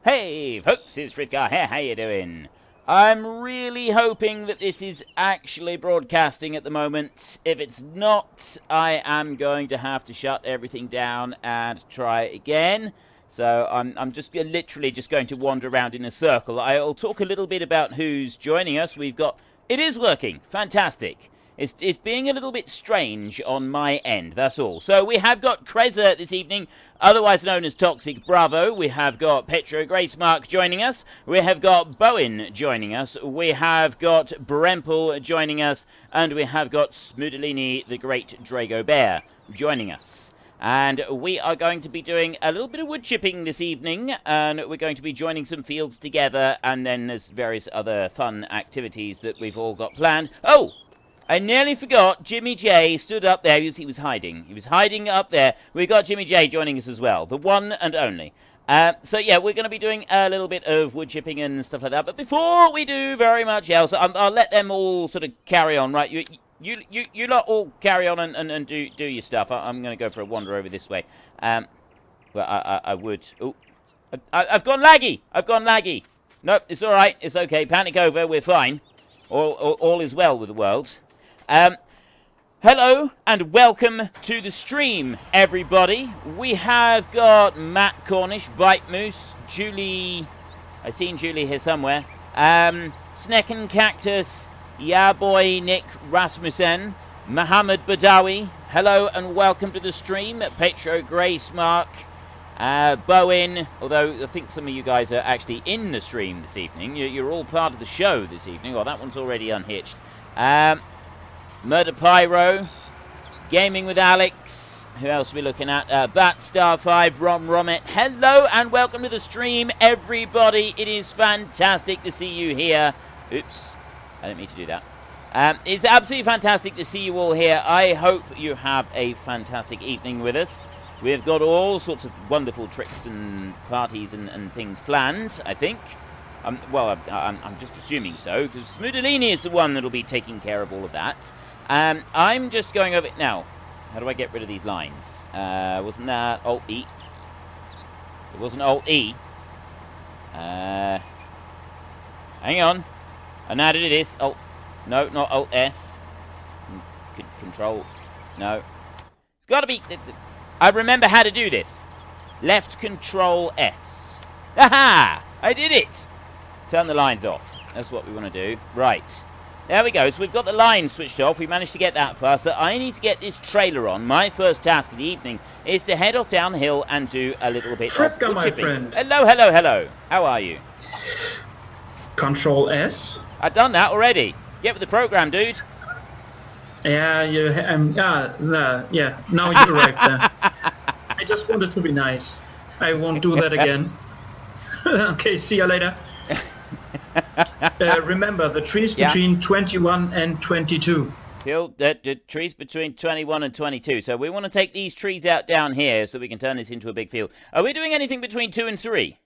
Hey folks, it's Fritgar here, how you doing? I'm really hoping that this is actually broadcasting at the moment. If it's not, I am going to have to shut everything down and try again. So I'm just literally just going to wander around in a circle. I'll talk a little bit about who's joining us. We've got... It is working. Fantastic. It's being a little bit strange on my end, that's all. So we have got Kreza this evening, otherwise known as Toxic Bravo. We have got Petro Gracemark joining us. We have got Bowen joining us. We have got Brempel joining us. And we have got Smudolini, the Great Drago Bear, joining us. And we are going to be doing a little bit of wood chipping this evening, and we're going to be joining some fields together, and then there's various other fun activities that we've all got planned. Oh! I nearly forgot, Jimmy J stood up there. He was hiding. He was hiding up there. We got Jimmy J joining us as well. The one and only. So, yeah, we're going to be doing a little bit of wood chipping and stuff like that. But before we do very much else, I'll let them all sort of carry on, right? You lot all carry on and do your stuff. I'm going to go for a wander over this way. Well, I would... Oh, I've gone laggy. I've gone laggy. Nope, it's all right. It's okay. Panic over. We're fine. All is well with the world. Hello and welcome to the stream, everybody. We have got Matt Cornish, Bite Moose, Julie, I've seen Julie here somewhere, Snecken Cactus, Yaboy Nick Rasmussen, Mohammed Badawi, hello and welcome to the stream, Petro Gracemark, Bowen, although I think some of you guys are actually in the stream this evening. You're all part of the show this evening. Oh, that one's already unhitched. Murder Pyro, Gaming with Alex, who else are we looking at? Batstar5, Rom Romet, hello and welcome to the stream, everybody. It is fantastic to see you here. Oops, I didn't mean to do that. It's absolutely fantastic to see you all here. I hope you have a fantastic evening with us. We've got all sorts of wonderful tricks and parties and things planned, I think. Well, I'm just assuming so, because Smudolini is the one that'll be taking care of all of that. I'm just going over it now. How do I get rid of these lines? Wasn't that Alt-E? It wasn't Alt-E. Hang on. I know how to do this. Alt. No, not Alt-S. Control. No. It's got to be... I remember how to do this. Left Control S. Aha! I did it! Turn the lines off. That's what we want to do. Right. There we go. So we've got the lines switched off. We managed to get that far. So I need to get this trailer on. My first task of the evening is to head off down the hill and do a little bit of wood my chipping. Friend. Hello, hello, hello. How are you? Control S. I've done that already. Get with the program, dude. Yeah, yeah. Now you arrived there. I just wanted to be nice. I won't do that again. Okay, see you later. Remember, the trees between 21 and 22. The trees between 21 and 22. So we want to take these trees out down here so we can turn this into a big field. Are we doing anything between 2 and 3?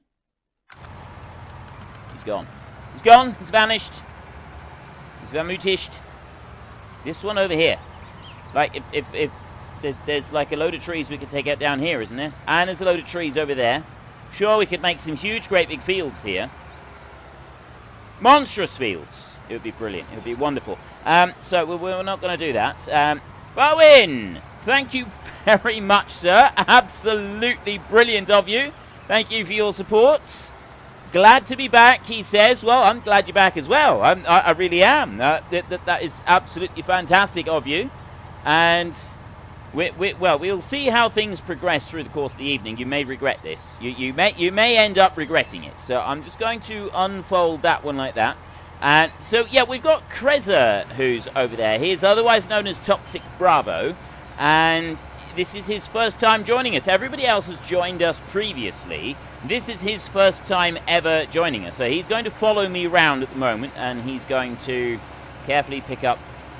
He's gone. He's gone. He's vanished. He's vamutished. This one over here. Like, if there's like a load of trees we could take out down here, isn't there? And there's a load of trees over there. Sure, we could make some huge, great big fields here. Monstrous fields. It would be brilliant. It would be wonderful. So we're not going to do that. Bowen, thank you very much, sir. Absolutely brilliant of you. Thank you for your support. Glad to be back, he says. Well, I'm glad you're back as well. I really am. That is absolutely fantastic of you. And... we'll see how things progress through the course of the evening. You may regret this. You may end up regretting it. So I'm just going to unfold that one like that. And so, yeah, we've got Kreza, who's over there. He is otherwise known as Toxic Bravo. And this is his first time joining us. Everybody else has joined us previously. This is his first time ever joining us. So he's going to follow me around at the moment. And he's going to carefully pick up...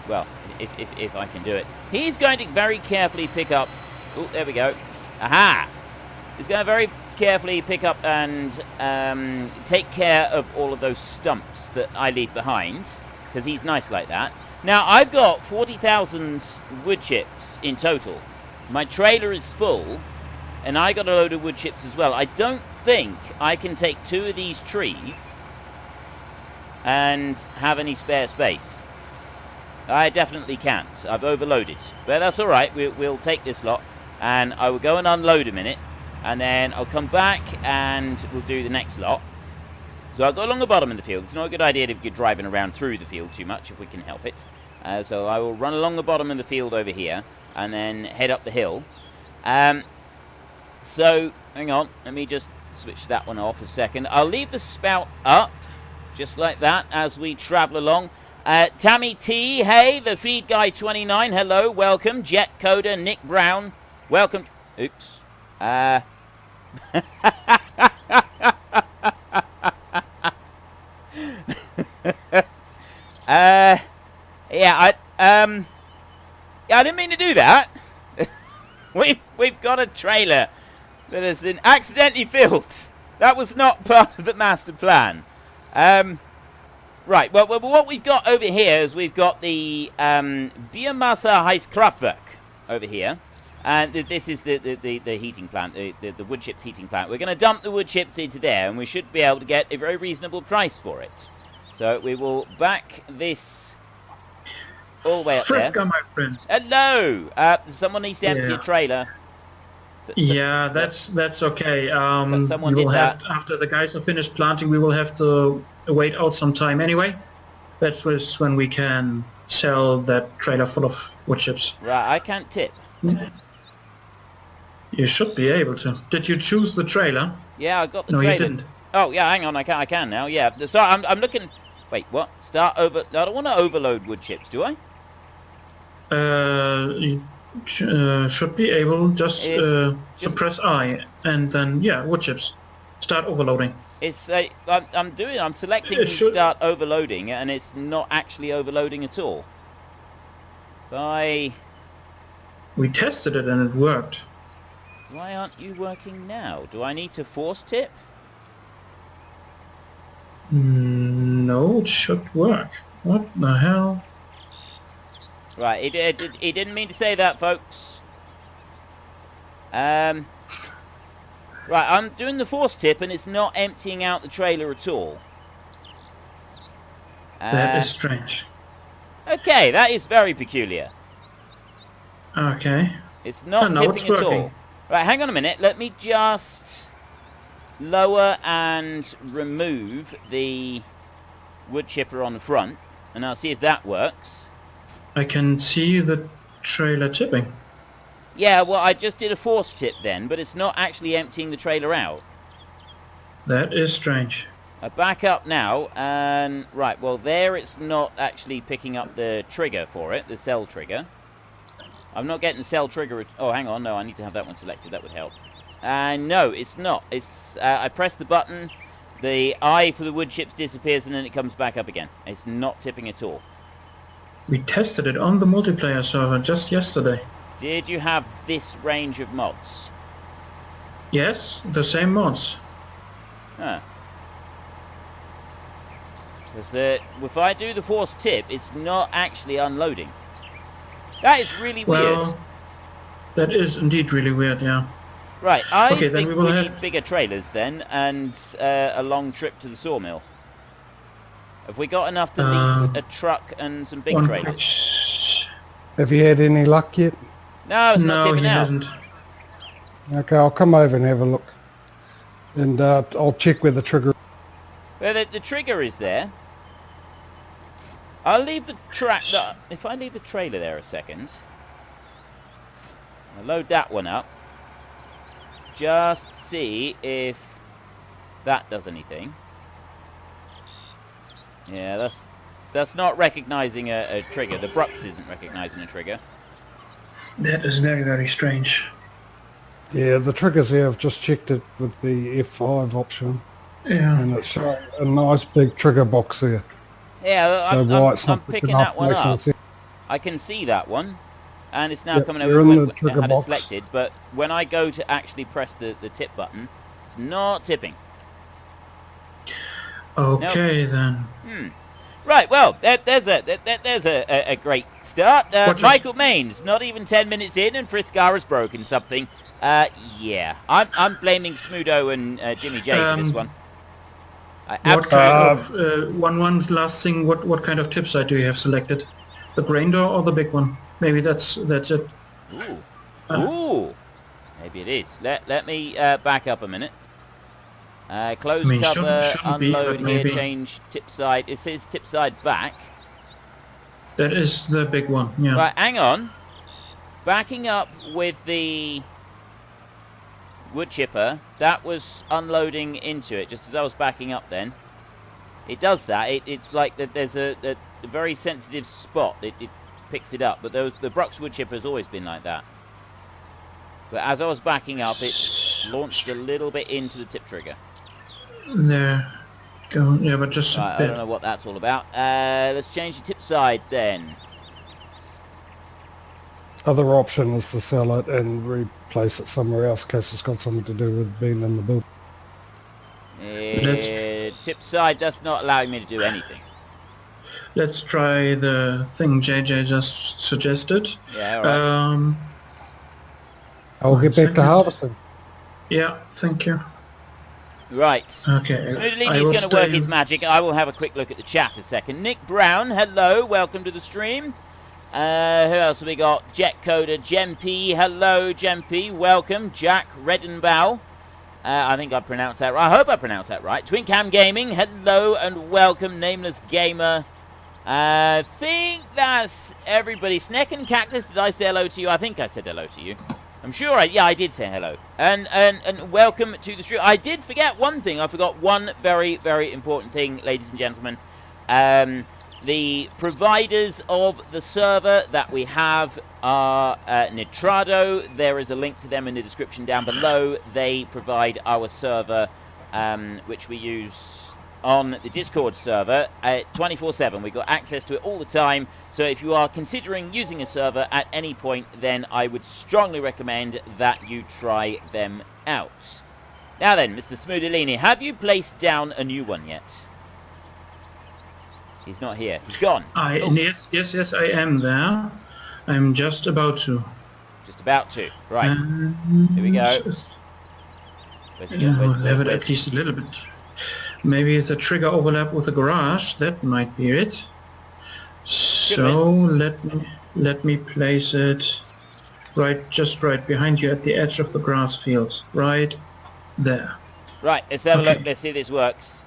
Well, if I can do it. He's going to very carefully pick up... Oh, there we go. Aha! He's going to very carefully pick up and take care of all of those stumps that I leave behind. Because he's nice like that. Now, I've got 40,000 wood chips in total. My trailer is full. And I got a load of wood chips as well. I don't think I can take 2 of these trees and have any spare space. I definitely can't. I've overloaded. But that's alright. We'll take this lot. And I will go and unload a minute. And then I'll come back and we'll do the next lot. So I'll go along the bottom of the field. It's not a good idea to be driving around through the field too much if we can help it. So I will run along the bottom of the field over here. And then head up the hill. So, hang on. Let me just switch that one off a second. I'll leave the spout up. Just like that as we travel along. Tammy T, hey, the Feed Guy 29, hello, welcome. Jet Coder, Nick Brown, welcome. Oops. Yeah, I didn't mean to do that. We've got a trailer that has been accidentally filled. That was not part of the master plan. Right, well, what we've got over here is we've got the Biomasse Heizkraftwerk over here. And this is the heating plant, the wood chips heating plant. We're going to dump the wood chips into there, and we should be able to get a very reasonable price for it. So we will back this all the way up there. My friend. Hello! Someone needs to empty a trailer. Yeah, that's okay. Someone we will did have that. after the guys are finished planting, we will have to wait out some time anyway. That's when we can sell that trailer full of wood chips. Right, I can't tip. You should be able to. Did you choose the trailer? Yeah, I got the no, trailer. You didn't. Oh, yeah, hang on, I can now. Yeah, so I'm looking. Wait, what? Start over. I don't want to overload wood chips, do I? You should be able just to press I and then wood chips. Start overloading. It's I'm selecting to start overloading, and it's not actually overloading at all. We tested it and it worked. Why aren't you working now? Do I need to force tip? No, it should work. What the hell? Right, he didn't mean to say that, folks. Right, I'm doing the force tip, and it's not emptying out the trailer at all. That is strange. Okay, that is very peculiar. Okay. It's not tipping at all. Right, hang on a minute. Let me just lower and remove the wood chipper on the front, and I'll see if that works. I can see the trailer tipping. Yeah, well, I just did a force tip then, but it's not actually emptying the trailer out. That is strange. I back up now, and right, well, there it's not actually picking up the trigger for it, the cell trigger. I'm not getting the cell trigger. Oh, hang on, no, I need to have that one selected. That would help. No, it's not. It's I press the button, the eye for the wood chips disappears, and then it comes back up again. It's not tipping at all. We tested it on the multiplayer server just yesterday. Did you have this range of mods? Yes, the same mods. Huh. If I do the force tip, it's not actually unloading. That is really weird. Well, that is indeed really weird, yeah. Right, I okay, think we need bigger trailers then, and a long trip to the sawmill. Have we got enough to lease a truck and some big trailers? Have you had any luck yet? No, it's not tipping out. Hasn't. Okay, I'll come over and have a look. And I'll check where the trigger... Well, the trigger is there. I'll leave the if I leave the trailer there a second, I'll load that one up. Just see if that does anything. Yeah, that's not recognizing a trigger. The Brux isn't recognizing a trigger. That is very, very strange. Yeah, the triggers there, I've just checked it with the F5 option. Yeah. And it's showing a nice big trigger box there. Yeah, So I'm picking that one up. I can see that one. And it's now coming over when I had it selected. But when I go to actually press the tip button, it's not tipping. Okay, then. Right, well, there's a great start. Michael Maines, not even 10 minutes in, and Frithgar has broken something. Yeah. I'm blaming Smudo and Jimmy J for this one. What kind of one's last thing? What kind of tip side do you have selected? The grain door or the big one? Maybe that's it. Ooh. Ooh. Maybe it is. Let me back up a minute. Close cover, shouldn't unload be, here, change tip side. It says tip side back. That is the big one, yeah. Right, hang on. Backing up with the wood chipper, that was unloading into it, just as I was backing up then. It does that. It's like that. There's a very sensitive spot. It picks it up, but the Bruck's wood chipper has always been like that. But as I was backing up, it launched a little bit into the tip trigger. There. Go. Yeah, but just a Right, bit. I don't know what that's all about. Let's change the tip side then. Other option is to sell it and replace it somewhere else in case it's got something to do with being in the build. Tip side does not allow me to do anything. Let's try the thing JJ just suggested. Yeah, all right. I'll get back to harvesting. Yeah, thank you. Right. Okay. Smoothly, he's going to work his magic. I will have a quick look at the chat a second. Nick Brown, hello. Welcome to the stream. Who else have we got? Jetcoder, Gempy. Hello, Gempy. Welcome. Jack Redenbaugh. I think I pronounced that right. I hope I pronounced that right. Twincam Gaming, hello and welcome. Nameless Gamer. I think that's everybody. Snack and Cactus, did I say hello to you? I think I said hello to you. I'm sure I did say hello. And welcome to the stream. I did forget one thing. I forgot one very, very important thing, ladies and gentlemen. The providers of the server that we have are Nitrado. There is a link to them in the description down below. They provide our server, which we use on the Discord server 24/7. We've got access to it all the time. So if you are considering using a server at any point, then I would strongly recommend that you try them out. Now then, Mr. Smoodelini, have you placed down a new one yet? He's not here. He's gone. Yes, I am there. I'm just about to. Just about to. Right. Here we go. Where's he going? I'll have it at least a little bit. Maybe it's a trigger overlap with the garage. That might be it. So let me place it just right behind you at the edge of the grass field. Right there. Right. Let's have a look. Let's see if this works.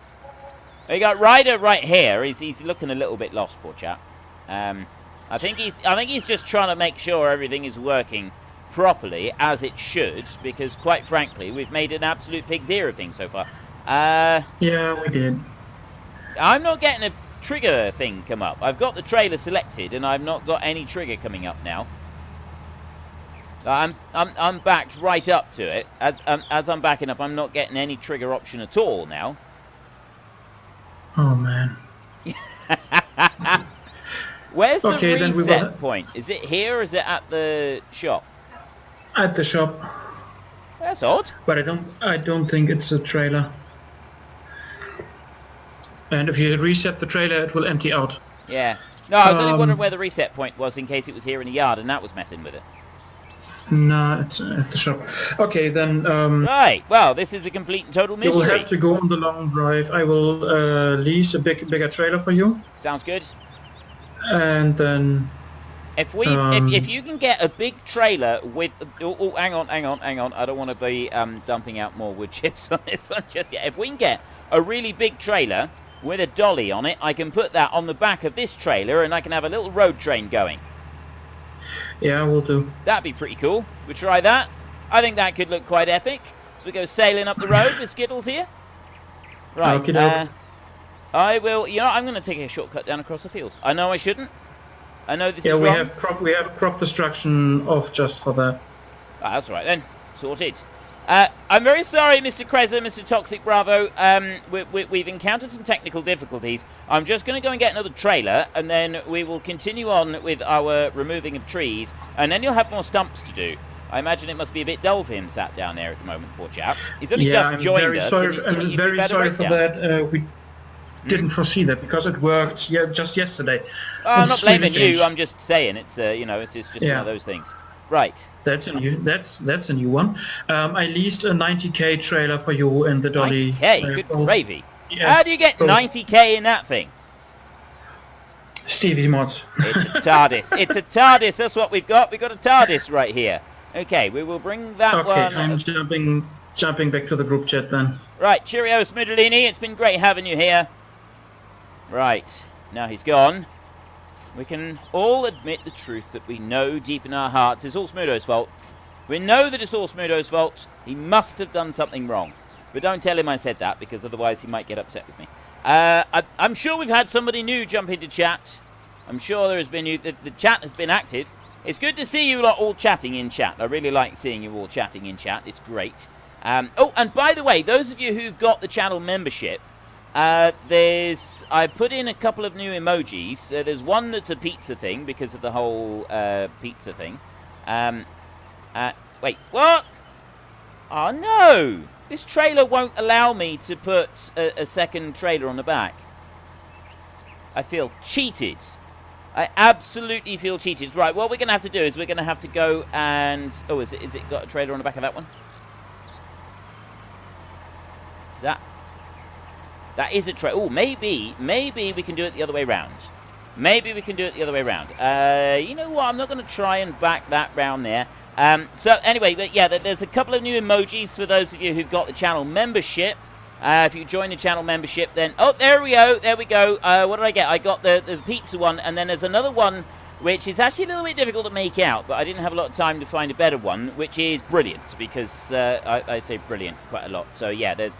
We got Ryder right here. He's looking a little bit lost, poor chap. I think he's just trying to make sure everything is working properly as it should, because quite frankly, we've made an absolute pig's ear of things so far. Yeah, we did. I'm not getting a trigger thing come up. I've got the trailer selected, and I've not got any trigger coming up now. I'm backed right up to it. As I'm backing up, I'm not getting any trigger option at all now. Oh man. Where's the reset point? Is it here or is it at the shop? At the shop. That's odd. But I don't think it's a trailer. And if you reset the trailer, it will empty out. Yeah. No, I was only wondering where the reset point was in case it was here in the yard and that was messing with it. No, it's at the shop. Okay, then... right, well, this is a complete and total mystery. You will have to go on the long drive. I will lease a bigger trailer for you. Sounds good. And then... If you can get a big trailer with... Oh, hang on. I don't want to be dumping out more wood chips on this one just yet. If we can get a really big trailer with a dolly on it, I can put that on the back of this trailer and I can have a little road train going. Yeah, we'll do. That'd be pretty cool. We'll try that. I think that could look quite epic. So we go sailing up the road with Skittles here. Right. I will... You know, I'm going to take a shortcut down across the field. I know I shouldn't. I know this is wrong. Yeah, we have crop destruction off just for that. Ah, that's all right then. Sorted. I'm very sorry, Mr. Kreza, Mr. Toxic Bravo. We've encountered some technical difficulties. I'm just going to go and get another trailer, and then we will continue on with our removing of trees, and then you'll have more stumps to do. I imagine it must be a bit dull for him sat down there at the moment, poor chap. He's only just joined us. I'm very sorry for that. We didn't foresee that because it worked just yesterday. I'm not blaming you. I'm just saying it's you know, it's just one of those things. Right. That's a new one. I leased a 90k trailer for you and the dolly. 90k, good both. gravy. Yeah, How do you get both. 90k in that thing? Stevie mods. It's a TARDIS. It's a TARDIS. That's what we've got. We've got a TARDIS right here. Okay, we will bring that one. Okay, I'm jumping back to the group chat then. Right, cheerio, Smidolini. It's been great having you here. Right, now he's gone. We can all admit the truth that we know deep in our hearts it's all Smudo's fault. We know that it's all Smudo's fault. He must have done something wrong. But don't tell him I said that, because otherwise he might get upset with me. I'm sure we've had somebody new jump into chat. I'm sure there has been new. The chat has been active. It's good to see you lot all chatting in chat. I really like seeing you all chatting in chat. It's great. Oh, and by the way, those of you who've got the channel membership, I put in a couple of new emojis. There's one that's a pizza thing because of the whole pizza thing. Wait, what? Oh no! This trailer won't allow me to put a second trailer on the back. I feel cheated. I absolutely feel cheated. Right, what we're going to have to do is we're going to have to go and... Oh, is it got a trailer on the back of that one? That is a trailer. Oh, maybe we can do it the other way round. Maybe we can do it the other way round. You know what? I'm not going to try and back that round there. So anyway, but yeah, there's a couple of new emojis for those of you who've got the channel membership. If you join the channel membership, then... Oh, there we go. There we go. What did I get? I got the pizza one, and then there's another one, which is actually a little bit difficult to make out, but I didn't have a lot of time to find a better one, which is brilliant, because I say brilliant quite a lot. So, yeah, there's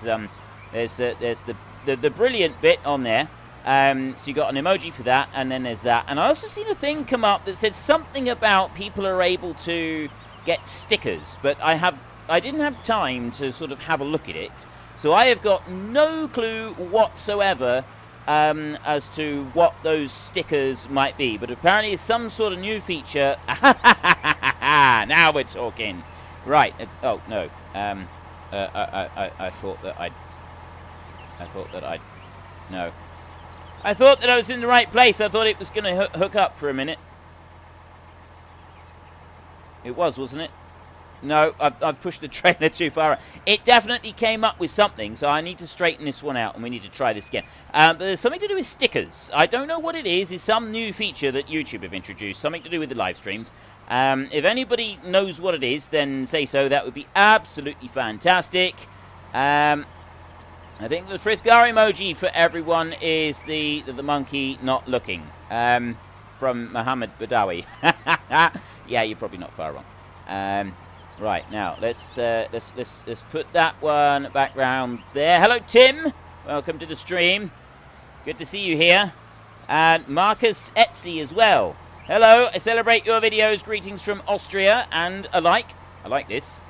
the brilliant bit on there. So you got an emoji for that, and then there's that. And I also seen a thing come up that said something about people are able to get stickers, but I didn't have time to sort of have a look at it. So I have got no clue whatsoever as to what those stickers might be. But apparently it's some sort of new feature. Now we're talking. Right. Oh, no. I thought that I'd... No. I thought that I was in the right place. I thought it was going to hook up for a minute. It was, wasn't it? No, I've pushed the trailer too far. It definitely came up with something, so I need to straighten this one out, and we need to try this again. But there's something to do with stickers. I don't know what it is. It's some new feature that YouTube have introduced, something to do with the live streams. If anybody knows what it is, then say so. That would be absolutely fantastic. I think the Frithgar emoji for everyone is the monkey not looking. From Mohammed Badawi. Yeah, you're probably not far wrong. Right, now let's put that one back round there. Hello, Tim. Welcome to the stream. Good to see you here. And Marcus Etsy as well. Hello, I celebrate your videos. Greetings from Austria and alike. I like this.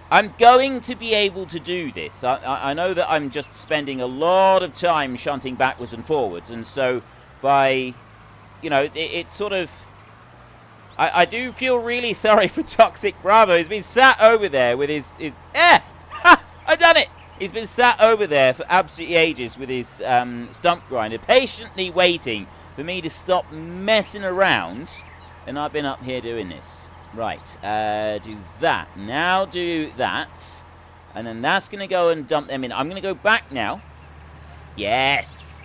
I'm going to be able to do this. I know that I'm just spending a lot of time shunting backwards and forwards, and so by, you know, it sort of... I do feel really sorry for Toxic Bravo. He's been sat over there with his Ha! I done it! He's been sat over there for absolutely ages with his stump grinder, patiently waiting for me to stop messing around, and I've been up here doing this. Right, do that. Now do that. And then that's going to go and dump them in. I'm going to go back now. Yes.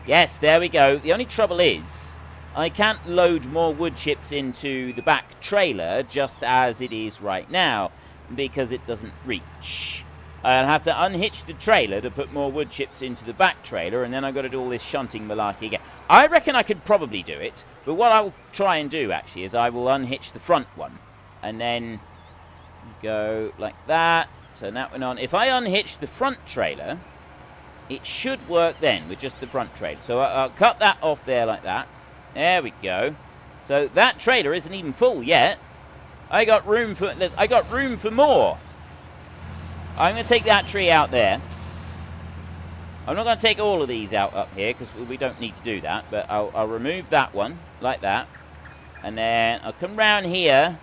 Yes, there we go. The only trouble is, I can't load more wood chips into the back trailer just as it is right now, because it doesn't reach. I'll have to unhitch the trailer to put more wood chips into the back trailer, and then I've got to do all this shunting malarkey again. I reckon I could probably do it, but what I'll try and do, actually, is I will unhitch the front one, and then go like that, turn that one on. If I unhitch the front trailer, it should work then with just the front trailer. So I'll cut that off there like that. There we go. So that trailer isn't even full yet. I got room for more. I'm going to take that tree out there. I'm not going to take all of these out up here because we don't need to do that. But I'll remove that one like that. And then I'll come round here.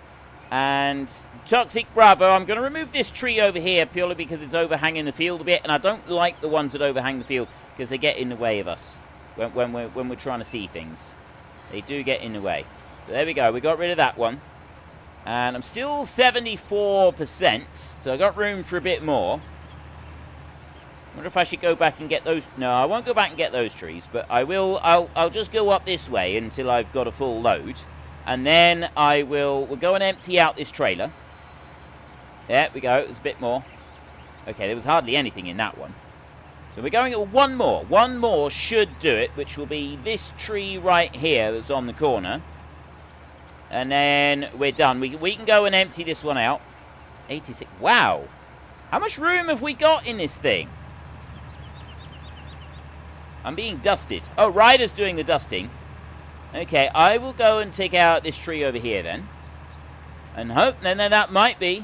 And Toxic Bravo, I'm going to remove this tree over here purely because it's overhanging the field a bit. And I don't like the ones that overhang the field because they get in the way of us when we're trying to see things. They do get in the way. So there we go. We got rid of that one. And I'm still 74%, so I got room for a bit more. Wonder if I should go back and get those. No, I won't go back and get those trees, but I will. I'll just go up this way until I've got a full load, and then we'll go and empty out this trailer. There we go. There's a bit more. Okay, there was hardly anything in that one. So we're going at one more. One more should do it, which will be this tree right here that's on the corner. And then we're done. We can go and empty this one out. 86. Wow. How much room have we got in this thing? I'm being dusted. Oh, Ryder's doing the dusting. Okay, I will go and take out this tree over here then. And hope, and then that might be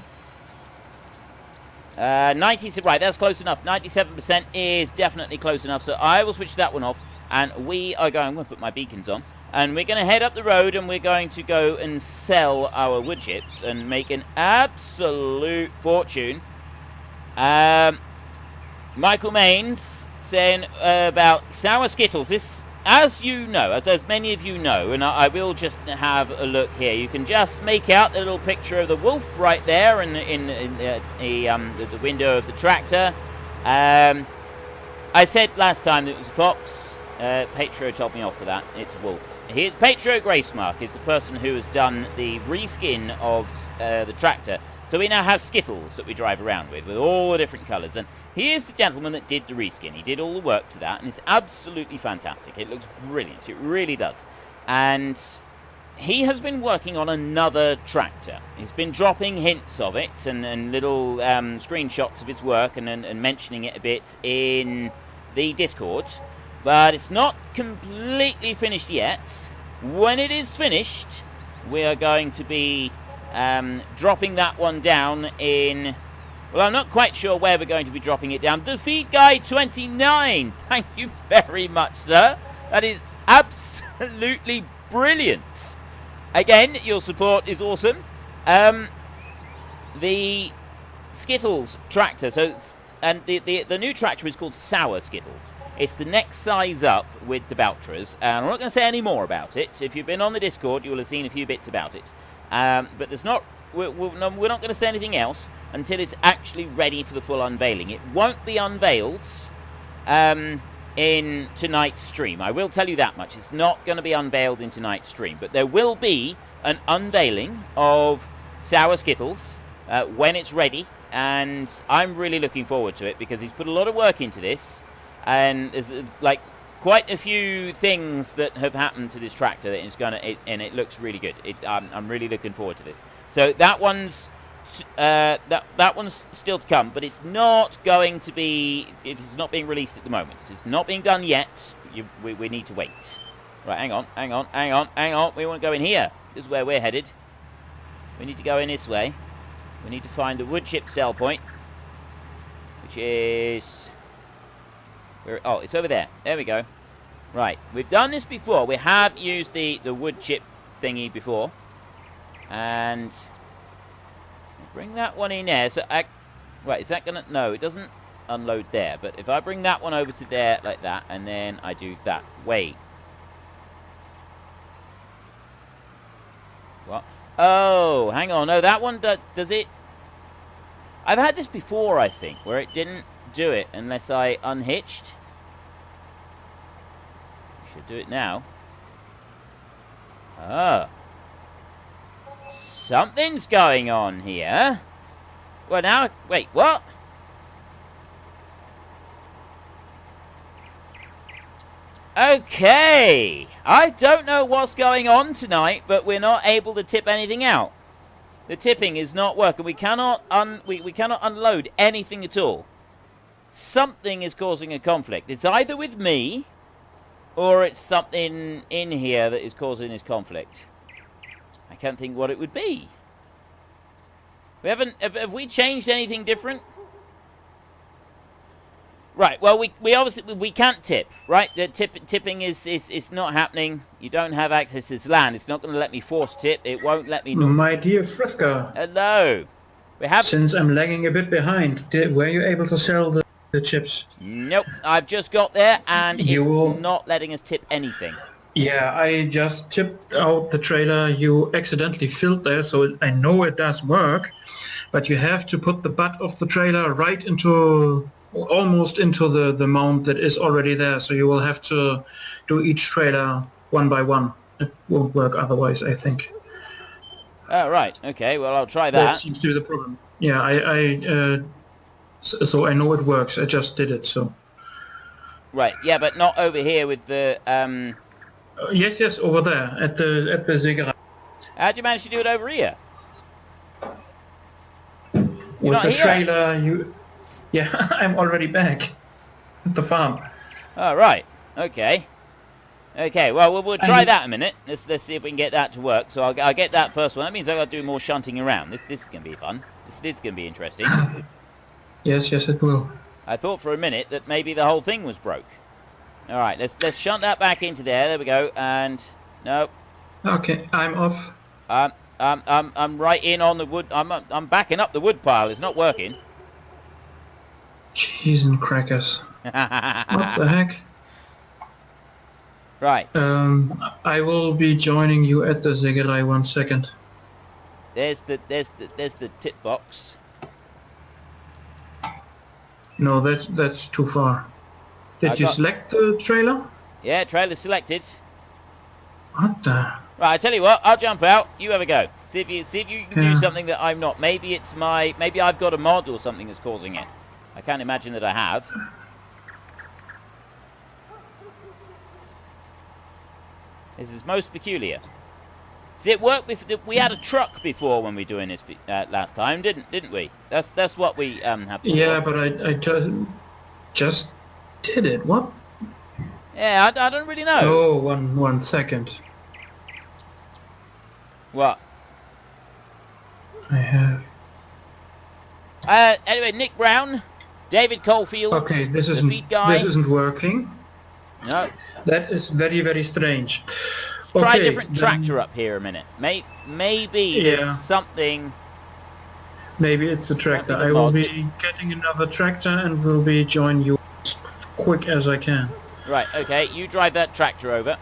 90, right, that's close enough. 97% is definitely close enough. So I will switch that one off. And we are going, I'm going to put my beacons on. And we're going to head up the road and we're going to go and sell our wood chips and make an absolute fortune. Michael Maines saying about sour Skittles. This, as you know, as many of you know, and I will just have a look here. You can just make out the little picture of the wolf right there in the window of the tractor. I said last time that it was a fox. Patro told me off for that. It's a wolf. Patro Gracemark is the person who has done the reskin of the tractor. So we now have Skittles that we drive around with all the different colours. And he is the gentleman that did the reskin. He did all the work to that, and it's absolutely fantastic. It looks brilliant. It really does. And he has been working on another tractor. He's been dropping hints of it and little screenshots of his work and mentioning it a bit in the Discord. But it's not completely finished yet. When it is finished, we are going to be dropping that one down in... Well, I'm not quite sure where we're going to be dropping it down. The Feed Guy 29. Thank you very much, sir. That is absolutely brilliant. Again, your support is awesome. The Skittles tractor. And the new tractor is called Sour Skittles. It's the next size up with the Valtras. And I'm not going to say any more about it. If you've been on the Discord, you will have seen a few bits about it. But there's not... We're not going to say anything else until it's actually ready for the full unveiling. It won't be unveiled in tonight's stream. I will tell you that much. It's not going to be unveiled in tonight's stream. But there will be an unveiling of Sour Skittles when it's ready. And I'm really looking forward to it because he's put a lot of work into this. And there's like quite a few things that have happened to this tractor that it's and it looks really good. I'm really looking forward to this. So that one's that one's still to come, but it's not going to be. It is not being released at the moment. It's not being done yet. We need to wait. Right, hang on. We want to go in here. This is where we're headed. We need to go in this way. We need to find the wood chip sell point, which is. Oh, it's over there. There we go. Right, we've done this before. We have used the wood chip thingy before. And bring that one in there. So, right, is that gonna... No, it doesn't unload there. But if I bring that one over to there like that, and then I do that. Wait. What? Oh, hang on. No, that one does it... I've had this before, I think, where it didn't do it unless I unhitched. Should do it now. Ah. Something's going on here. Well, now... Wait, what? Okay. I don't know what's going on tonight, but we're not able to tip anything out. The tipping is not working. We cannot we cannot unload anything at all. Something is causing a conflict. It's either with me, or it's something in here that is causing this conflict. I can't think what it would be. We haven't... Have we changed anything different? Right, well, we obviously... We can't tip, right? The tipping is not happening. You don't have access to this land. It's not going to let me force tip. It won't let me... My dear Frithka. Hello. We have... Since I'm lagging a bit behind, were you able to sell the chips? Nope. I've just got there, and it's not letting us tip anything. Yeah, I just tipped out the trailer you accidentally filled there, so I know it does work, but you have to put the butt of the trailer right into, almost into the mount that is already there, so you will have to do each trailer one by one. It won't work otherwise, I think. Oh, right. Okay, well, I'll try That that. seems to be the problem. Yeah, so I know it works, I just did it, so. Right, yeah, but not over here with the... Yes, over there, at the Sägerei. How'd you manage to do it over here? With not the here? trailer, you... Yeah, I'm already back at the farm. Oh, right. Okay. Okay, well, we'll try that in a minute. Let's see if we can get that to work. So I'll get that first one. That means I've got to do more shunting around. This is going to be fun. This is going to be interesting. Yes, it will. I thought for a minute that maybe the whole thing was broke. All right, let's shunt that back into there. There we go. And nope. Okay, I'm off. I'm right in on the wood. I'm backing up the wood pile. It's not working. Cheese and crackers. What the heck? Right. I will be joining you at the Sägerei 1 second. There's the tip box. No, that's too far. Did you select the trailer? Yeah, trailer selected. What the? Right, I tell you what, I'll jump out. You have a go. See if you can do something that I'm not. Maybe I've got a mod or something that's causing it. I can't imagine that I have. This is most peculiar. See, it worked with... We had a truck before when we were doing this last time, didn't we? That's what we have. Yeah, but I just did it. What? Yeah, I don't really know. Oh, one second. What? I have... Anyway, Nick Brown, David Caulfield, Okay, this the feed guy. isn't working. No. That is very, very strange. Try a different tractor up here a minute. Maybe there's something... Maybe it's a tractor. I will be getting another tractor and will be joining you as quick as I can. Right, okay, you drive that tractor over.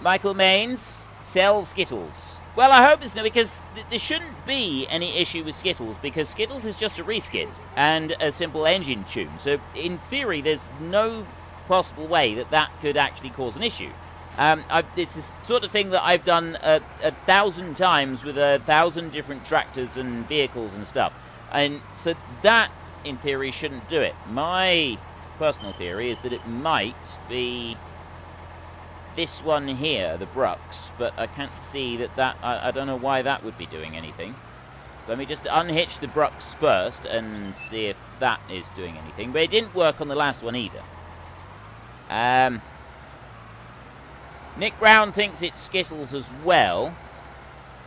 Michael Maines sells Skittles. Well, I hope it's no, because there shouldn't be any issue with Skittles, because Skittles is just a reskin and a simple engine tune. So, in theory, there's no possible way that could actually cause an issue. This is the sort of thing that I've done 1,000 times with 1,000 different tractors and vehicles and stuff. And so that, in theory, shouldn't do it. My personal theory is that it might be this one here, the Brux, but I can't see that I don't know why that would be doing anything. So let me just unhitch the Brux first and see if that is doing anything. But it didn't work on the last one either. Nick Brown thinks it's Skittles as well.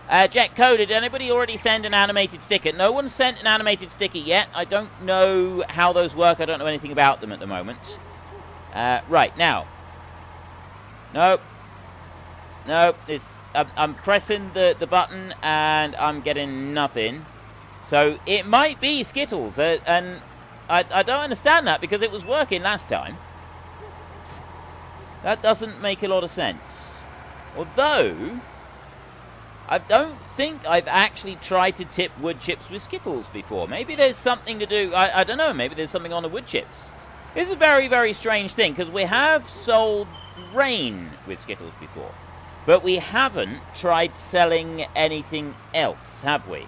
Jet Code, did anybody already send an animated sticker? No one sent an animated sticker yet. I don't know how those work. I don't know anything about them at the moment. Right, now. Nope. I'm pressing the button and I'm getting nothing. So it might be Skittles. And I don't understand that because it was working last time. That doesn't make a lot of sense. Although, I don't think I've actually tried to tip wood chips with Skittles before. Maybe there's something to do, I don't know, maybe there's something on the wood chips. This is a very, very strange thing, because we have sold grain with Skittles before. But we haven't tried selling anything else, have we?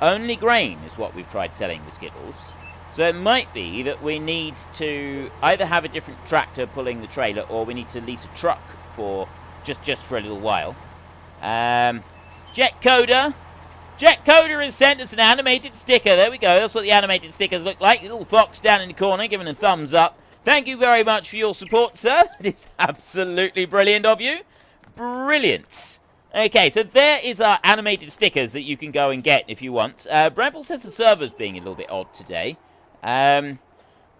Only grain is what we've tried selling with Skittles. So it might be that we need to either have a different tractor pulling the trailer, or we need to lease a truck for just for a little while. Jet Coder has sent us an animated sticker. There we go. That's what the animated stickers look like. Little fox down in the corner giving a thumbs up. Thank you very much for your support, sir. It's absolutely brilliant of you. Brilliant. Okay, so there is our animated stickers that you can go and get if you want. Bramble says the server's being a little bit odd today. I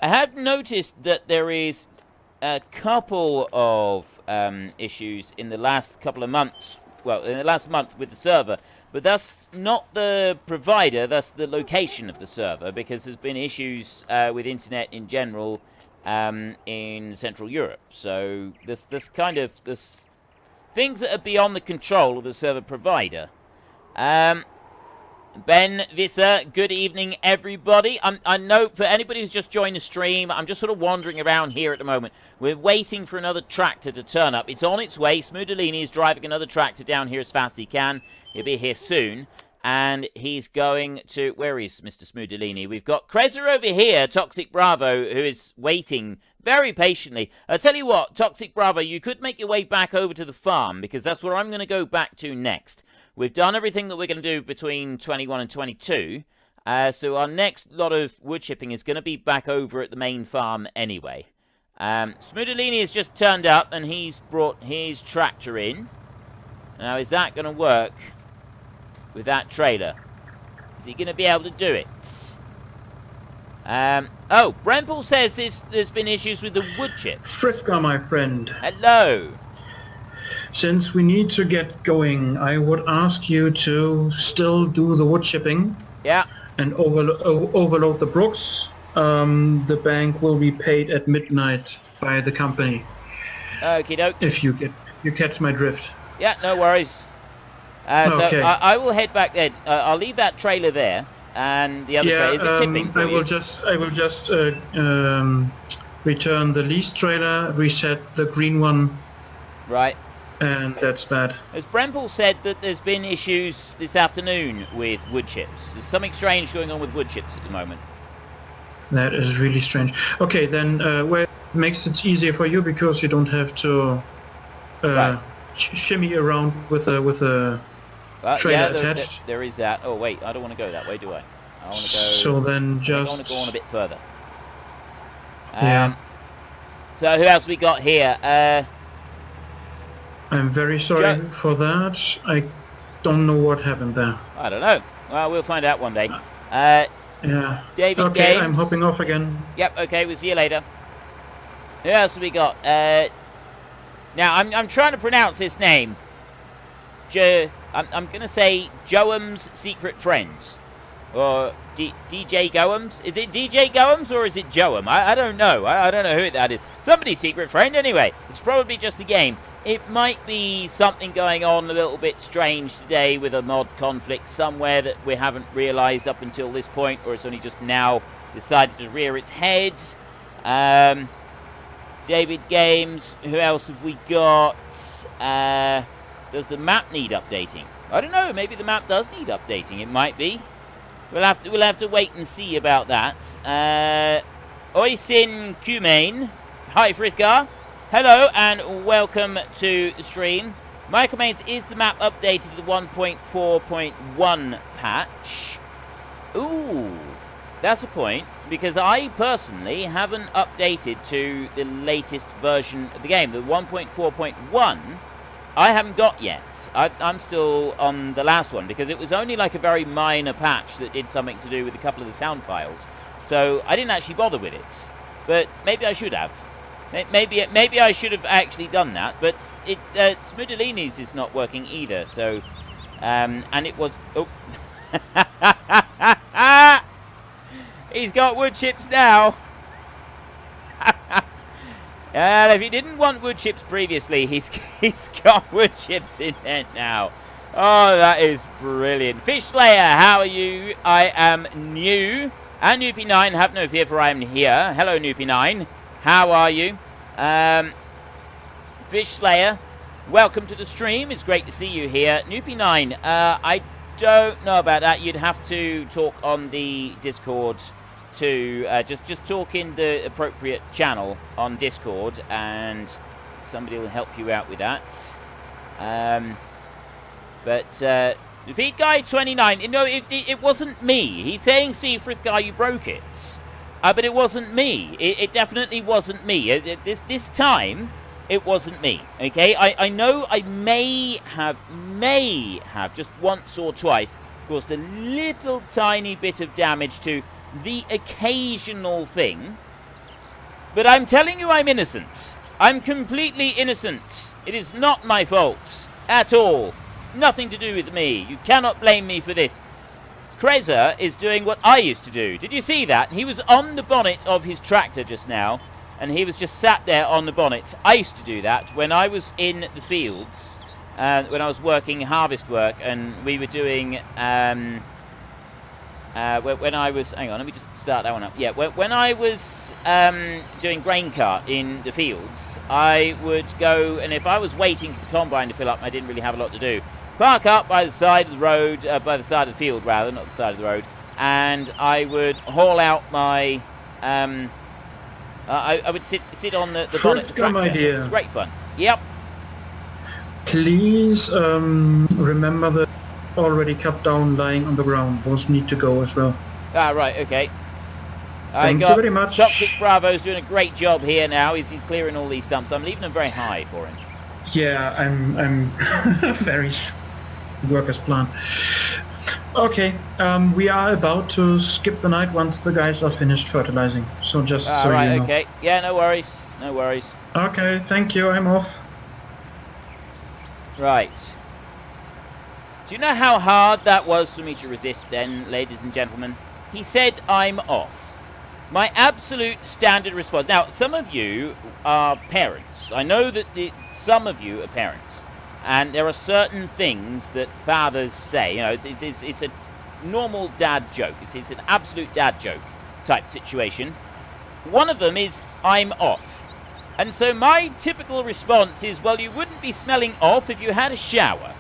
have noticed that there is a couple of issues in the last couple of months. Well, in the last month with the server. But that's not the provider, that's the location of the server. Because there's been issues with internet in general in Central Europe. So this things that are beyond the control of the server provider. Ben Visser, good evening, everybody. I know for anybody who's just joined the stream, I'm just sort of wandering around here at the moment. We're waiting for another tractor to turn up. It's on its way. Smoodelini is driving another tractor down here as fast as he can. He'll be here soon. And he's going to... Where is Mr. Smoodelini? We've got Kreza over here, Toxic Bravo, who is waiting very patiently. I'll tell you what, Toxic Bravo, you could make your way back over to the farm, because that's where I'm going to go back to next. We've done everything that we're going to do between 21 and 22. So our next lot of wood chipping is going to be back over at the main farm anyway. Smoodelini has just turned up and he's brought his tractor in. Now, is that going to work with that trailer? Is he going to be able to do it? Oh, Brempel says there's been issues with the wood chips. Fritka, my friend. Hello. Since we need to get going, I would ask you to still do the wood chipping. Yeah. And overload the brooks. The bank will be paid at midnight by the company. Okie doke. If you catch my drift. Yeah, no worries. Okay. So I will head back there. I'll leave that trailer there, and the other trailer is it tipping for I you? will just return the leased trailer, reset the green one. Right. And that's that. As Brempel said that there's been issues this afternoon with wood chips. There's something strange going on with wood chips at the moment. That is really strange. Okay, then where it makes it easier for you because you don't have to shimmy around with a trailer attached. There is that. Oh wait, I don't want to go that way, do I? I want to go. So then just. I want to go on a bit further. Yeah. So who else we got here? I'm very sorry for that. I don't know what happened there. I don't know. Well, we'll find out one day. Yeah. David Okay, Games. I'm hopping off again. Yep. Okay, we'll see you later. Who else have we got? Now I'm trying to pronounce this name. I'm gonna say Joam's secret friends, or DJ Goams. Is it DJ Goams or is it Joam? I don't know. I don't know who that is. Somebody's secret friend anyway. It's probably just a game. It might be something going on a little bit strange today with a mod conflict somewhere that we haven't realised up until this point, or it's only just now decided to rear its head. David Games. Who else have we got? Does the map need updating? I don't know. Maybe the map does need updating. It might be. We'll have to wait and see about that. Oisin Kumane. Hi, Frithgar. Hello and welcome to the stream. Michael Mains, is the map updated to the 1.4.1 patch? Ooh, that's a point, because I personally haven't updated to the latest version of the game. The 1.4.1 I haven't got yet. I'm still on the last one, because it was only like a very minor patch that did something to do with a couple of the sound files. So I didn't actually bother with it, but maybe I should have. Maybe I should have actually done that, but Smoodelini's is not working either. So, and it was. Oh, he's got wood chips now. And if he didn't want wood chips previously, he's got wood chips in there now. Oh, that is brilliant. Fish Slayer, how are you? I am new. And Noopy9, have no fear, for I am here. Hello, Noopy9. How are you? Fish Slayer, welcome to the stream. It's great to see you here. Noopy9, I don't know about that. You'd have to talk on the Discord to just talk in the appropriate channel on Discord, and somebody will help you out with that. But Feed Guy 29, no, it wasn't me. He's saying, see, Frith Guy, you broke it. But it wasn't me. It definitely wasn't me. This time, it wasn't me. Okay, I know I may have just once or twice caused a little tiny bit of damage to the occasional thing. But I'm telling you, I'm innocent. I'm completely innocent. It is not my fault at all. It's nothing to do with me. You cannot blame me for this. Kreza is doing what I used to do. Did you see that? He was on the bonnet of his tractor just now, and he was just sat there on the bonnet. I used to do that when I was in the fields, when I was working harvest work, and we were doing... when I was... Hang on, let me just start that one up. Yeah, when I was doing grain cart in the fields, I would go, and if I was waiting for the combine to fill up, I didn't really have a lot to do. Park up by the side of the road, by the side of the field rather, not the side of the road, and I would haul out my... I would sit on the bonnet of the tractor. idea. It was great fun. Yep. Please remember the already cut down lying on the ground. Those need to go as well. Ah, right, okay. Thank you very much. Toxic Bravo's doing a great job here now. He's clearing all these stumps. I'm leaving them very high for him. Yeah, I'm very work as planned. Okay, we are about to skip the night once the guys are finished fertilizing. So just so right, you know. Okay. Yeah, no worries. No worries. Okay, thank you. I'm off. Right. Do you know how hard that was for me to resist then, ladies and gentlemen? He said, I'm off. My absolute standard response. Now, some of you are parents. I know that some of you are parents. And there are certain things that fathers say. You know, it's a normal dad joke. It's an absolute dad joke type situation. One of them is, I'm off. And so my typical response is, well, you wouldn't be smelling off if you had a shower.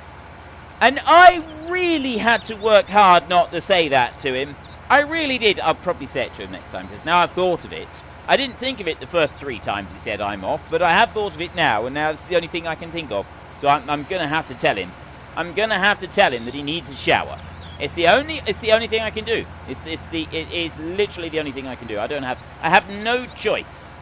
And I really had to work hard not to say that to him. I really did. I'll probably say it to him next time, because now I've thought of it. I didn't think of it the first 3 times he said I'm off, but I have thought of it now, and now it's the only thing I can think of. So I'm going to have to tell him. I'm going to have to tell him that he needs a shower. It's the only thing I can do. It is literally the only thing I can do. I have no choice.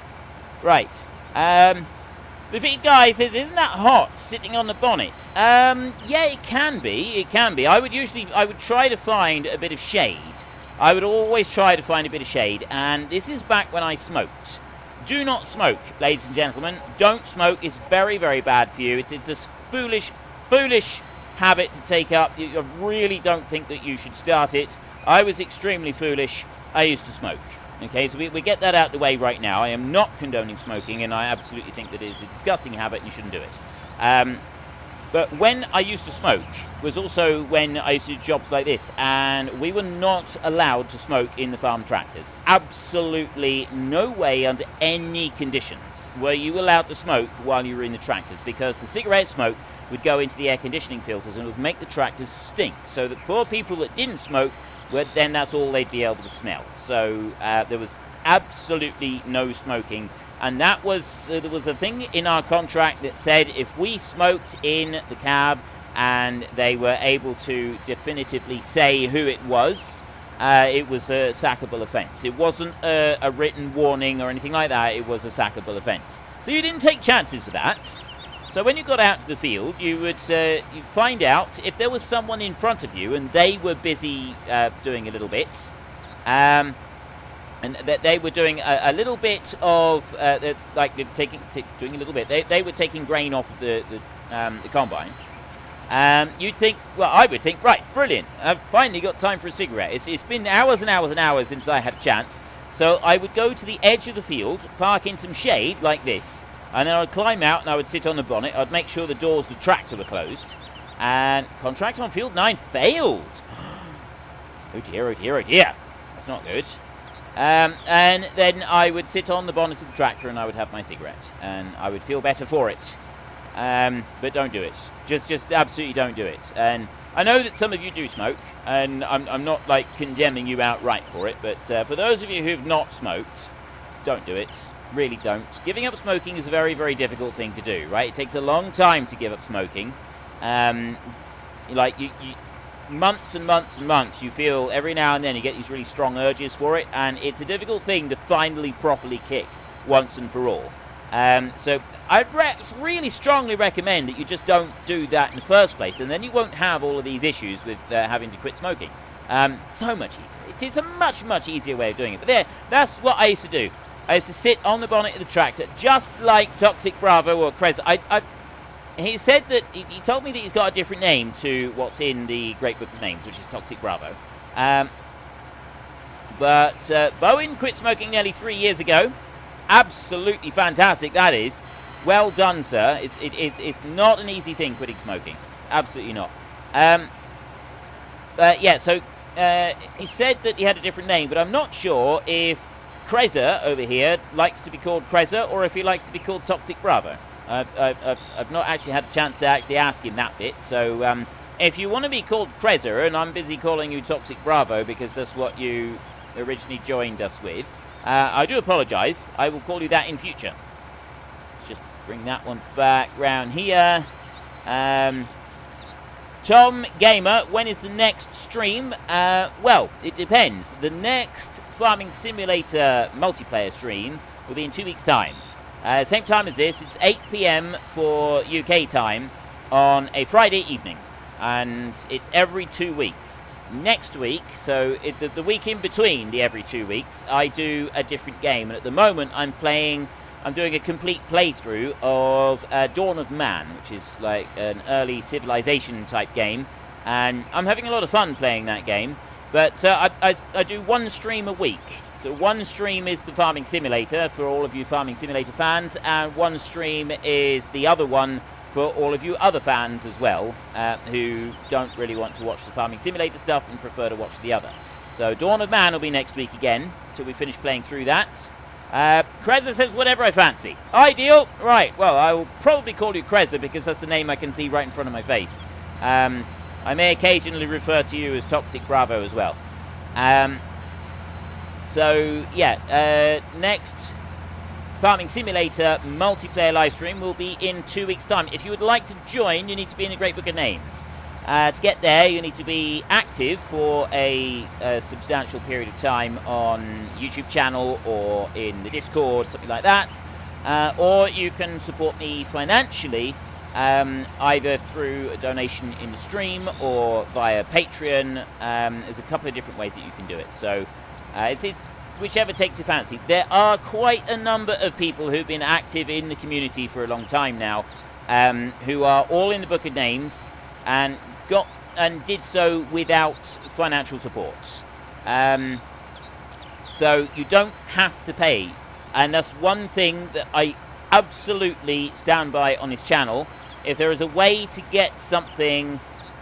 Right. The feed guy says, isn't that hot sitting on the bonnet? Yeah, it can be. It can be. I would try to find a bit of shade. I would always try to find a bit of shade, and this is back when I smoked. Do not smoke, ladies and gentlemen. Don't smoke. It's very, very bad for you. It's a foolish habit to take up. I really don't think that you should start it. I was extremely foolish. I used to smoke. Okay, so we get that out of the way right now. I am not condoning smoking, and I absolutely think that it is a disgusting habit and you shouldn't do it. But when I used to smoke was also when I used to do jobs like this, and we were not allowed to smoke in the farm tractors. Absolutely no way under any conditions were you allowed to smoke while you were in the tractors, because the cigarette smoke would go into the air conditioning filters and it would make the tractors stink. So the poor people that didn't smoke, then that's all they'd be able to smell. So there was absolutely no smoking. And that was, there was a thing in our contract that said if we smoked in the cab and they were able to definitively say who it was a sackable offence. It wasn't a written warning or anything like that. It was a sackable offence. So you didn't take chances with that. So when you got out to the field, you would you'd find out if there was someone in front of you and they were busy doing a little bit. And that they were doing a little bit of, doing a little bit. They were taking grain off of the combine. You'd think, well, I would think, right, brilliant. I've finally got time for a cigarette. It's been hours and hours and hours since I had a chance. So I would go to the edge of the field, park in some shade like this, and then I would climb out and I would sit on the bonnet. I'd make sure the doors of the tractor were closed. And contract on field 9 failed. Oh dear, oh dear, oh dear. That's not good. And then I would sit on the bonnet of the tractor and I would have my cigarette. And I would feel better for it. But don't do it. Just absolutely don't do it. And I know that some of you do smoke, and I'm not like condemning you outright for it, but for those of you who've not smoked, don't do it. Really don't. Giving up smoking is a very, very difficult thing to do, right? It takes a long time to give up smoking. Like you months and months and months, you feel every now and then you get these really strong urges for it, and it's a difficult thing to finally properly kick once and for all. So I'd really strongly recommend that you just don't do that in the first place, and then you won't have all of these issues with having to quit smoking. So much easier. It's a much, much easier way of doing it. But there, that's what I used to do. I used to sit on the bonnet of the tractor, just like Toxic Bravo or Krez. He said that, he told me that he's got a different name to what's in the Great Book of Names, which is Toxic Bravo. But Bowen quit smoking nearly 3 years ago. absolutely fantastic, that is. Well done, sir. It's not an easy thing, quitting smoking. It's absolutely not. Yeah, so he said that he had a different name, but I'm not sure if Kreza over here likes to be called Kreza or if he likes to be called Toxic Bravo. I've not actually had a chance to actually ask him that bit, so if you want to be called Kreza, and I'm busy calling you Toxic Bravo because that's what you originally joined us with, I do apologise. I will call you that in future. Let's just bring that one back round here. Tom Gamer, when is the next stream? Well, it depends. The next Farming Simulator multiplayer stream will be in 2 weeks' time. Same time as this, it's 8 PM for UK time on a Friday evening. And it's every 2 weeks. Next week, so the week in between the every 2 weeks, I do a different game. And at the moment, I'm doing a complete playthrough of Dawn of Man, which is like an early civilization type game. And I'm having a lot of fun playing that game. But I do one stream a week. So one stream is the Farming Simulator for all of you Farming Simulator fans, and one stream is the other one for all of you other fans as well, who don't really want to watch the Farming Simulator stuff and prefer to watch the other. So Dawn of Man will be next week again, till we finish playing through that. Kreza says whatever I fancy. Ideal? Right, well, I will probably call you Kreza because that's the name I can see right in front of my face. I may occasionally refer to you as Toxic Bravo as well. So, yeah, next Farming Simulator multiplayer live stream will be in 2 weeks' time. If you would like to join, you need to be in a Great Book of Names. To get there, you need to be active for a substantial period of time on YouTube channel or in the Discord, something like that. Or you can support me financially, either through a donation in the stream or via Patreon. There's a couple of different ways that you can do it. So it's whichever takes your fancy. There are quite a number of people who've been active in the community for a long time now, who are all in the Book of Names and did so without financial support. So you don't have to pay, and that's one thing that I absolutely stand by on this channel. If there is a way to get something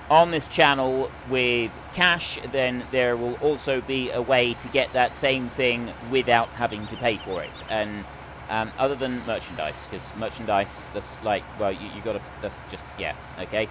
on this channel with cash, then there will also be a way to get that same thing without having to pay for it. And other than merchandise, because merchandise, that's like, well, you gotta, that's just, yeah, okay.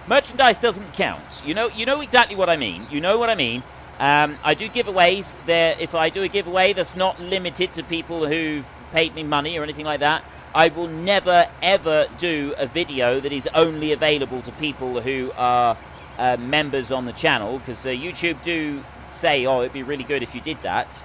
Merchandise doesn't count. You know exactly what I mean. You know what I mean. I do giveaways. If I do a giveaway that's not limited to people who've paid me money or anything like that, I will never ever do a video that is only available to people who are members on the channel, because YouTube do say, oh, it'd be really good if you did that.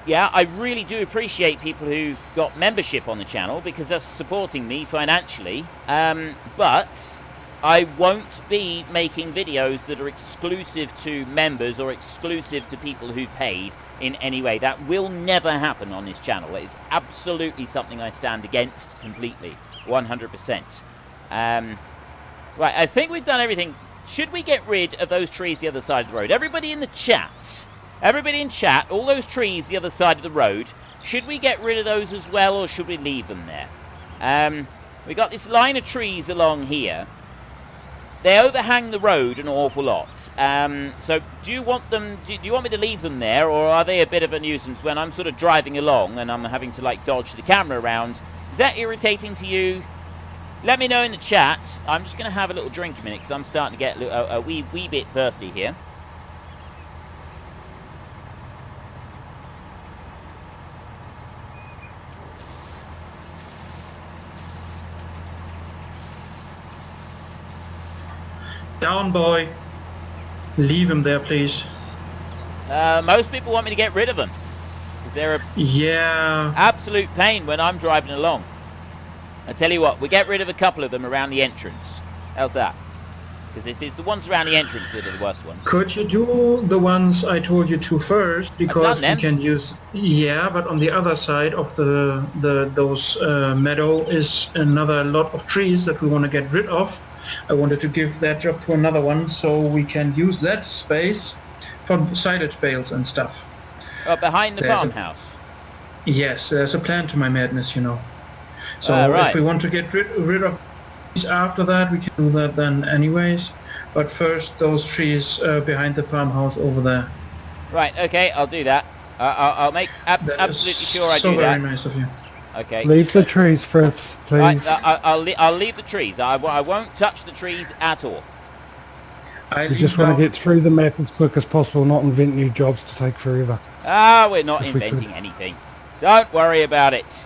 Yeah, I really do appreciate people who've got membership on the channel because that's supporting me financially. But I won't be making videos that are exclusive to members or exclusive to people who paid in any way. That will never happen on this channel. It is absolutely something I stand against completely, 100%. Right, I think we've done everything. Should we get rid of those trees the other side of the road? Everybody in the chat, all those trees the other side of the road, should we get rid of those as well, or should we leave them there? We got this line of trees along here. They overhang the road an awful lot. So do you want them? Do you want me to leave them there, or are they a bit of a nuisance when I'm sort of driving along and I'm having to like dodge the camera around? Is that irritating to you? Let me know in the chat. I'm just going to have a little drink a minute because I'm starting to get a wee bit thirsty here. Down, boy. Leave him there, please. Most people want me to get rid of them because they're a absolute pain when I'm driving along. I tell you what, we get rid of a couple of them around the entrance. How's that? Because this is the ones around the entrance that are the worst ones. Could you do the ones I told you to first? Because you can use... Yeah, but on the other side of those meadow is another lot of trees that we want to get rid of. I wanted to give that job to another one so we can use that space for silage bales and stuff. Behind the farmhouse? Yes, there's a plan to my madness, you know. So right. if we want to get rid of trees after that, we can do that then anyways. But first, those trees behind the farmhouse over there. Right, okay, I'll do that. I'll make That absolutely is sure I so do very that. nice of you. Okay. Leave the trees, Frith, Right, please. I'll leave the trees. I won't touch the trees at all. We just want to get through the map as quick as possible, not invent new jobs to take forever. Ah, we're not If we inventing could. anything. Don't worry about it.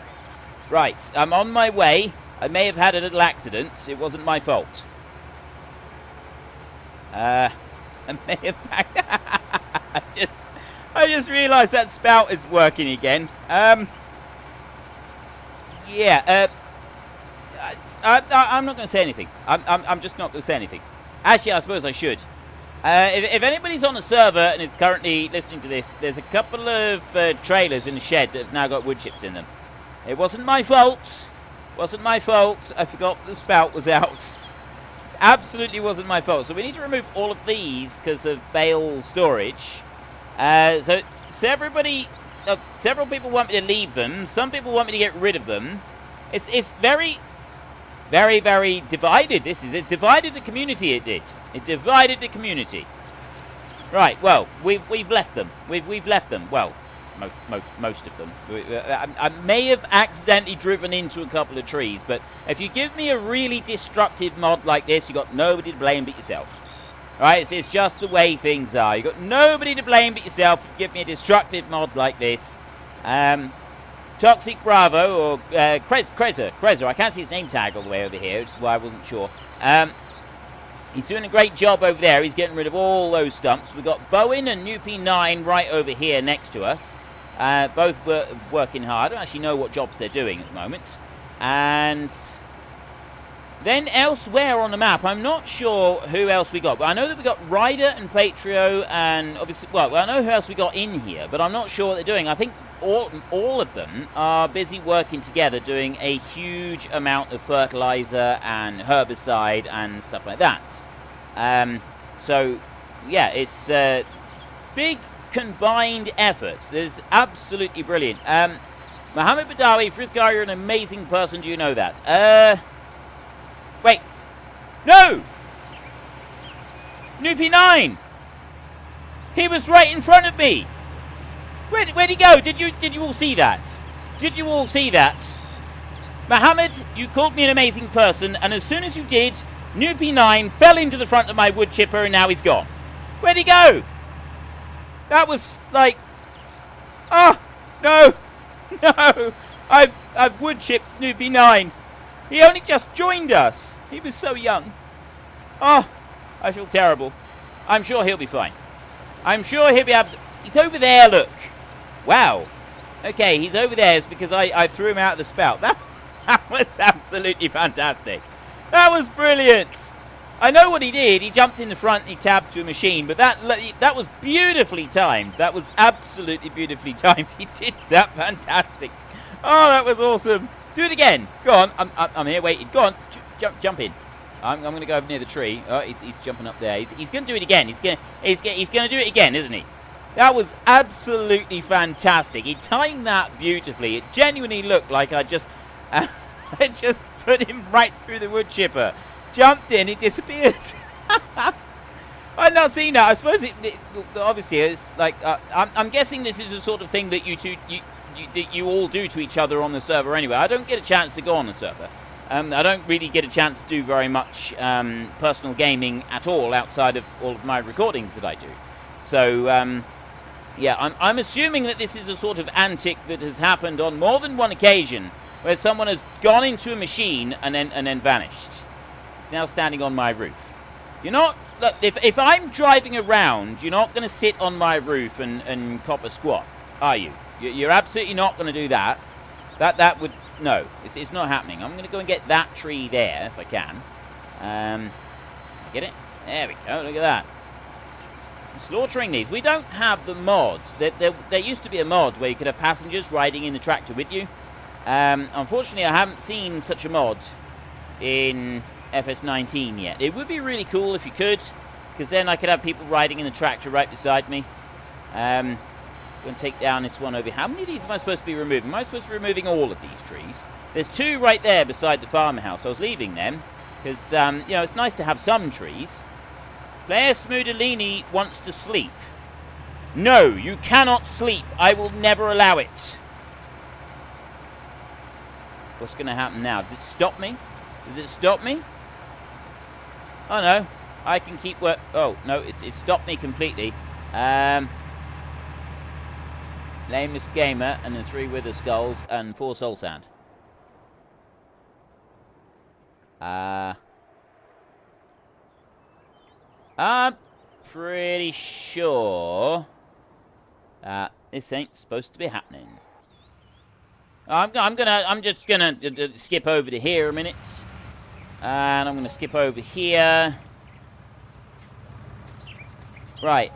Right, I'm on my way. I may have had a little accident. It wasn't my fault. I may have... I just realised that spout is working again. Yeah, I'm not going to say anything. I'm just not going to say anything. Actually, I suppose I should. If anybody's on the server and is currently listening to this, there's a couple of trailers in the shed that have now got wood chips in them. It wasn't my fault. Wasn't my fault. I forgot the spout was out. Absolutely wasn't my fault. So we need to remove all of these because of bale storage. So several people want me to leave them. Some people want me to get rid of them. It's very, very, very divided. It divided the community. It did. It divided the community. Right. Well, we've left them. We've left them. Well, most of them. I may have accidentally driven into a couple of trees, but if you give me a really destructive mod like this, you got nobody to blame but yourself. Right? It's just the way things are. You got nobody to blame but yourself. If you give me a destructive mod like this. Toxic Bravo, or Krezzer. I can't see his name tag all the way over here, which is why I wasn't sure. He's doing a great job over there. He's getting rid of all those stumps. We've got Bowen and New P9 right over here next to us. Both working hard. I don't actually know what jobs they're doing at the moment. And then elsewhere on the map, I'm not sure who else we got. But I know that we got Ryder and Patrio, and obviously, well, I know who else we got in here, but I'm not sure what they're doing. I think all of them are busy working together, doing a huge amount of fertilizer and herbicide and stuff like that. So, yeah, it's big combined efforts. There's absolutely brilliant. Mohammed Badawi, Frithgar, you're an amazing person. Do you know that? Wait. No! New P9! He was right in front of me! Where'd he go? Did you all see that? Did you all see that? Mohammed, you called me an amazing person, and as soon as you did, New P9 fell into the front of my wood chipper and now he's gone. Where'd he go? That was like... Oh! No! No! I've wood chipped New P9. He only just joined us. He was so young. Oh, I feel terrible. I'm sure he'll be fine. I'm sure he'll be able to... He's over there, look. Wow. Okay, he's over there. It's because I threw him out of the spout. That was absolutely fantastic. That was brilliant. I know what he did. He jumped in the front and he tabbed to a machine, but that was beautifully timed. That was absolutely beautifully timed. He did that fantastic. Oh, that was awesome. Do it again. Go on. I'm here waiting. Go on. Jump in. I'm going to go over near the tree. Oh, he's jumping up there. He's going to do it again. He's going to do it again, isn't he? That was absolutely fantastic. He timed that beautifully. It genuinely looked like I just put him right through the wood chipper. Jumped in, he disappeared. I've not seen that. I suppose obviously it's like I'm guessing this is the sort of thing that you all do to each other on the server anyway. I don't get a chance to go on the server. I don't really get a chance to do very much personal gaming at all outside of all of my recordings that I do. So yeah, I'm assuming that this is a sort of antic that has happened on more than one occasion, where someone has gone into a machine and then vanished. It's now standing on my roof. You're not... Look, if I'm driving around, you're not going to sit on my roof and cop a squat, are you? You're absolutely not going to do that. That would... No, it's not happening. I'm going to go and get that tree there, if I can. Get it? There we go, look at that. Slaughtering these. We don't have the mods. There used to be a mod where you could have passengers riding in the tractor with you. Unfortunately, I haven't seen such a mod in FS19 yet. It would be really cool if you could, because then I could have people riding in the tractor right beside me. I'm going to take down this one over here. How many of these am I supposed to be removing? Am I supposed to be removing all of these trees? There's 2 right there beside the farmhouse. I was leaving them because, you know, it's nice to have some trees. Player Smoodelini wants to sleep. No, you cannot sleep. I will never allow it. What's going to happen now? Does it stop me? Does it stop me? Oh, no. I can keep work. Oh, no, it stopped me completely. Nameless Gamer, and then 3 Wither Skulls, and 4 Soul Sand. I'm pretty sure that this ain't supposed to be happening. I'm just gonna skip over to here a minute, and I'm gonna skip over here. Right.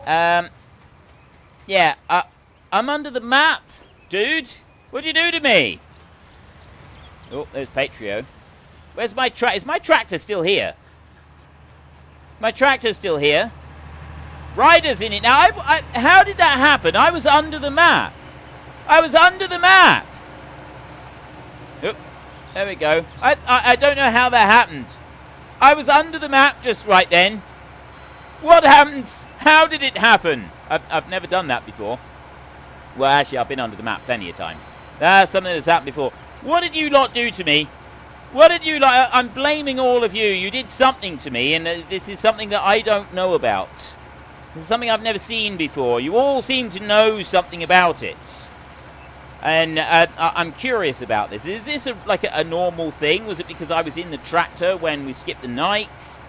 Yeah. I'm under the map, dude. What'd you do to me? Oh, there's Patrio. Where's my Is my tractor still here? My tractor's still here. Riders in it now. How did that happen? I was under the map. I was under the map. Oh, there we go. I don't know how that happened. I was under the map just right then. What happens? How did it happen? I've never done that before. Well, actually, I've been under the map plenty of times. That's something that's happened before. What did you lot do to me? What did you lot... I'm blaming all of you. You did something to me, and this is something that I don't know about. This is something I've never seen before. You all seem to know something about it. And I'm curious about this. Is this like a normal thing? Was it because I was in the tractor when we skipped the night?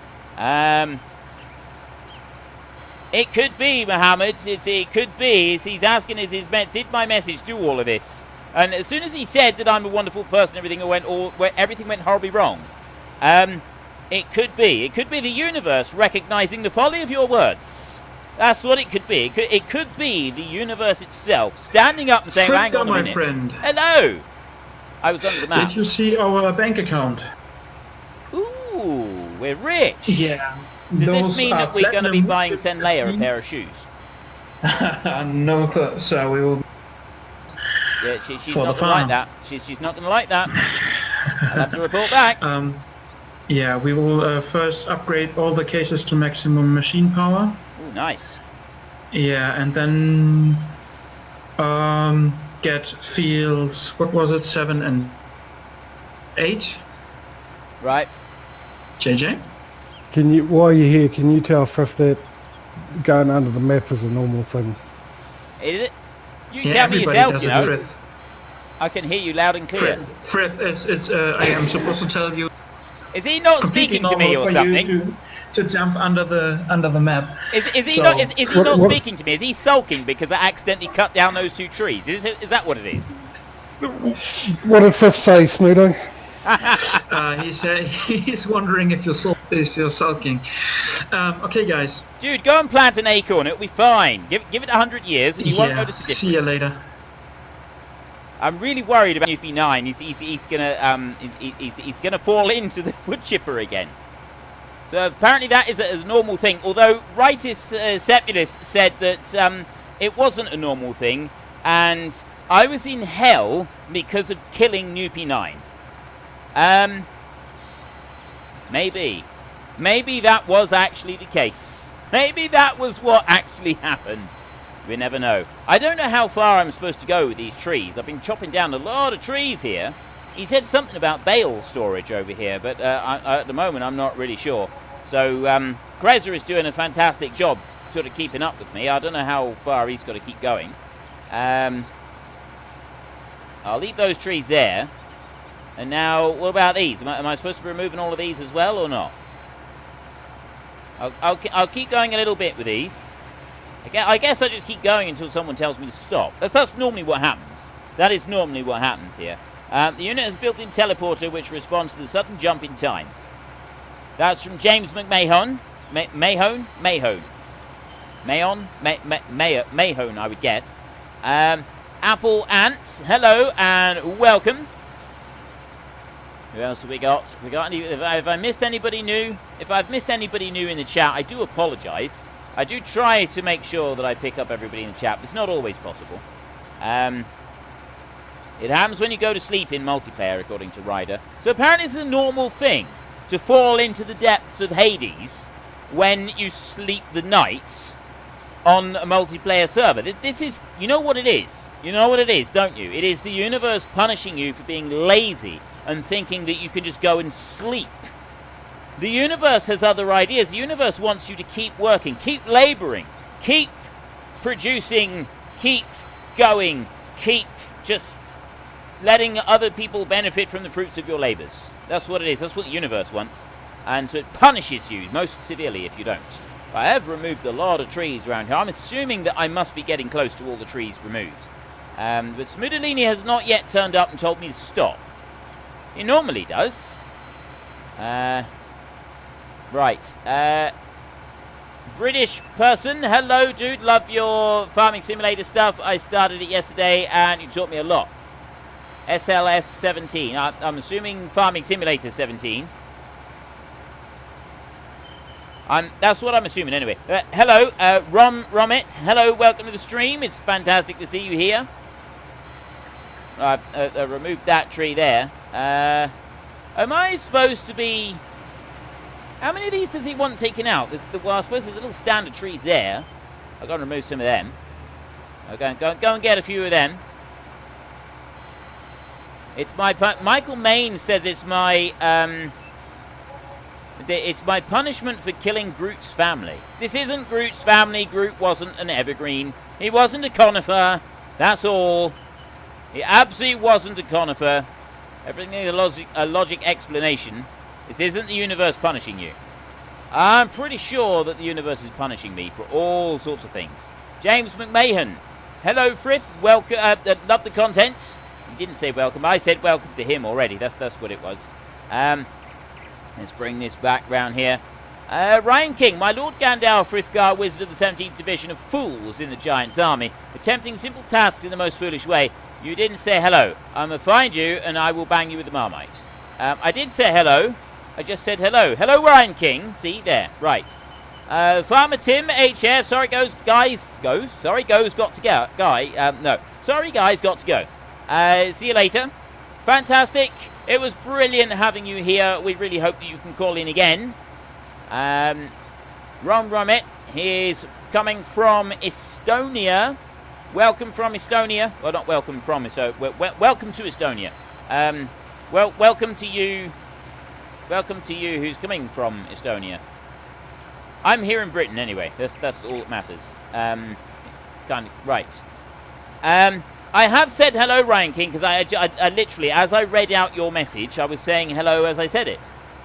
It could be, Mohammed. It could be. He's asking, did my message do all of this? And as soon as he said that I'm a wonderful person, everything went horribly wrong. It could be. It could be the universe recognizing the folly of your words. That's what it could be. It could be the universe itself standing up and saying, "Hang on a minute, my friend. Hello." I was under the map. Did you see our bank account? Ooh, we're rich. Yeah. Does this mean that we're going to be buying Senleia a pair of shoes? No, so we will. Yeah, she's not going to like that. She's not going to like that. I'll have to report back. Yeah, we will first upgrade all the cases to maximum machine power. Ooh, nice. Yeah, and then get fields. What was it? 7 and 8. Right. JJ. While you're here, can you tell if that going under the map is a normal thing? Is it? You Yeah, tell me yourself, you know. Frith. I can hear you loud and clear. Frith, it's I am supposed to tell you. Is he not speaking to me or something? To jump under the map. Is he not speaking to me? Is he sulking because I accidentally cut down those 2 trees? Is that what it is? What did Fifth say, Smootho? He said he's wondering if you're sulking. Okay, guys. Dude, go and plant an acorn. It'll be fine. Give it 100 years and you won't notice a difference. See you later. I'm really worried about UP9. He's gonna fall into the wood chipper again. So apparently that is a normal thing. Although Rightus Sepulus said that it wasn't a normal thing, and I was in hell because of killing UP9. Maybe that was actually the case. Maybe that was what actually happened. We never know. I don't know how far I'm supposed to go with these trees. I've been chopping down a lot of trees here. He said something about bale storage over here, but at the moment I'm not really sure. So Kreza is doing a fantastic job sort of keeping up with me. I don't know how far he's got to keep going. I'll leave those trees there. And now, what about these? Am I supposed to be removing all of these as well, or not? I'll keep going a little bit with these. I guess I just keep going until someone tells me to stop. That's normally what happens. That is normally what happens here. The unit has built-in teleporter which responds to the sudden jump in time. That's from James McMahon. Mahone, I would guess. Apple Ant, hello and welcome. Who else have we got? If I missed anybody new? If I've missed anybody new in the chat, I do apologise. I do try to make sure that I pick up everybody in the chat, but it's not always possible. It happens when you go to sleep in multiplayer, according to Ryder. So apparently it's a normal thing to fall into the depths of Hades when you sleep the night on a multiplayer server. This is, you know what it is? You know what it is, don't you? It is the universe punishing you for being lazy and thinking that you can just go and sleep. The universe has other ideas. The universe wants you to keep working, keep laboring, keep producing, keep going, keep just letting other people benefit from the fruits of your labors. That's what it is. That's what the universe wants. And so it punishes you most severely if you don't. I have removed a lot of trees around here. I'm assuming that I must be getting close to all the trees removed. But Smudolini has not yet turned up and told me to stop. He normally does. Right. British person. Hello, dude. Love your farming simulator stuff. I started it yesterday and you taught me a lot. SLF17. I'm assuming farming simulator 17. That's what I'm assuming anyway. Hello, Romit. Hello, welcome to the stream. It's fantastic to see you here. I've removed that tree there. Am I supposed to be... How many of these does he want taken out? Well, I suppose there's a little stand of trees there. I've got to remove some of them. Okay, go and get a few of them. It's my... Michael Main says it's my... It's my punishment for killing Groot's family. This isn't Groot's family. Groot wasn't an evergreen. He wasn't a conifer. That's all. He absolutely wasn't a conifer. Everything is a logic explanation. This isn't the universe punishing you. I'm pretty sure that the universe is punishing me for all sorts of things. James McMahon. Hello, Frith. Welcome. Love the content. He didn't say welcome. I said welcome to him already. That's what it was. Let's bring this back round here. Ryan King, my Lord Gandalf, Frithgar, wizard of the 17th division of fools in the Giant's army, attempting simple tasks in the most foolish way. You didn't say hello. I'm going to find you and I will bang you with the Marmite. I did say hello. I just said hello. Hello, Ryan King. See, there. Right. Farmer Tim, HF. Sorry, guys, got to go. No. Sorry, guys, got to go. See you later. Fantastic. It was brilliant having you here. We really hope that you can call in again. Ron Rummet, he's coming from Estonia. Welcome from Estonia. Well, not welcome from, so welcome to Estonia. Welcome to you. Welcome to you who's coming from Estonia. I'm here in Britain anyway. That's all that matters. Right. I have said hello, Ryan King, because I literally, as I read out your message, I was saying hello as I said it.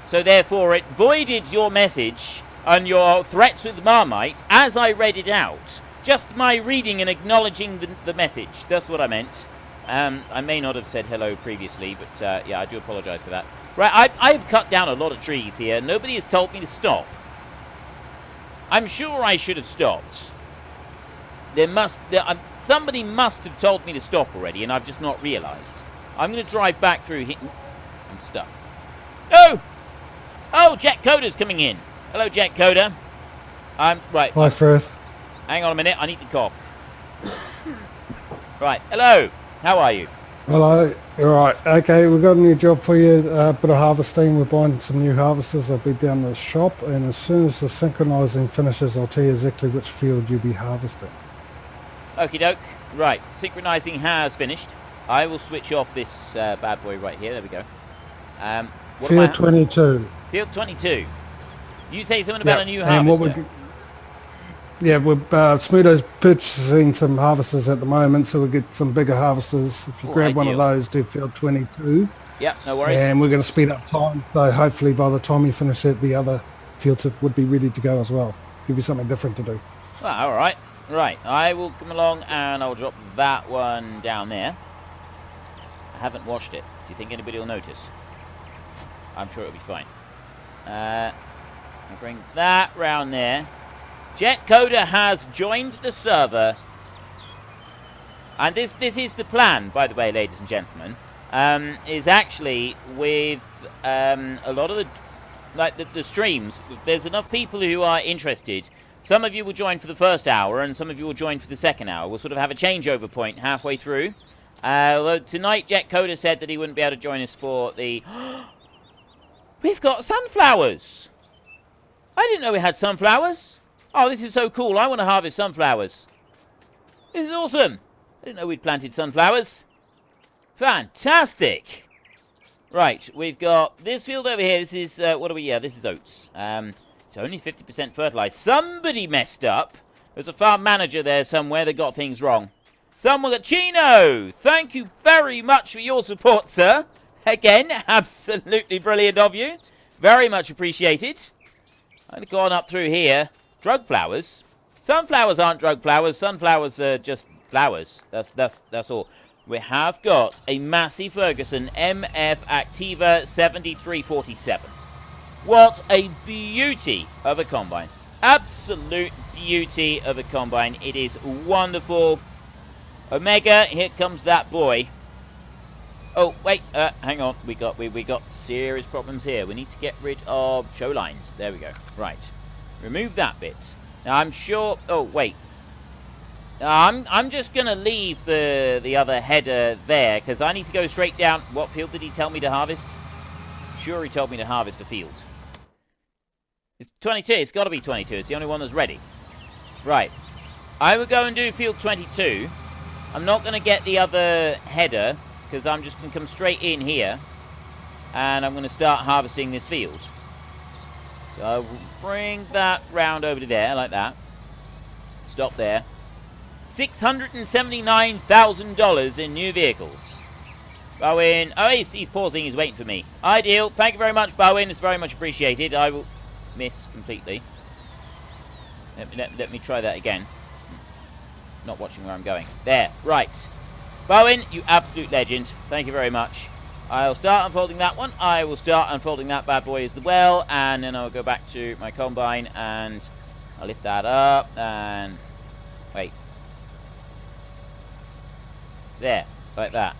So therefore, it voided your message and your threats with the Marmite as I read it out. Just my reading and acknowledging the message. That's what I meant. I may not have said hello previously, but yeah, I do apologise for that. Right, I've cut down a lot of trees here. Nobody has told me to stop. I'm sure I should have stopped. Somebody must have told me to stop already, and I've just not realised. I'm going to drive back through here. I'm stuck. Oh! Oh, Jet Coder's coming in. Hello, Jet Coder. Right. Hi, Frith. Hang on a minute. I need to cough. Right. Hello. How are you? Hello. All right. Okay, we've got a new job for you. A bit of harvesting. We're buying some new harvesters. They'll be down the shop, and as soon as the synchronising finishes, I'll tell you exactly which field you'll be harvesting. Okie doke. Right. Synchronising has finished. I will switch off this bad boy right here. There we go. Field 22. Field 22. You say something about a new and harvester. We're Smudo's purchasing some harvesters at the moment, so we'll get some bigger harvesters. If you grab one of those, do field 22. Yep, no worries. And we're going to speed up time, so hopefully by the time you finish it, the other fields would be ready to go as well. Give you something different to do. Well, all right. Right, I will come along and I'll drop that one down there. I haven't washed it. Do you think anybody will notice? I'm sure it'll be fine. I'll bring that round there. Jet Coder has joined the server. And this is the plan, by the way, ladies and gentlemen. Is actually with a lot of the streams. There's enough people who are interested. Some of you will join for the first hour, and some of you will join for the second hour. We'll sort of have a changeover point halfway through. Although tonight, Jet Coder said that he wouldn't be able to join us for the... We've got sunflowers! I didn't know we had sunflowers. Oh, this is so cool. I want to harvest sunflowers. This is awesome. I didn't know we'd planted sunflowers. Fantastic. Right, we've got this field over here. This is, what are we? Yeah, this is oats. It's only 50% fertilized. Somebody messed up. There's a farm manager there somewhere that got things wrong. Someone got Chino. Thank you very much for your support, sir. Again, absolutely brilliant of you. Very much appreciated. I've gone up through here. Drug flowers. Sunflowers aren't drug flowers. Sunflowers are just flowers. That's all. We have got a Massey Ferguson MF Activa 7347. What a beauty of a combine. Absolute beauty of a combine. It is wonderful. Omega, here comes that boy. Oh, wait, hang on. We got serious problems here. We need to get rid of show lines. There we go. Right. Remove that bit. Now, I'm sure... Oh, wait. I'm just going to leave the other header there, because I need to go straight down. What field did he tell me to harvest? Sure, he told me to harvest a field. It's 22. It's got to be 22. It's the only one that's ready. Right. I will go and do field 22. I'm not going to get the other header, because I'm just going to come straight in here, and I'm going to start harvesting this field. So I will bring that round over to there, like that. Stop there. $679,000 in new vehicles. Bowen. Oh, he's pausing. He's waiting for me. Ideal. Thank you very much, Bowen. It's very much appreciated. I will miss completely. Let me try that again. Not watching where I'm going. There. Right. Bowen, you absolute legend. Thank you very much. I'll start unfolding that one. I will start unfolding that bad boy as well. And then I'll go back to my combine and I'll lift that up and... Wait. There, like that.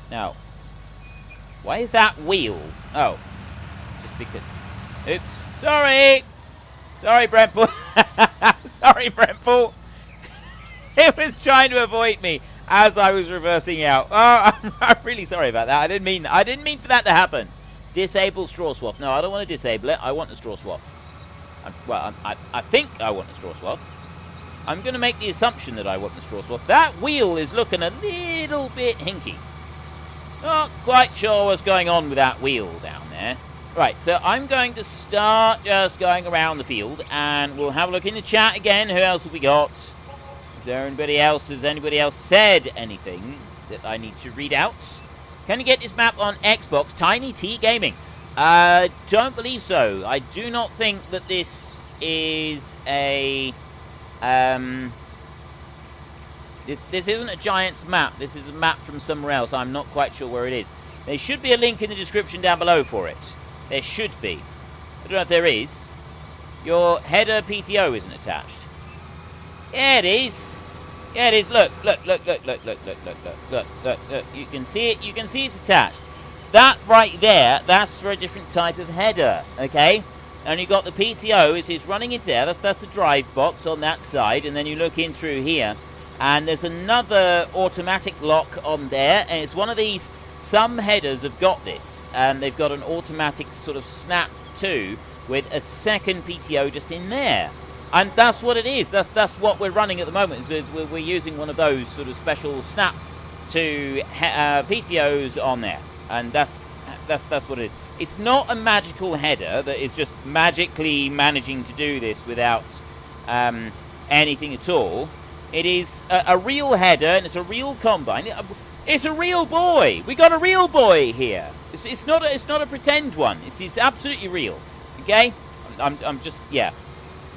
Now, why is that wheel? Oh, just because. Oops. Sorry. Sorry, Brentford. Sorry, Brentford. It was trying to avoid me as I was reversing out. Oh, I'm really sorry about that. I didn't mean for that to happen. Disable straw swap. No, I don't want to disable it. I want a straw swap. I think I want a straw swap. I'm going to make the assumption that I want the straw swap. That wheel is looking a little bit hinky. Not quite sure what's going on with that wheel down there. Right, so I'm going to start just going around the field, and we'll have a look in the chat again. Who else have we got? Is there anybody else? Has anybody else said anything that I need to read out? Can you get this map on Xbox? Tiny T Gaming. Don't believe so. I do not think that this is a... This isn't a Giants map. This is a map from somewhere else. I'm not quite sure where it is. There should be a link in the description down below for it. There should be. I don't know if there is. Your header PTO isn't attached. Yeah, it is. Yeah, it is. Look. You can see it. You can see it's attached. That right there, that's for a different type of header. Okay? And you've got the PTO, it's running into there. That's the drive box on that side. And then you look in through here. And there's another automatic lock on there. And it's one of these, some headers have got this. And they've got an automatic sort of snap to with a second PTO just in there. And that's what it is. That's what we're running at the moment. Is we're using one of those sort of special snap to PTOs on there. And that's what it is. It's not a magical header that is just magically managing to do this without anything at all. It is a real header, and it's a real combine. It's a real boy. We got a real boy here. It's not a pretend one. It's absolutely real. Okay? I'm just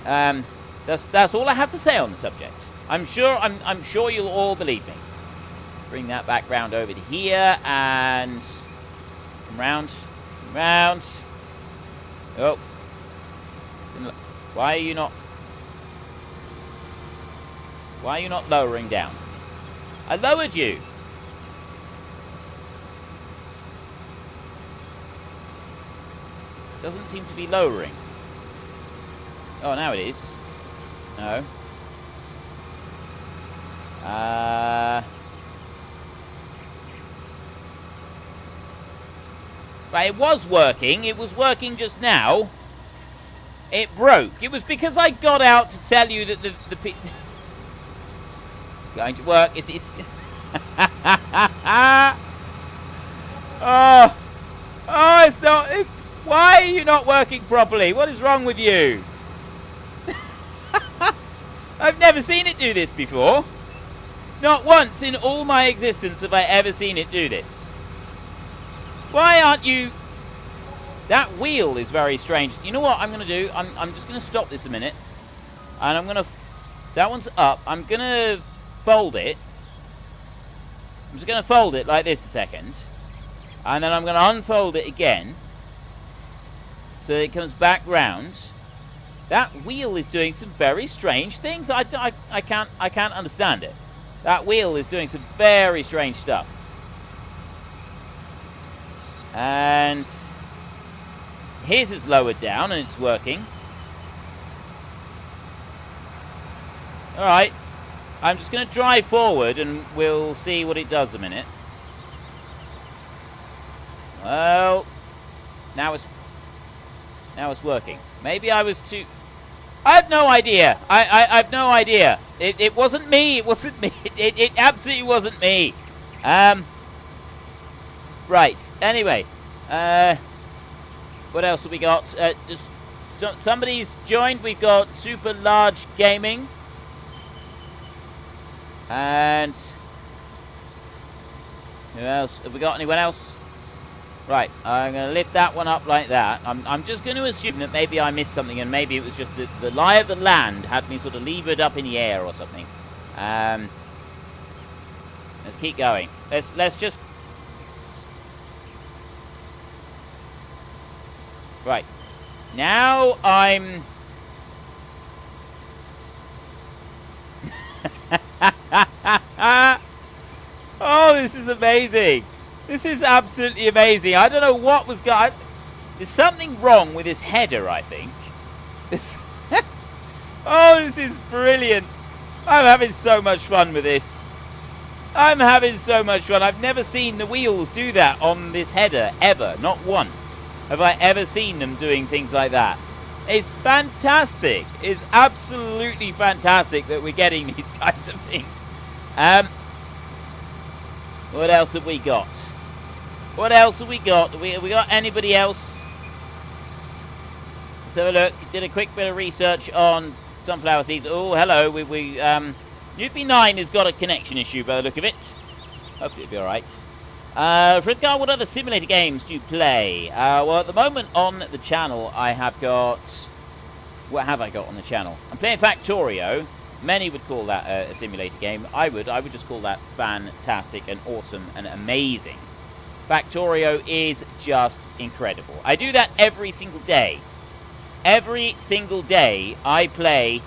that's all I have to say on the subject. I'm sure you'll all believe me. Bring that back round over to here and come round. Oh. Why are you not lowering down? I lowered you. Doesn't seem to be lowering. Oh, now it is. No. Right, it was working. It was working just now. It broke. It was because I got out to tell you that the it's going to work. It's oh, it's not. Why are you not working properly? What is wrong with you? I've never seen it do this before. Not once in all my existence have I ever seen it do this. Why aren't you... That wheel is very strange. You know what I'm going to do? I'm just going to stop this a minute. And I'm going to... That one's up. I'm going to fold it. I'm just going to fold it like this a second. And then I'm going to unfold it again. So it comes back round. That wheel is doing some very strange things. I can't understand it. That wheel is doing some very strange stuff. And his is lowered down and it's working. Alright. I'm just going to drive forward and we'll see what it does a minute. Well, now it's working. Maybe I was too... I have no idea. I have no idea. It wasn't me. It wasn't me. It absolutely wasn't me. Right. Anyway. What else have we got? Somebody's joined. We've got Super Large Gaming. And... who else? Have we got anyone else? Right, I'm going to lift that one up like that. I'm just going to assume that maybe I missed something and maybe it was just the lie of the land had me sort of levered up in the air or something. Let's keep going. Let's just... Right. Now I'm... Oh, this is amazing. This is absolutely amazing. I don't know what was going... There's something wrong with this header, I think. This... Oh, this is brilliant. I'm having so much fun with this. I'm having so much fun. I've never seen the wheels do that on this header, ever. Not once have I ever seen them doing things like that. It's fantastic. It's absolutely fantastic that we're getting these kinds of things. What else have we got? What else have we got? Have we got anybody else? Let's have a look. Did a quick bit of research on sunflower seeds. Oh, hello. Newbie9 has got a connection issue by the look of it. Hopefully it'll be alright. Fredgar, what other simulator games do you play? Well, at the moment on the channel, I have got... What have I got on the channel? I'm playing Factorio. Many would call that a simulator game. I would just call that fantastic and awesome and amazing. Factorio is just incredible. I do that every single day. Every single day I play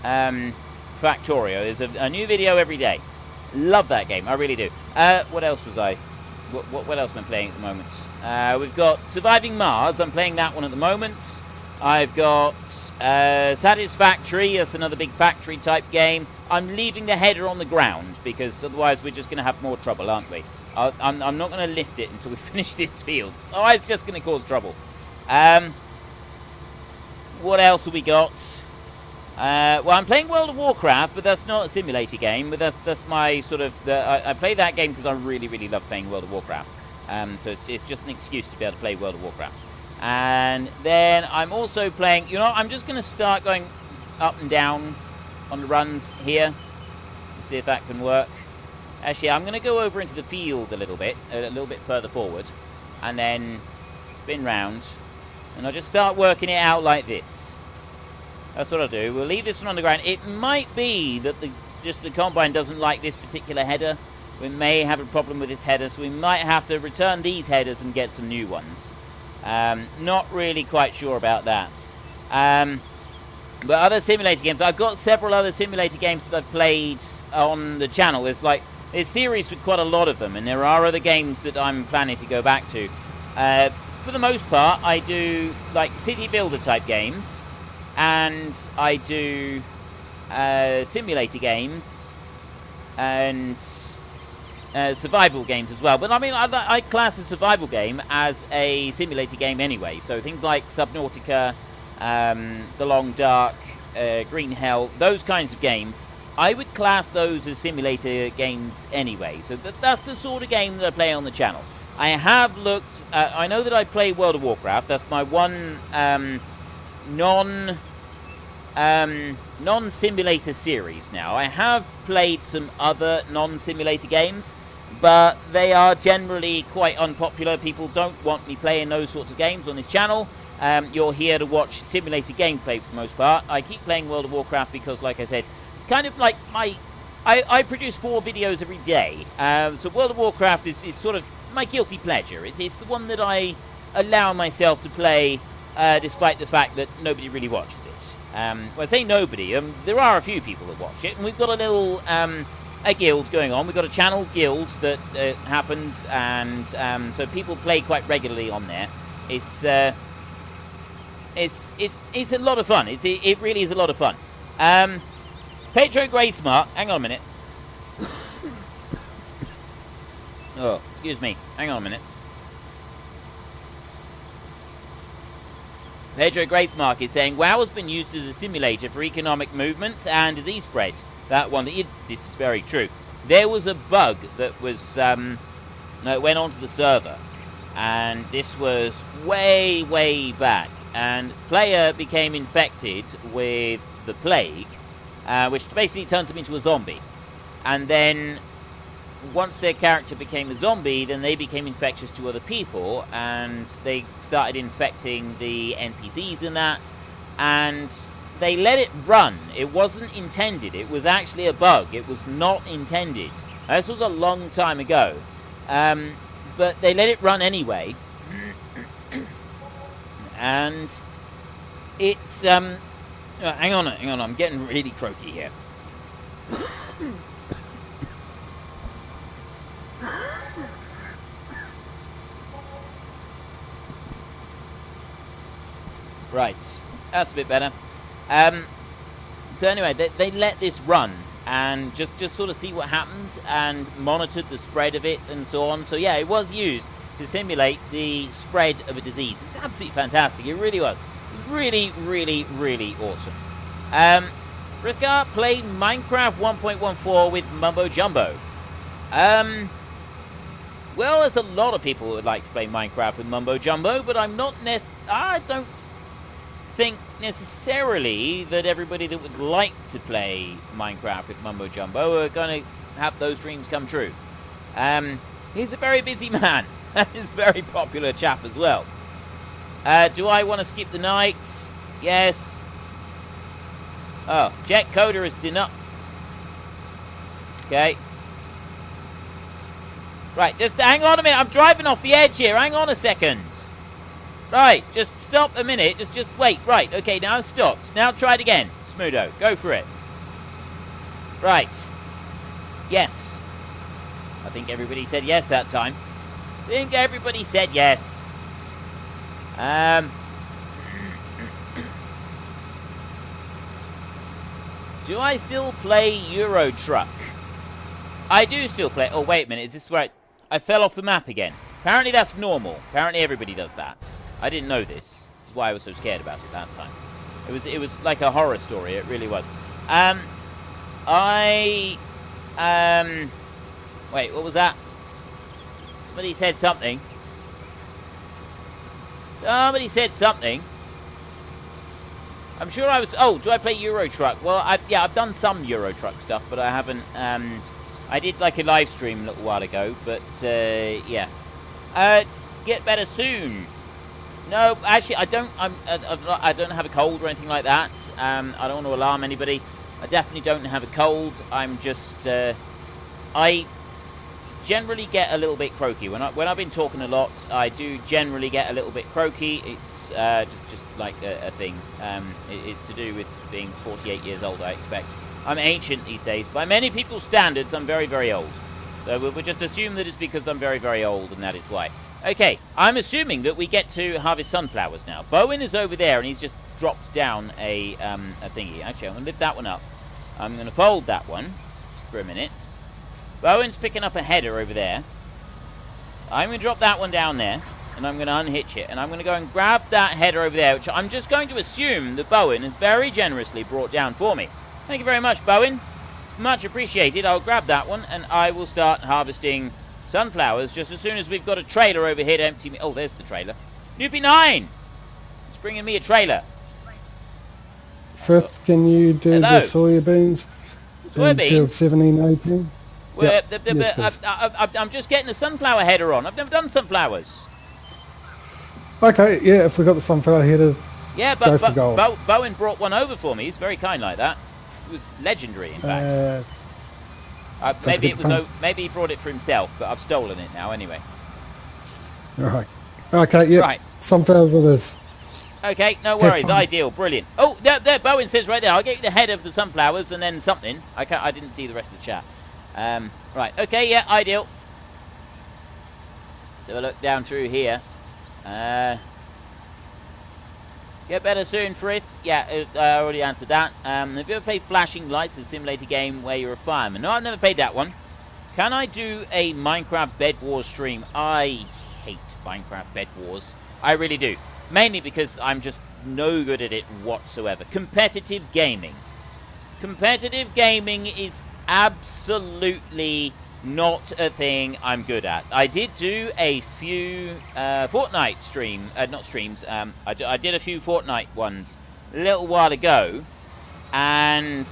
Factorio. There's a new video every day. Love that game. I really do. What else was I... What else am I playing at the moment? We've got Surviving Mars. I'm playing that one at the moment. I've got Satisfactory. That's another big factory type game. I'm leaving the header on the ground because otherwise we're just going to have more trouble, aren't we? I'm not going to lift it until we finish this field. Otherwise it's just going to cause trouble. What else have we got? Well, I'm playing World of Warcraft, but that's not a simulator game. But that's my sort of... I play that game because I really, really love playing World of Warcraft. So it's just an excuse to be able to play World of Warcraft. And then I'm also playing... You know, I'm just going to start going up and down on the runs here. See if that can work. Actually, I'm going to go over into the field a little bit further forward. And then spin round. And I'll just start working it out like this. That's what I'll do. We'll leave this one on the ground. It might be that the Combine doesn't like this particular header. We may have a problem with this header, so we might have to return these headers and get some new ones. Not really quite sure about that. But other simulator games, I've got several other simulator games that I've played on the channel. There's series with quite a lot of them, and there are other games that I'm planning to go back to. For the most part, I do like city builder type games. and I do simulator games and survival games as well. But I mean, I class a survival game as a simulator game anyway. So things like Subnautica, The Long Dark, Green Hell, those kinds of games, I would class those as simulator games anyway. So that's the sort of game that I play on the channel. I have looked, I know that I play World of Warcraft. That's my one non-simulator series now. I have played some other non-simulator games, but they are generally quite unpopular. People don't want me playing those sorts of games on this channel. You're here to watch simulator gameplay for the most part. I keep playing World of Warcraft because, like I said, it's kind of like I produce 4 videos every day. So World of Warcraft is sort of my guilty pleasure. It's the one that I allow myself to play, despite the fact that nobody really watches it. Well, I say nobody. There are a few people that watch it, and we've got a little a guild going on. We've got a channel guild that happens, and so people play quite regularly on there. It's a lot of fun. It really is a lot of fun. Pedro Graysmart, hang on a minute. Oh, excuse me. Hang on a minute. Pedro Graysmark is saying, WoW has been used as a simulator for economic movements and disease spread. That one, this is very true. There was a bug that was, it went onto the server. And this was way, way back. And player became infected with the plague, which basically turns them into a zombie. And then once their character became a zombie, then they became infectious to other people, and they started infecting the NPCs and that, and they let it run. It wasn't intended. It was actually a bug. It was not intended. This was a long time ago. But they let it run anyway. And it's, hang on, I'm getting really croaky here. Right, that's a bit better. So anyway, they let this run and just sort of see what happened and monitored the spread of it and so on. So yeah, it was used to simulate the spread of a disease. It was absolutely fantastic. It really was. It was really, really, really awesome. Frithgar, play Minecraft 1.14 with Mumbo Jumbo. Well, there's a lot of people who would like to play Minecraft with Mumbo Jumbo, but I don't think necessarily that everybody that would like to play Minecraft with Mumbo Jumbo are going to have those dreams come true. He's a very busy man. He's a very popular chap as well. Do I want to skip the night? Yes. Oh, Jet Coder is denied. Okay. Right, just hang on a minute. I'm driving off the edge here. Hang on a second. Right, just stop a minute. Just wait. Right, okay, now I've stopped. Now try it again. Smootho, go for it. Right. Yes. I think everybody said yes that time. I think everybody said yes. Do I still play Euro Truck? I do still play. Oh, wait a minute. Is this right? I fell off the map again. Apparently that's normal. Apparently everybody does that. I didn't know this. That's why I was so scared about it last time. It was like a horror story. It really was. Wait, what was that? Somebody said something. Somebody said something. I'm sure I was... Oh, do I play Euro Truck? Well, I've done some Euro Truck stuff, but I haven't... I did like a live stream a little while ago, but yeah. Get better soon. No, actually, I don't have a cold or anything like that. I don't want to alarm anybody. I definitely don't have a cold. I'm just... I generally get a little bit croaky. When I've been talking a lot, I do generally get a little bit croaky. It's just like a thing. It's to do with being 48 years old, I expect. I'm ancient these days. By many people's standards, I'm very, very old. So we'll just assume that it's because I'm very, very old, and that is why. Okay, I'm assuming that we get to harvest sunflowers now. Bowen is over there, and he's just dropped down a thingy. Actually, I'm going to lift that one up. I'm going to fold that one just for a minute. Bowen's picking up a header over there. I'm going to drop that one down there, and I'm going to unhitch it, and I'm going to go and grab that header over there, which I'm just going to assume that Bowen has very generously brought down for me. Thank you very much, Bowen. Much appreciated. I'll grab that one, and I will start harvesting sunflowers just as soon as we've got a trailer over here to empty me. Oh, there's the trailer. Newbie9! It's bringing me a trailer. Frith, can you do Hello. the soybeans? Soybeans? Field 1718? Well, Yes, I'm just getting the sunflower header on. I've never done sunflowers. Okay, yeah, if we got the sunflower header, Yeah, Go but for gold. Bowen brought one over for me. He's very kind like that. It was legendary, in fact. Maybe it was. Maybe he brought it for himself, but I've stolen it now anyway. alright. Okay, yeah, Right. sunflowers it is. Okay, no worries. fun. Ideal, brilliant. Oh, there, Bowen says right there. I'll get you the head of the sunflowers and then something. I didn't see the rest of the chat. Right. Okay. Yeah. Ideal. So a look down through here. Get better soon, Frith. Yeah, I already answered that. Have you ever played Flashing Lights, a simulator game where you're a fireman? No, I've never played that one. Can I do a Minecraft Bed Wars stream? I hate Minecraft Bed Wars. I really do. Mainly because I'm just no good at it whatsoever. Competitive gaming. Competitive gaming is absolutely not a thing I'm good at. I did do a few Fortnite stream, not streams, I did a few Fortnite ones a little while ago, and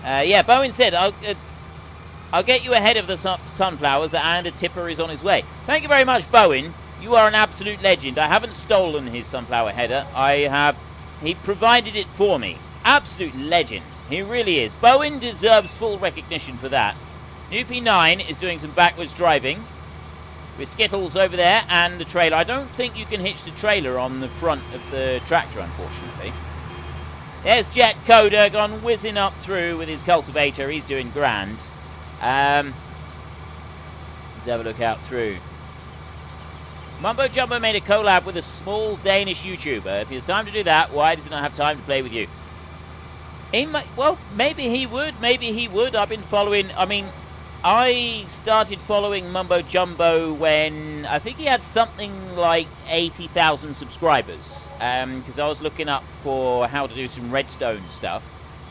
yeah, Bowen said, I'll get you ahead of the sunflowers, and a tipper is on his way. Thank you very much, Bowen. You are an absolute legend. I haven't stolen his sunflower header. He provided it for me. Absolute legend. He really is. Bowen deserves full recognition for that. Newpie9 is doing some backwards driving with Skittles over there and the trailer. I don't think you can hitch the trailer on the front of the tractor, unfortunately. There's Jet Coder gone whizzing up through with his cultivator. He's doing grand. Let's have a look out through. Mumbo Jumbo made a collab with a small Danish YouTuber. If he has time to do that, why does he not have time to play with you? Well, maybe he would. Maybe he would. I've been following... I mean, I started following Mumbo Jumbo when I think he had something like 80,000 subscribers. Because I was looking up for how to do some redstone stuff.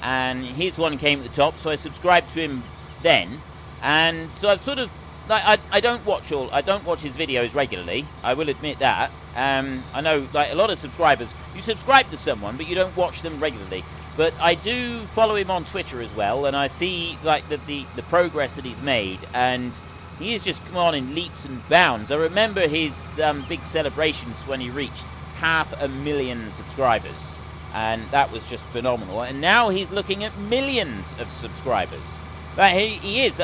And his one came at the top, so I subscribed to him then. And so I've sort of... Like, I don't watch his videos regularly. I will admit that. I know, like, a lot of subscribers, you subscribe to someone, but you don't watch them regularly. But I do follow him on Twitter as well, and I see, like, the progress that he's made, and he has just come on in leaps and bounds. I remember his big celebrations when he reached 500,000 subscribers, and that was just phenomenal. And now he's looking at millions of subscribers. But he is.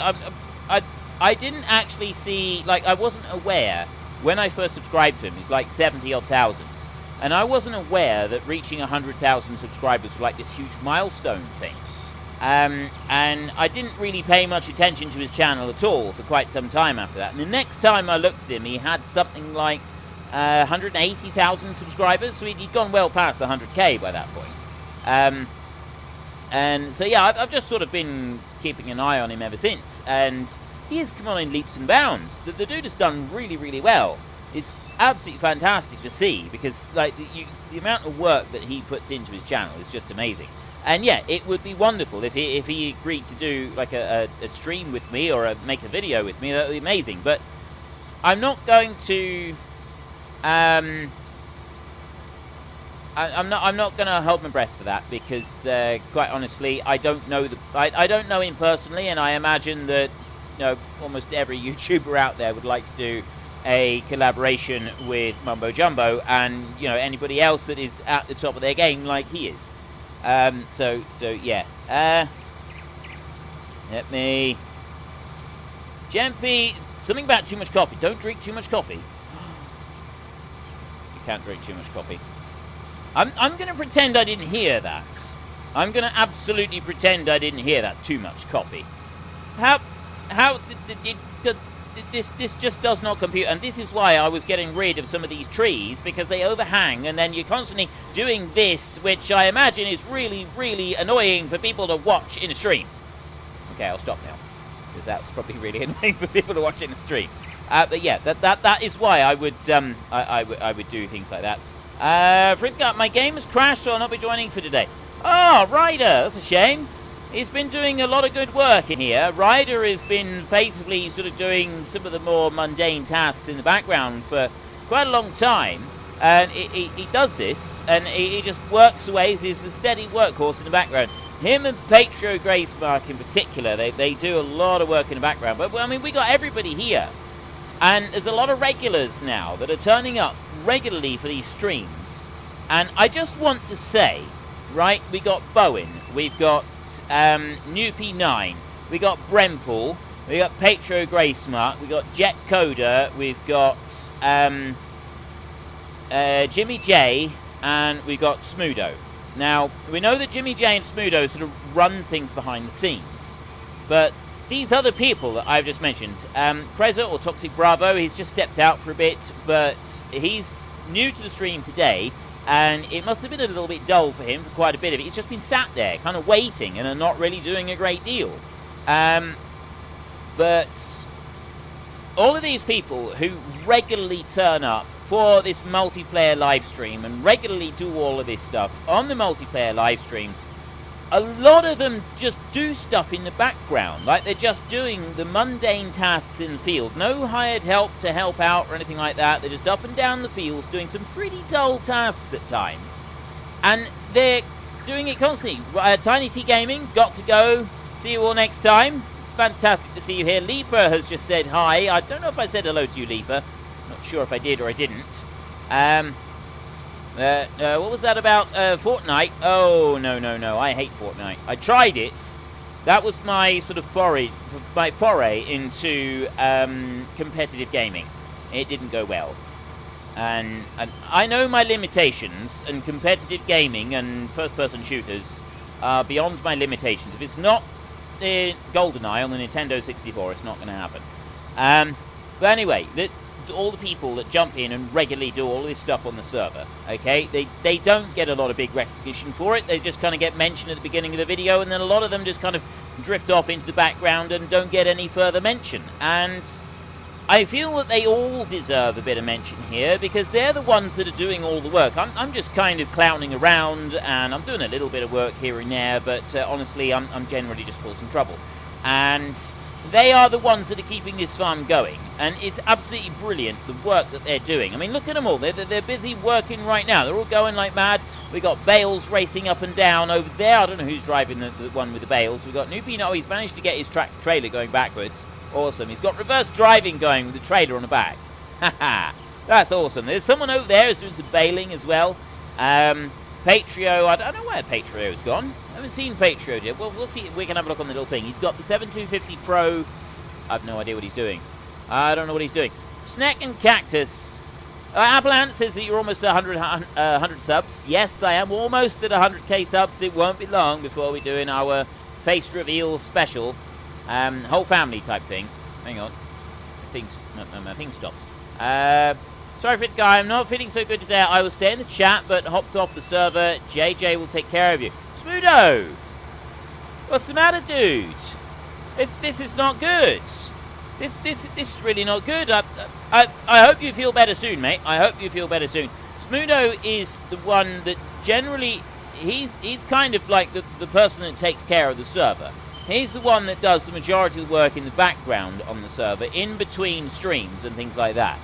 I didn't actually see, like, I wasn't aware, when I first subscribed to him, he's like 70-odd thousand, and I wasn't aware that reaching 100,000 subscribers was like this huge milestone thing. And I didn't really pay much attention to his channel at all for quite some time after that. And the next time I looked at him, he had something like 180,000 subscribers, so he'd gone well past the 100k by that point. And so, yeah, I've just sort of been keeping an eye on him ever since, and he has come on in leaps and bounds. The dude has done really, really well. It's absolutely fantastic to see, because like the amount of work that he puts into his channel is just amazing. And yeah, it would be wonderful if he agreed to do like a stream with me or make a video with me. That would be amazing. But I'm not going to. I'm not going to hold my breath for that, because quite honestly, I don't know I don't know him personally, and I imagine that, you know, almost every YouTuber out there would like to do a collaboration with Mumbo Jumbo, and, you know, anybody else that is at the top of their game like he is. So yeah. Let me... Jempy, something about too much coffee. Don't drink too much coffee. You can't drink too much coffee. I'm going to pretend I didn't hear that. I'm going to absolutely pretend I didn't hear that. Too much coffee. How this just does not compute, and this is why I was getting rid of some of these trees, because they overhang, and then you're constantly doing this, which I imagine is really, really annoying for people to watch in a stream. Okay, I'll stop now, because that's probably really annoying for people to watch in a stream. But yeah, that is why I would I would do things like that. Fritgat, my game has crashed, so I'll not be joining for today. Oh, Ryder, that's a shame. He's been doing a lot of good work in here. Ryder has been faithfully sort of doing some of the more mundane tasks in the background for quite a long time. And he does this, and he just works away. He's a steady workhorse in the background. Him and Patrio Gracemark in particular, they do a lot of work in the background. But, I mean, we got everybody here. And there's a lot of regulars now that are turning up regularly for these streams. And I just want to say, right, we got Bowen, we've got New P9, we got Brempool, we got Patro Gracemark, we got Jet Coder, we've got Jimmy J, and we got Smudo. Now, we know that Jimmy J and Smudo sort of run things behind the scenes, but these other people that I've just mentioned, Kreza or Toxic Bravo, he's just stepped out for a bit, but he's new to the stream today, and it must have been a little bit dull for him for quite a bit of it. He's just been sat there, kind of waiting, and are not really doing a great deal. But all of these people who regularly turn up for this multiplayer live stream and regularly do all of this stuff on the multiplayer live stream, a lot of them just do stuff in the background, like they're just doing the mundane tasks in the field. No hired help to help out or anything like that. They're just up and down the fields doing some pretty dull tasks at times. And they're doing it constantly. Tiny T Gaming, got to go. See you all next time. It's fantastic to see you here. Leaper has just said hi. I don't know if I said hello to you, Leaper. Not sure if I did or I didn't. What was that about Fortnite? Oh, no. I hate Fortnite. I tried it. That was my sort of foray into competitive gaming. It didn't go well. And I know my limitations, and competitive gaming and first-person shooters are beyond my limitations. If it's not GoldenEye on the Nintendo 64, it's not going to happen. But anyway, all the people that jump in and regularly do all this stuff on the server, okay, they don't get a lot of big recognition for it. They just kind of get mentioned at the beginning of the video, and then a lot of them just kind of drift off into the background and don't get any further mention. And I feel that they all deserve a bit of mention here, because they're the ones that are doing all the work. I'm just kind of clowning around, and I'm doing a little bit of work here and there, but honestly, I'm generally just causing trouble. And they are the ones that are keeping this farm going, and it's absolutely brilliant, the work that they're doing. I mean, look at them all. They're busy working right now. They're all going like mad. We got bales racing up and down over there. I don't know who's driving the one with the bales. We've got Noopy. No, he's managed to get his trailer going backwards. Awesome. He's got reverse driving going with the trailer on the back. Haha. That's awesome. There's someone over there who's doing some baling as well. Patrio, I don't know where Patrio's gone. I haven't seen Patrio yet. Well, we'll see if we can have a look on the little thing. He's got the 7250 Pro. I have no idea what he's doing. I don't know what he's doing. Snack and Cactus. Applant says that you're almost at 100 subs. Yes, I am almost at 100k subs. It won't be long before we're doing our face reveal special. Whole family type thing. Hang on. My thing stopped. Sorry for it, guy. I'm not feeling so good today. I will stay in the chat, but hopped off the server. JJ will take care of you. Smudo! What's the matter, dude? This is not good. This is really not good. I hope you feel better soon, mate. I hope you feel better soon. Smudo is the one that generally, he's kind of like the person that takes care of the server. He's the one that does the majority of the work in the background on the server, in between streams and things like that.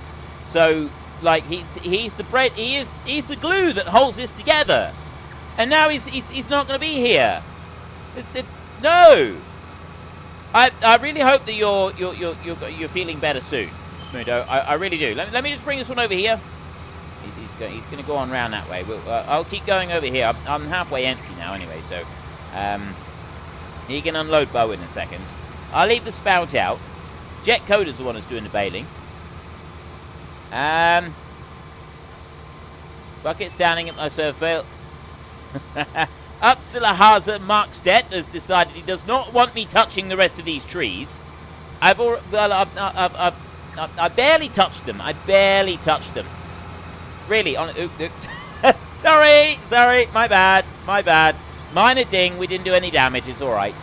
So, like, he's the bread, he's the glue that holds this together. And now he's not going to be here. No. I really hope that you're feeling better soon, Smudo. I really do. Let me just bring this one over here. He's going to go on round that way. I'll keep going over here. I'm halfway empty now anyway, so he can unload Bo in a second. I'll leave the spout out. Jet Coder's the one who's doing the bailing. Bucket standing at my server. Upsilahaza Markstedt has decided he does not want me touching the rest of these trees. I barely touched them. I barely touched them. Really, on sorry, my bad. Minor ding, we didn't do any damage, it's alright.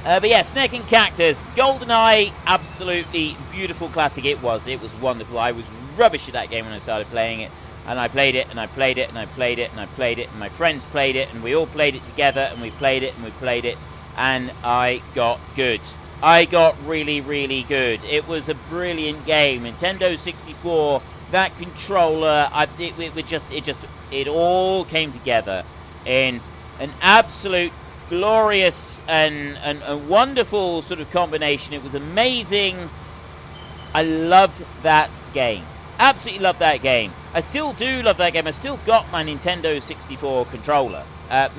But yeah, Snake and Cactus, GoldenEye, absolutely beautiful classic it was. It was wonderful. I was rubbish at that game when I started playing it. And I played it, and I played it, and I played it, and I played it, and my friends played it, and we all played it together, and we played it, and we played it, and I got good. I got really, really good. It was a brilliant game. Nintendo 64, that controller, it all came together in an absolute glorious and a wonderful sort of combination. It was amazing. I loved that game. Absolutely love that game. I still do love that game. I still got my Nintendo 64 controller. I've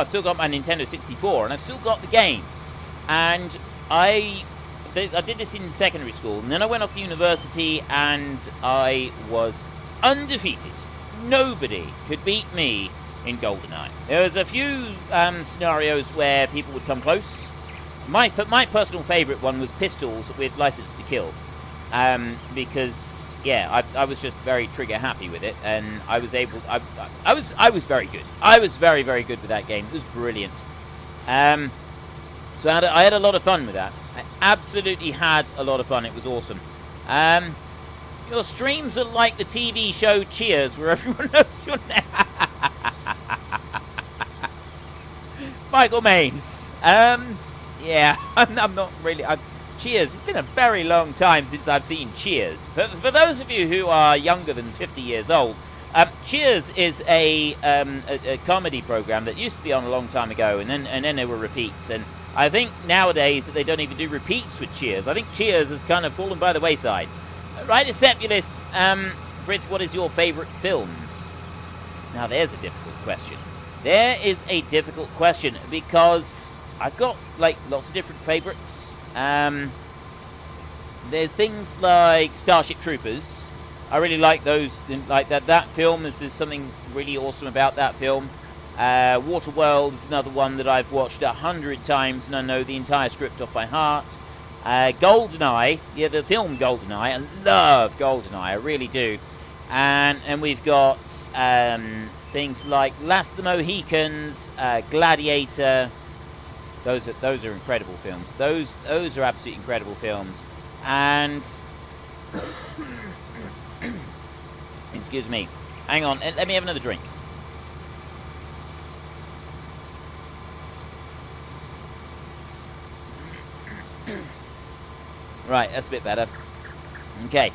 still got my Nintendo 64, and I've still got the game. And I did this in secondary school, and then I went off to university, and I was undefeated. Nobody could beat me in GoldenEye. There was a few scenarios where people would come close. My personal favourite one was pistols with License to Kill, because yeah, I was just very trigger happy with it, and I was able. I was very good. I was very, very good with that game. It was brilliant. So I had a lot of fun with that. I absolutely had a lot of fun. It was awesome. Your streams are like the TV show Cheers, where everyone knows your name. Michael Maines. Yeah, I'm not really. Cheers. It's been a very long time since I've seen Cheers. For those of you who are younger than 50 years old, Cheers is a comedy program that used to be on a long time ago, and then there were repeats. And I think nowadays they don't even do repeats with Cheers. I think Cheers has kind of fallen by the wayside. Right, Sepulus, Fritz, what is your favourite films? Now there's a difficult question. There is a difficult question because I've got like lots of different favourites. There's things like Starship Troopers. I really like those. Like that film. There's something really awesome about that film. Waterworld is another one that I've watched 100 times and I know the entire script off by heart. GoldenEye, yeah, the film GoldenEye. I love GoldenEye. I really do. And we've got things like Last of the Mohicans, Gladiator. Those are incredible films. Those are absolutely incredible films. And excuse me. Hang on. Let me have another drink. Right, that's a bit better. Okay.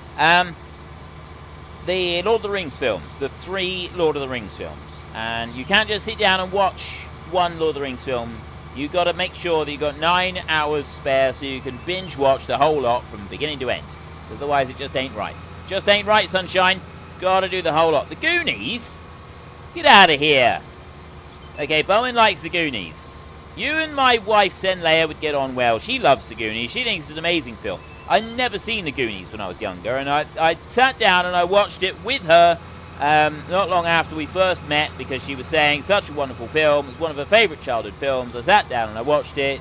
The Lord of the Rings films. The 3 Lord of the Rings films. And you can't just sit down and watch one Lord of the Rings film. You've got to make sure that you've got 9 hours spare so you can binge watch the whole lot from beginning to end. Otherwise, it just ain't right. Just ain't right, sunshine. Got to do the whole lot. The Goonies? Get out of here. Okay, Bowen likes the Goonies. You and my wife, Senleia, would get on well. She loves the Goonies. She thinks it's an amazing film. I'd never seen the Goonies when I was younger, and I sat down and I watched it with her not long after we first met because she was saying such a wonderful film. It's one of her favourite childhood films. I sat down and I watched it,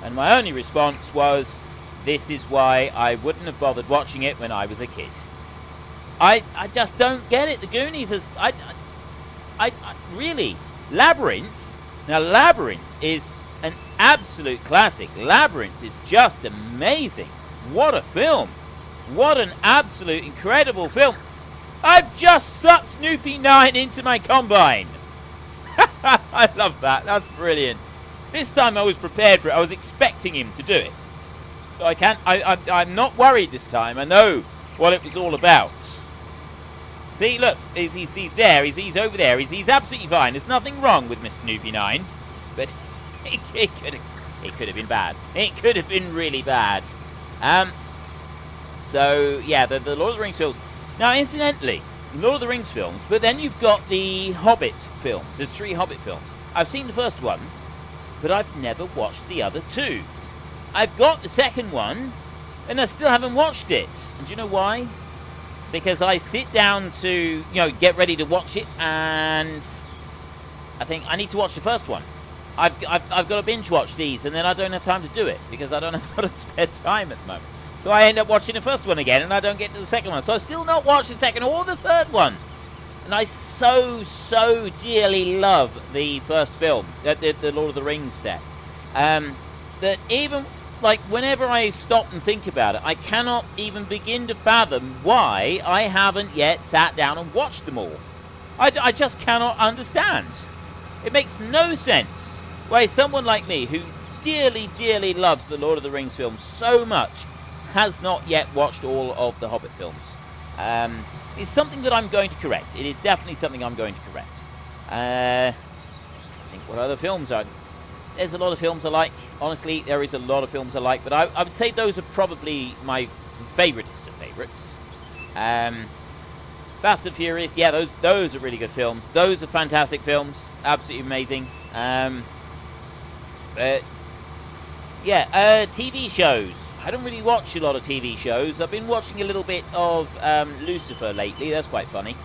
and my only response was, this is why I wouldn't have bothered watching it when I was a kid. I just don't get it. The Goonies is... I really... Labyrinth... Now, Labyrinth is an absolute classic. Labyrinth is just amazing. What a film. What an absolute incredible film. I've just sucked Snoopy 9 into my combine. I love that. That's brilliant. This time I was prepared for it. I was expecting him to do it. So I'm not worried this time. I know what it was all about. See, look, he's there. He's over there. He's absolutely fine. There's nothing wrong with Mr. Snoopy 9. But it could have been bad. It could have been really bad. So, yeah, the Lord of the Rings films. Now, incidentally, Lord of the Rings films, but then you've got the Hobbit films. There's 3 Hobbit films. I've seen the first one, but I've never watched the other 2. I've got the second one, and I still haven't watched it. And do you know why? Because I sit down to, get ready to watch it, and I think I need to watch the first one. I've got to binge watch these, and then I don't have time to do it because I don't have a lot of spare time at the moment. So I end up watching the first one again, and I don't get to the second one. So I still not watch the second or the third one. And I so dearly love the first film, the Lord of the Rings set. That even, like, whenever I stop and think about it, I cannot even begin to fathom why I haven't yet sat down and watched them all. I just cannot understand. It makes no sense why someone like me, who dearly loves the Lord of the Rings films so much, has not yet watched all of the Hobbit films. It's something that I'm going to correct. It is definitely something I'm going to correct. I think what other films are... There's a lot of films I like. Honestly, there is a lot of films I like, but I would say those are probably my favourite of favourites. Fast and Furious, yeah, those are really good films. Those are fantastic films. Absolutely amazing. TV shows. I don't really watch a lot of TV shows. I've been watching a little bit of Lucifer lately. That's quite funny.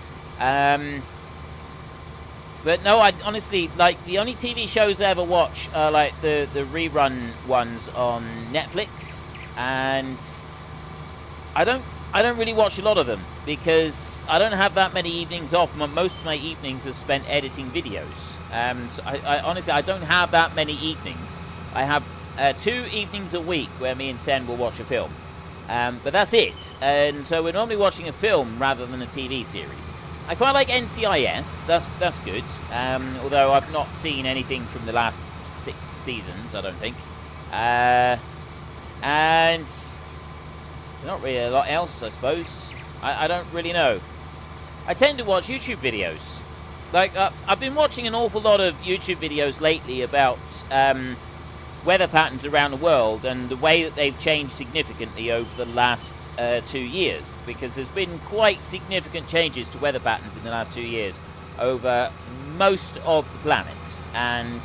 But no, I honestly, like, the only TV shows I ever watch are like the rerun ones on Netflix, and I don't really watch a lot of them because I don't have that many evenings off. Most of my evenings are spent editing videos. So I honestly, I don't have that many evenings. I have 2 evenings a week where me and Sen will watch a film. But that's it. And so we're normally watching a film rather than a TV series. I quite like NCIS. That's good. Although I've not seen anything from the last 6 seasons, I don't think. And not really a lot else, I suppose. I don't really know. I tend to watch YouTube videos. Like, I've been watching an awful lot of YouTube videos lately about weather patterns around the world and the way that they've changed significantly over the last 2 years, because there's been quite significant changes to weather patterns in the last 2 years over most of the planet. And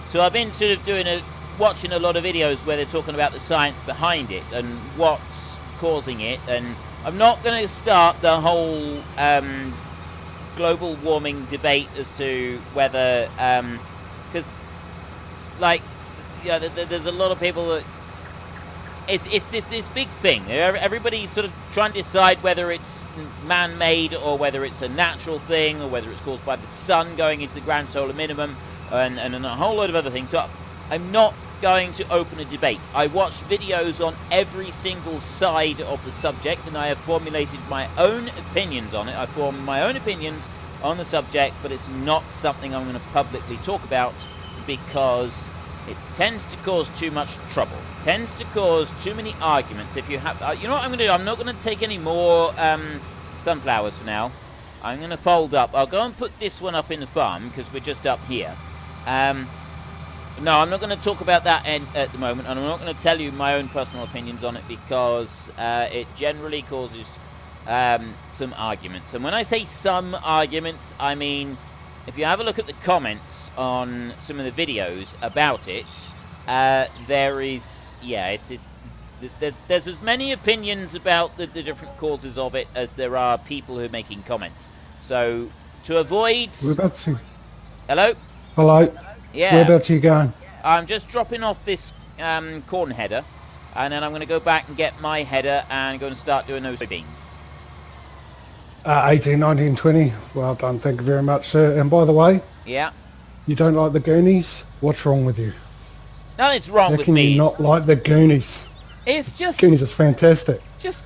so I've been sort of watching a lot of videos where they're talking about the science behind it and what's causing it. And I'm not going to start the whole global warming debate as to whether, because, like, yeah, there's a lot of people that it's this big thing. Everybody's sort of trying to decide whether it's man-made or whether it's a natural thing or whether it's caused by the sun going into the grand solar minimum and a whole load of other things. So I'm not going to open a debate. I watch videos on every single side of the subject, and I have formulated my own opinions on it. I form my own opinions on the subject, but it's not something I'm going to publicly talk about because it tends to cause too much trouble. It tends to cause too many arguments. If you have, you know what I'm going to do? I'm not going to take any more sunflowers for now. I'm going to fold up. I'll go and put this one up in the farm because we're just up here. No, I'm not going to talk about that at the moment, and I'm not going to tell you my own personal opinions on it because it generally causes some arguments. And when I say some arguments, I mean, if you have a look at the comments on some of the videos about it, there is, yeah, there's as many opinions about the different causes of it as there are people who are making comments. So, to avoid... Whereabouts you? Hello? Hello? Yeah. Whereabouts you going? I'm just dropping off this corn header, and then I'm going to go back and get my header and go and start doing those soybeans. 18, 19, 20. Well done. Thank you very much, sir. And by the way, Yeah. you don't like the Goonies? What's wrong with you? Nothing's wrong How with can me. you not like the Goonies? It's just... Goonies is fantastic. Just...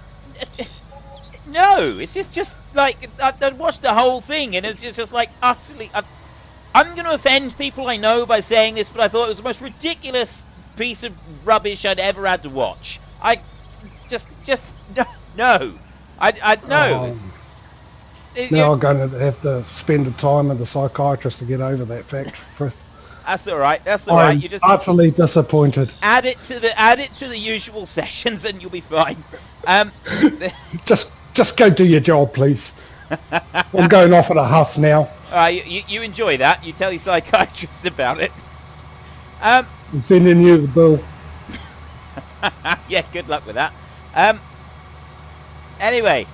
No, it's just like... I watched the whole thing, and it's just like utterly... I'm going to offend people I know by saying this, but I thought it was the most ridiculous piece of rubbish I'd ever had to watch. I just no. I no. Oh. Now I'm going to have to spend the time with the psychiatrist to get over that fact. That's all right. That's all right. I'm You just utterly disappointed. add it to the usual sessions, and you'll be fine. Just go do your job, please. I'm going off at a huff now. You enjoy that. You tell your psychiatrist about it. I'm sending you the bill. Yeah, good luck with that. Anyway,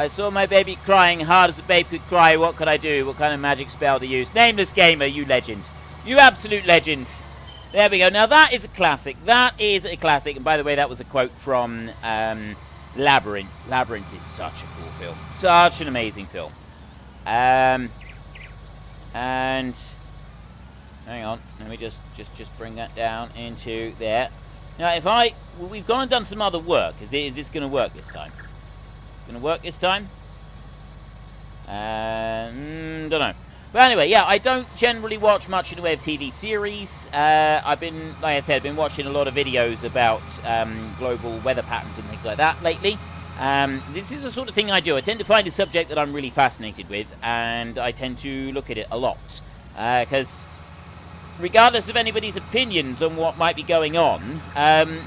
I saw my baby crying hard as a baby could cry. What could I do? What kind of magic spell to use? Nameless Gamer, you legend. You absolute legend. There we go. Now that is a classic. That is a classic. And by the way, that was a quote from Labyrinth. Labyrinth is such a cool film. Such an amazing film. And hang on. Let me just bring that down into there. Now, if we've gone and done some other work. Is this going to work this time? Going to work this time? Don't know. But anyway, yeah, I don't generally watch much in the way of TV series. I've been, like I said, been watching a lot of videos about global weather patterns and things like that lately. This is the sort of thing I do. I tend to find a subject that I'm really fascinated with, and I tend to look at it a lot. Because regardless of anybody's opinions on what might be going on,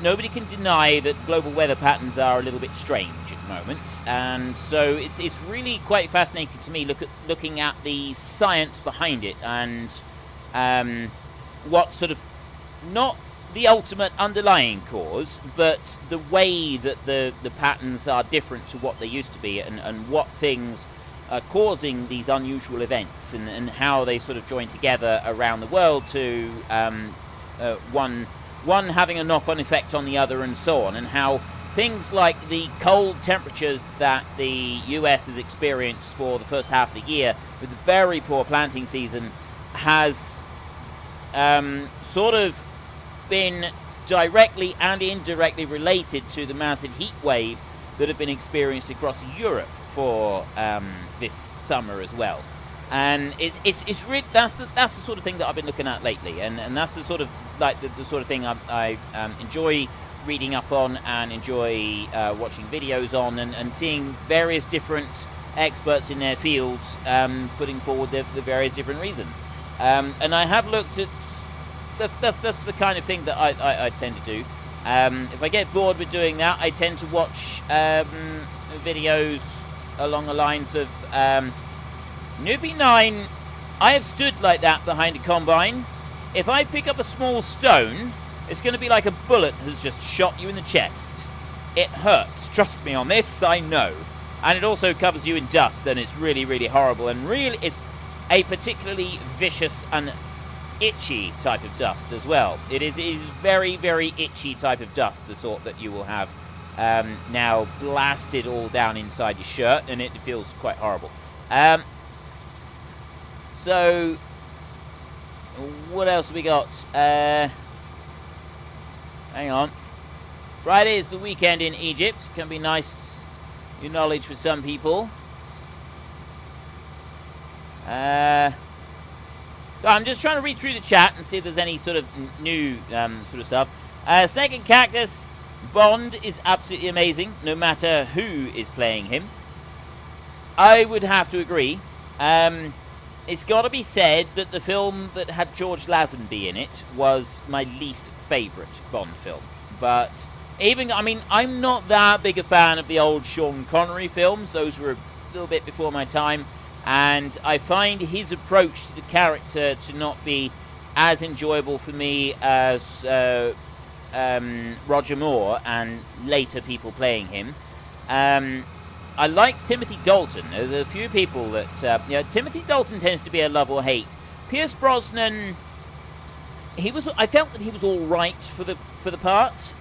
nobody can deny that global weather patterns are a little bit strange at the moment, and so it's really quite fascinating to me looking at the science behind it, and what sort of, not the ultimate underlying cause, but the way that the patterns are different to what they used to be, and what things are causing these unusual events, and how they sort of join together around the world to one having a knock-on effect on the other, and so on, and how things like the cold temperatures that the US has experienced for the first half of the year, with a very poor planting season, has sort of been directly and indirectly related to the massive heat waves that have been experienced across Europe for this summer as well. And it's really, that's the sort of thing that I've been looking at lately, and that's the sort of like the sort of thing I enjoy reading up on, and enjoy watching videos on, and seeing various different experts in their fields putting forward the various different reasons. And I have looked at, that's the kind of thing that I tend to do. If I get bored with doing that, I tend to watch videos along the lines of Newbie 9. I have stood like that behind a combine. If I pick up a small stone, it's going to be like a bullet has just shot you in the chest. It hurts. Trust me on this, I know. And it also covers you in dust, and it's really, really horrible. And really, it's a particularly vicious and itchy type of dust as well. It is very, very itchy type of dust, the sort that you will have now blasted all down inside your shirt, and it feels quite horrible. So, what else have we got? Hang on. Friday is the weekend in Egypt. Can be nice new knowledge for some people. So I'm just trying to read through the chat and see if there's any sort of new sort of stuff. Snake and Cactus, Bond is absolutely amazing, no matter who is playing him. I would have to agree. It's got to be said that the film that had George Lazenby in it was my least favourite Bond film. But even, I mean, I'm not that big a fan of the old Sean Connery films. Those were a little bit before my time. And I find his approach to the character to not be as enjoyable for me as Roger Moore and later people playing him. I liked Timothy Dalton. There's a few people that, Timothy Dalton tends to be a love or hate. Pierce Brosnan, I felt that he was all right for the part.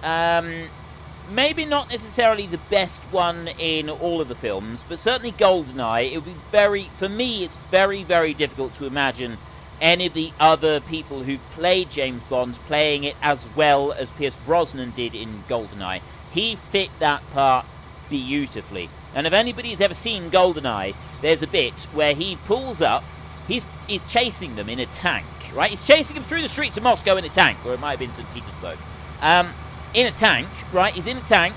Maybe not necessarily the best one in all of the films, but certainly GoldenEye. It would be for me, it's very, very difficult to imagine any of the other people who played James Bond playing it as well as Pierce Brosnan did in GoldenEye. He fit that part beautifully. And if anybody's ever seen GoldenEye, there's a bit where he pulls up, he's chasing them in a tank, right? He's chasing them through the streets of Moscow in a tank, or it might have been St. Petersburg. In a tank, right? He's in a tank,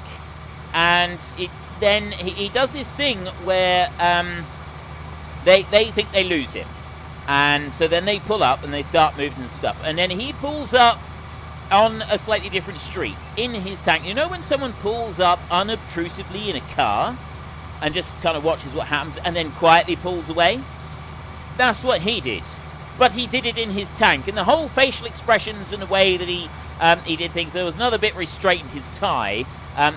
and then he does this thing where they think they lose him. And so then they pull up and they start moving and stuff. And then he pulls up on a slightly different street in his tank. You know when someone pulls up unobtrusively in a car and just kind of watches what happens and then quietly pulls away? That's what he did. But he did it in his tank. And the whole facial expressions and the way that he did things. There was another bit where he straightened his tie.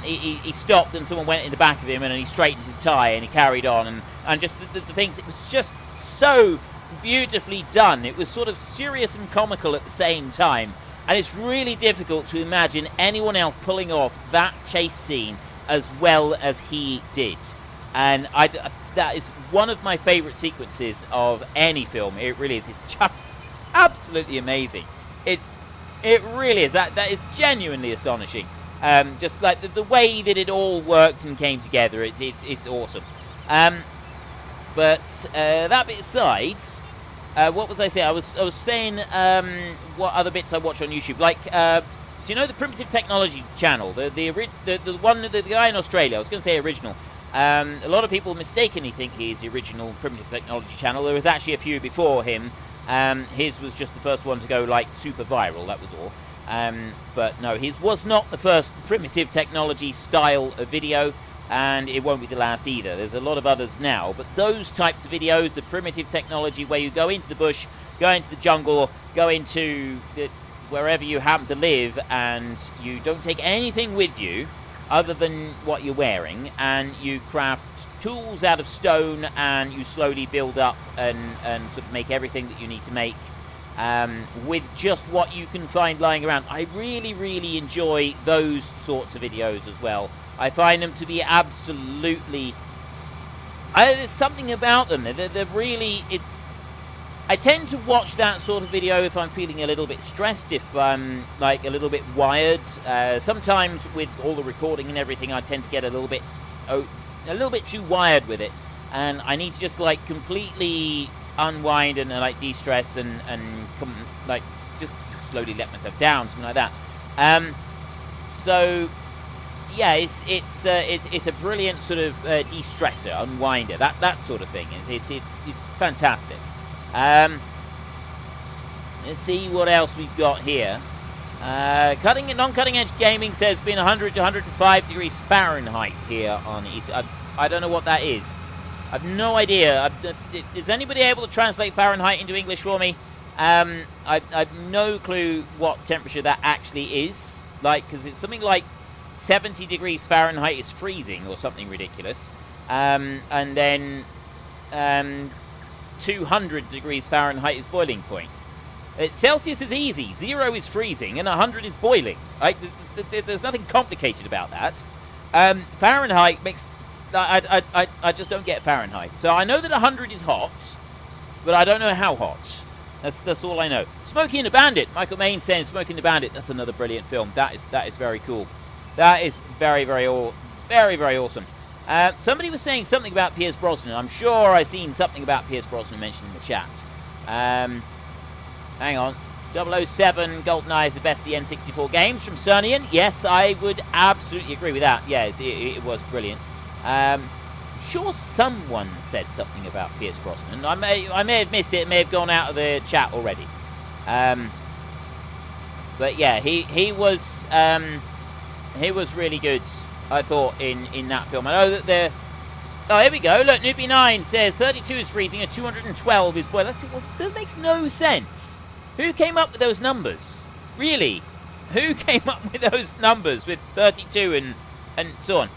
He stopped and someone went in the back of him and he straightened his tie and he carried on. And just the things, it was just so beautifully done. It was sort of serious and comical at the same time. And it's really difficult to imagine anyone else pulling off that chase scene as well as he did. And that is one of my favourite sequences of any film. It really is. It's just absolutely amazing. It really is. That is genuinely astonishing. Just like the way that it all worked and came together. It's awesome. But that bit aside, what was I saying? I was saying what other bits I watch on YouTube. Like, do you know the Primitive Technology channel? The guy in Australia. I was going to say original. A lot of people mistakenly think he's the original Primitive Technology channel. There was actually a few before him. His was just the first one to go like super viral. That was all. But no, his was not the first Primitive Technology style of video. And it won't be the last either. There's a lot of others now. But those types of videos, the Primitive Technology, where you go into the bush, go into the jungle, go into wherever you happen to live, and you don't take anything with you other than what you're wearing, and you craft tools out of stone, and you slowly build up and sort of make everything that you need to make with just what you can find lying around. I really, really enjoy those sorts of videos as well. I find them to be absolutely... there's something about them. They're really... I tend to watch that sort of video if I'm feeling a little bit stressed, if I'm like a little bit wired. Sometimes with all the recording and everything, I tend to get a little bit too wired with it, and I need to just like completely unwind and like de-stress and like just slowly let myself down, something like that. So. Yeah, it's a brilliant sort of de-stressor, unwinder, that sort of thing. It's fantastic. Let's see what else we've got here. Non-cutting edge gaming says been 100 to 105 degrees Fahrenheit here on East. I don't know what that is. I've no idea. Is anybody able to translate Fahrenheit into English for me? I've no clue what temperature that actually is. Like, because it's something like 70 degrees Fahrenheit is freezing or something ridiculous. And then 200 degrees Fahrenheit is boiling point. Celsius is easy. 0 is freezing and 100 is boiling. Like, there's nothing complicated about that. Fahrenheit makes... I just don't get Fahrenheit. So I know that 100 is hot, but I don't know how hot. That's all I know. Smokey and the Bandit. Michael Maine saying Smokey and the Bandit. That's another brilliant film. That is very cool. That is very, very awesome. Somebody was saying something about Pierce Brosnan. I'm sure I've seen something about Pierce Brosnan mentioned in the chat. Hang on. 007 GoldenEye is the best of the N64 games from Cernian. Yes, I would absolutely agree with that. Yes, it was brilliant. Sure someone said something about Pierce Brosnan. I may have missed it. It may have gone out of the chat already. But yeah, he was really good, I thought, in that film. I know that they're... Oh, here we go. Look, Noopy9 says 32 is freezing and 212 is boiling. Let's see. Well, that makes no sense. Who came up with those numbers? Really? Who came up with those numbers with 32 and so on?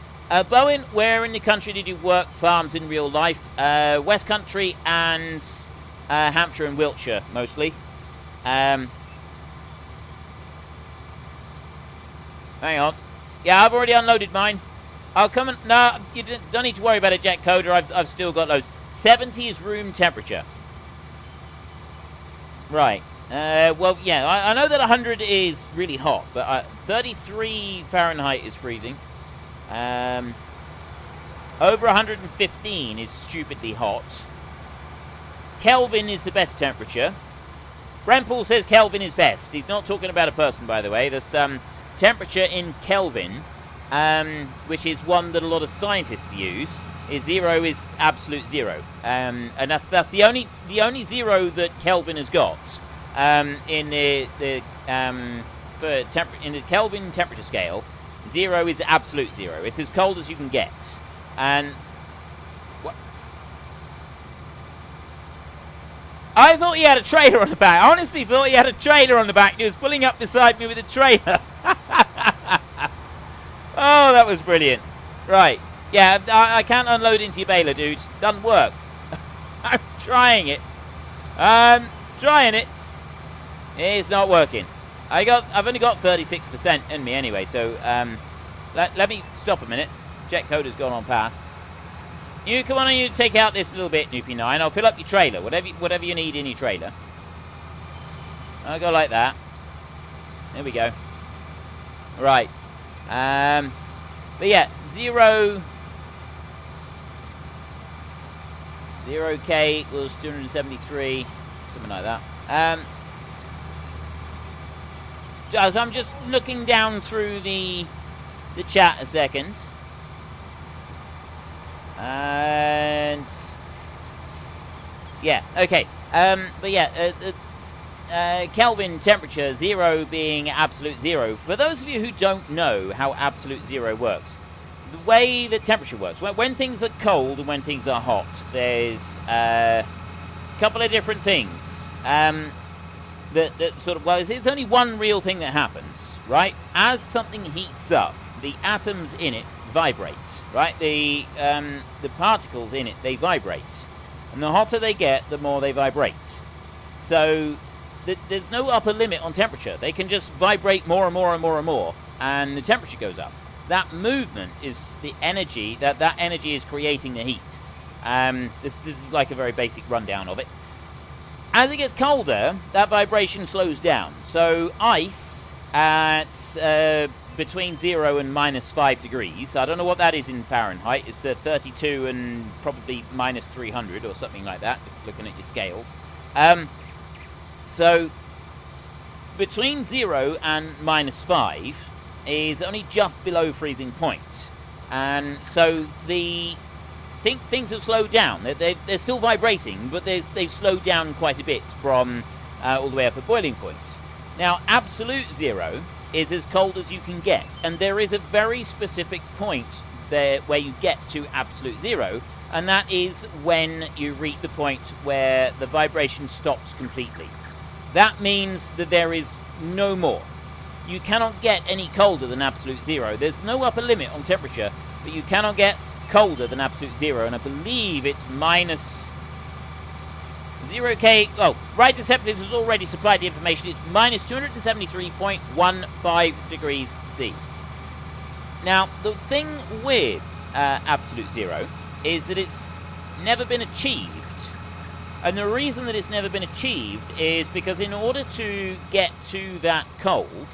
Bowen, where in the country did you work farms in real life? West Country and Hampshire and Wiltshire, mostly. Hang on. Yeah, I've already unloaded mine. I'll come and... No, you don't need to worry about a jet coder. I've still got loads. 70 is room temperature. Right. Well, yeah, I know that 100 is really hot, but 33 Fahrenheit is freezing. Over 115 is stupidly hot. Kelvin is the best temperature. Brempel says Kelvin is best. He's not talking about a person, by the way. There's temperature in Kelvin, which is one that a lot of scientists use. Is 0 is absolute 0, and that's the only 0 that Kelvin has got in the Kelvin temperature scale. 0 is absolute 0. It's as cold as you can get. And what? I thought he had a trailer on the back. I honestly thought he had a trailer on the back. He was pulling up beside me with a trailer. Oh, Oh, that was brilliant. Right. Yeah, I can't unload into your baler, dude. Doesn't work. I'm trying it. Trying it. It's not working. I've only got 36% in me anyway, so let me stop a minute. Jet code has gone on past. You come on and you take out this little bit, Noopy 9. I'll fill up your trailer, whatever you need in your trailer. I'll go like that. There we go. Right. But yeah, 0k equals 273, something like that. So I'm just looking down through the chat a second. And yeah, okay. But yeah, Kelvin temperature 0 being absolute 0. For those of you who don't know how absolute 0 works, the way that temperature works, when things are cold and when things are hot, there's a couple of different things. That sort of, well, it's only one real thing that happens, right? As something heats up, the atoms in it vibrate, right? The particles in it, they vibrate. And the hotter they get, the more they vibrate. So there's no upper limit on temperature. They can just vibrate more and more and more and more, and the temperature goes up. That movement is the energy, that energy is creating the heat. This is like a very basic rundown of it. As it gets colder, that vibration slows down. So ice at between 0 and -5 degrees, I don't know what that is in Fahrenheit, it's 32 and probably -300 or something like that, looking at your scales. So between 0 and -5 is only just below freezing point. And so things have slowed down. They're still vibrating, but they've slowed down quite a bit from all the way up at boiling point. Now, absolute 0 is as cold as you can get, and there is a very specific point there where you get to absolute 0, and that is when you reach the point where the vibration stops completely. That means that there is no more. You cannot get any colder than absolute 0. There's no upper limit on temperature, but you cannot get colder than absolute 0, and I believe it's -0k. Oh, Right Deceptive has already supplied the information. It's -273.15 degrees C. Now, the thing with absolute 0 is that it's never been achieved. And the reason that it's never been achieved is because in order to get to that cold,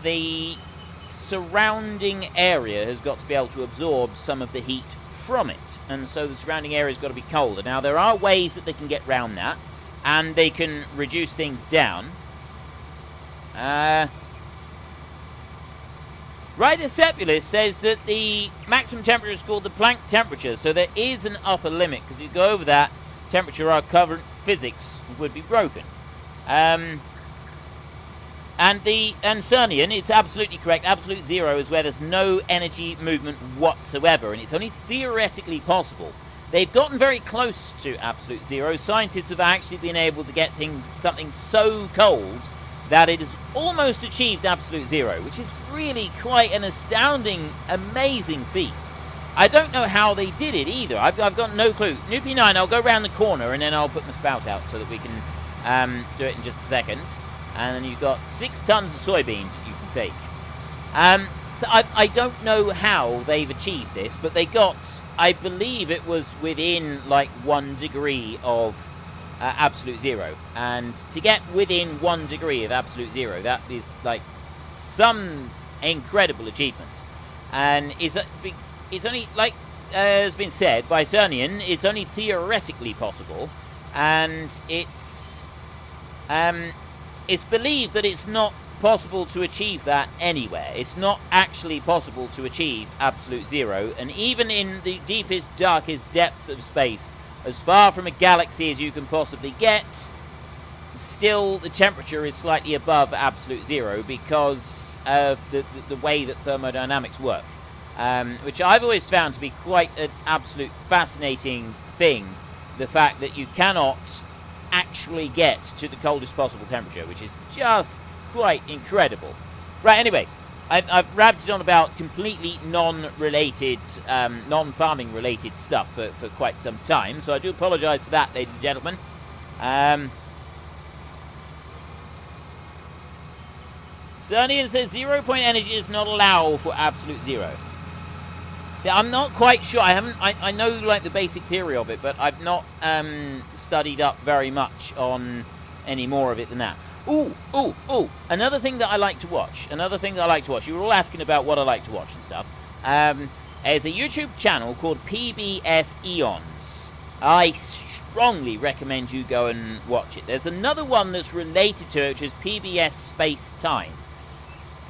the surrounding area has got to be able to absorb some of the heat from it, and so the surrounding area has got to be colder. Now, there are ways that they can get round that, and they can reduce things down. Ryder Sepulus says that the maximum temperature is called the Planck temperature, so there is an upper limit, because if you go over that temperature, our current physics would be broken. And Cernian, it's absolutely correct. Absolute 0 is where there's no energy movement whatsoever, and it's only theoretically possible. They've gotten very close to absolute 0. Scientists have actually been able to get something so cold that it has almost achieved absolute 0, which is really quite an astounding, amazing feat. I don't know how they did it either. I've got no clue. Noopy 9, I'll go around the corner and then I'll put my spout out so that we can do it in just a second. And then you've got 6 tons of soybeans that you can take. So I don't know how they've achieved this, but they got, I believe it was within like 1 degree of absolute 0. And to get within 1 degree of absolute 0, that is like some incredible achievement. And it's only, like has been said by Cernian, it's only theoretically possible. And it's believed that it's not possible to achieve that anywhere. It's not actually possible to achieve absolute 0, and even in the deepest, darkest depths of space, as far from a galaxy as you can possibly get, still the temperature is slightly above absolute 0 because of the way that thermodynamics work, which I've always found to be quite an absolute fascinating thing, the fact that you cannot actually get to the coldest possible temperature, which is just quite incredible. Right, anyway, I've rabbited on about completely non-related, non-farming related stuff for quite some time, so I do apologise for that, ladies and gentlemen. Cernian says 0 point energy does not allow for absolute zero. See, I'm not quite sure. I know like the basic theory of it, but I've not studied up very much on any more of it than that. Ooh. Another thing that I like to watch. You were all asking about what I like to watch and stuff. There's a YouTube channel called PBS Eons. I strongly recommend you go and watch it. There's another one that's related to it, which is PBS Space Time.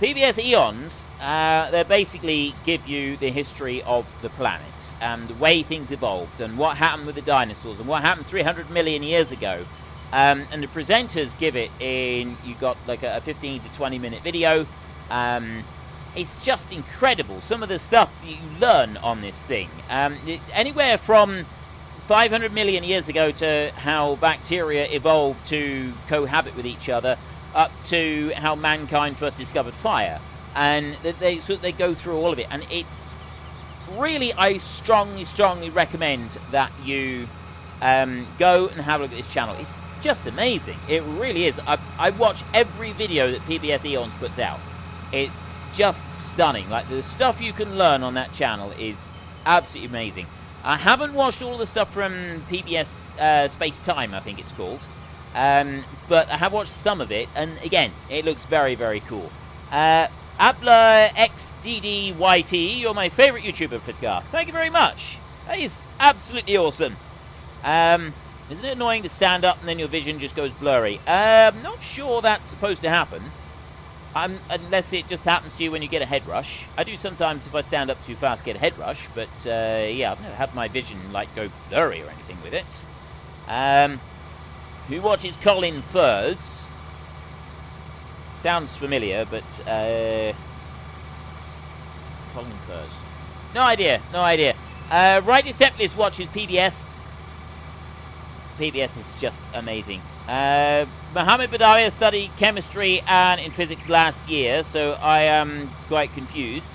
PBS Eons, they basically give you the history of the planet and the way things evolved and what happened with the dinosaurs and what happened 300 million years ago. And the presenters give it in, you got like a 15 to 20 minute video. It's just incredible. Some of the stuff you learn on this thing. Anywhere from 500 million years ago to how bacteria evolved to cohabit with each other, up to how mankind first discovered fire. And they go through all of it. And it really, I strongly recommend that you go and have a look at this channel. It's just amazing. It really is. I watch every video that PBS Eons puts out. It's just stunning. Like, the stuff you can learn on that channel is absolutely amazing. I haven't watched all the stuff from PBS Space Time, I think it's called. But I have watched some of it, and again, it looks very, very cool. Abla XDDYT, you're my favourite YouTuber, Fitgar. Thank you very much. That is absolutely awesome. Isn't it annoying to stand up and then your vision just goes blurry? I'm not sure that's supposed to happen. Unless it just happens to you when you get a head rush. I do sometimes, if I stand up too fast, get a head rush. But, yeah, I've never had my vision, like, go blurry or anything with it. Who watches Colin Furs? Sounds familiar, but, Colin Furs. No idea. Right Deceptless watches PBS. PBS is just amazing. Mohammed Badawi studied chemistry and in physics last year, so I am quite confused.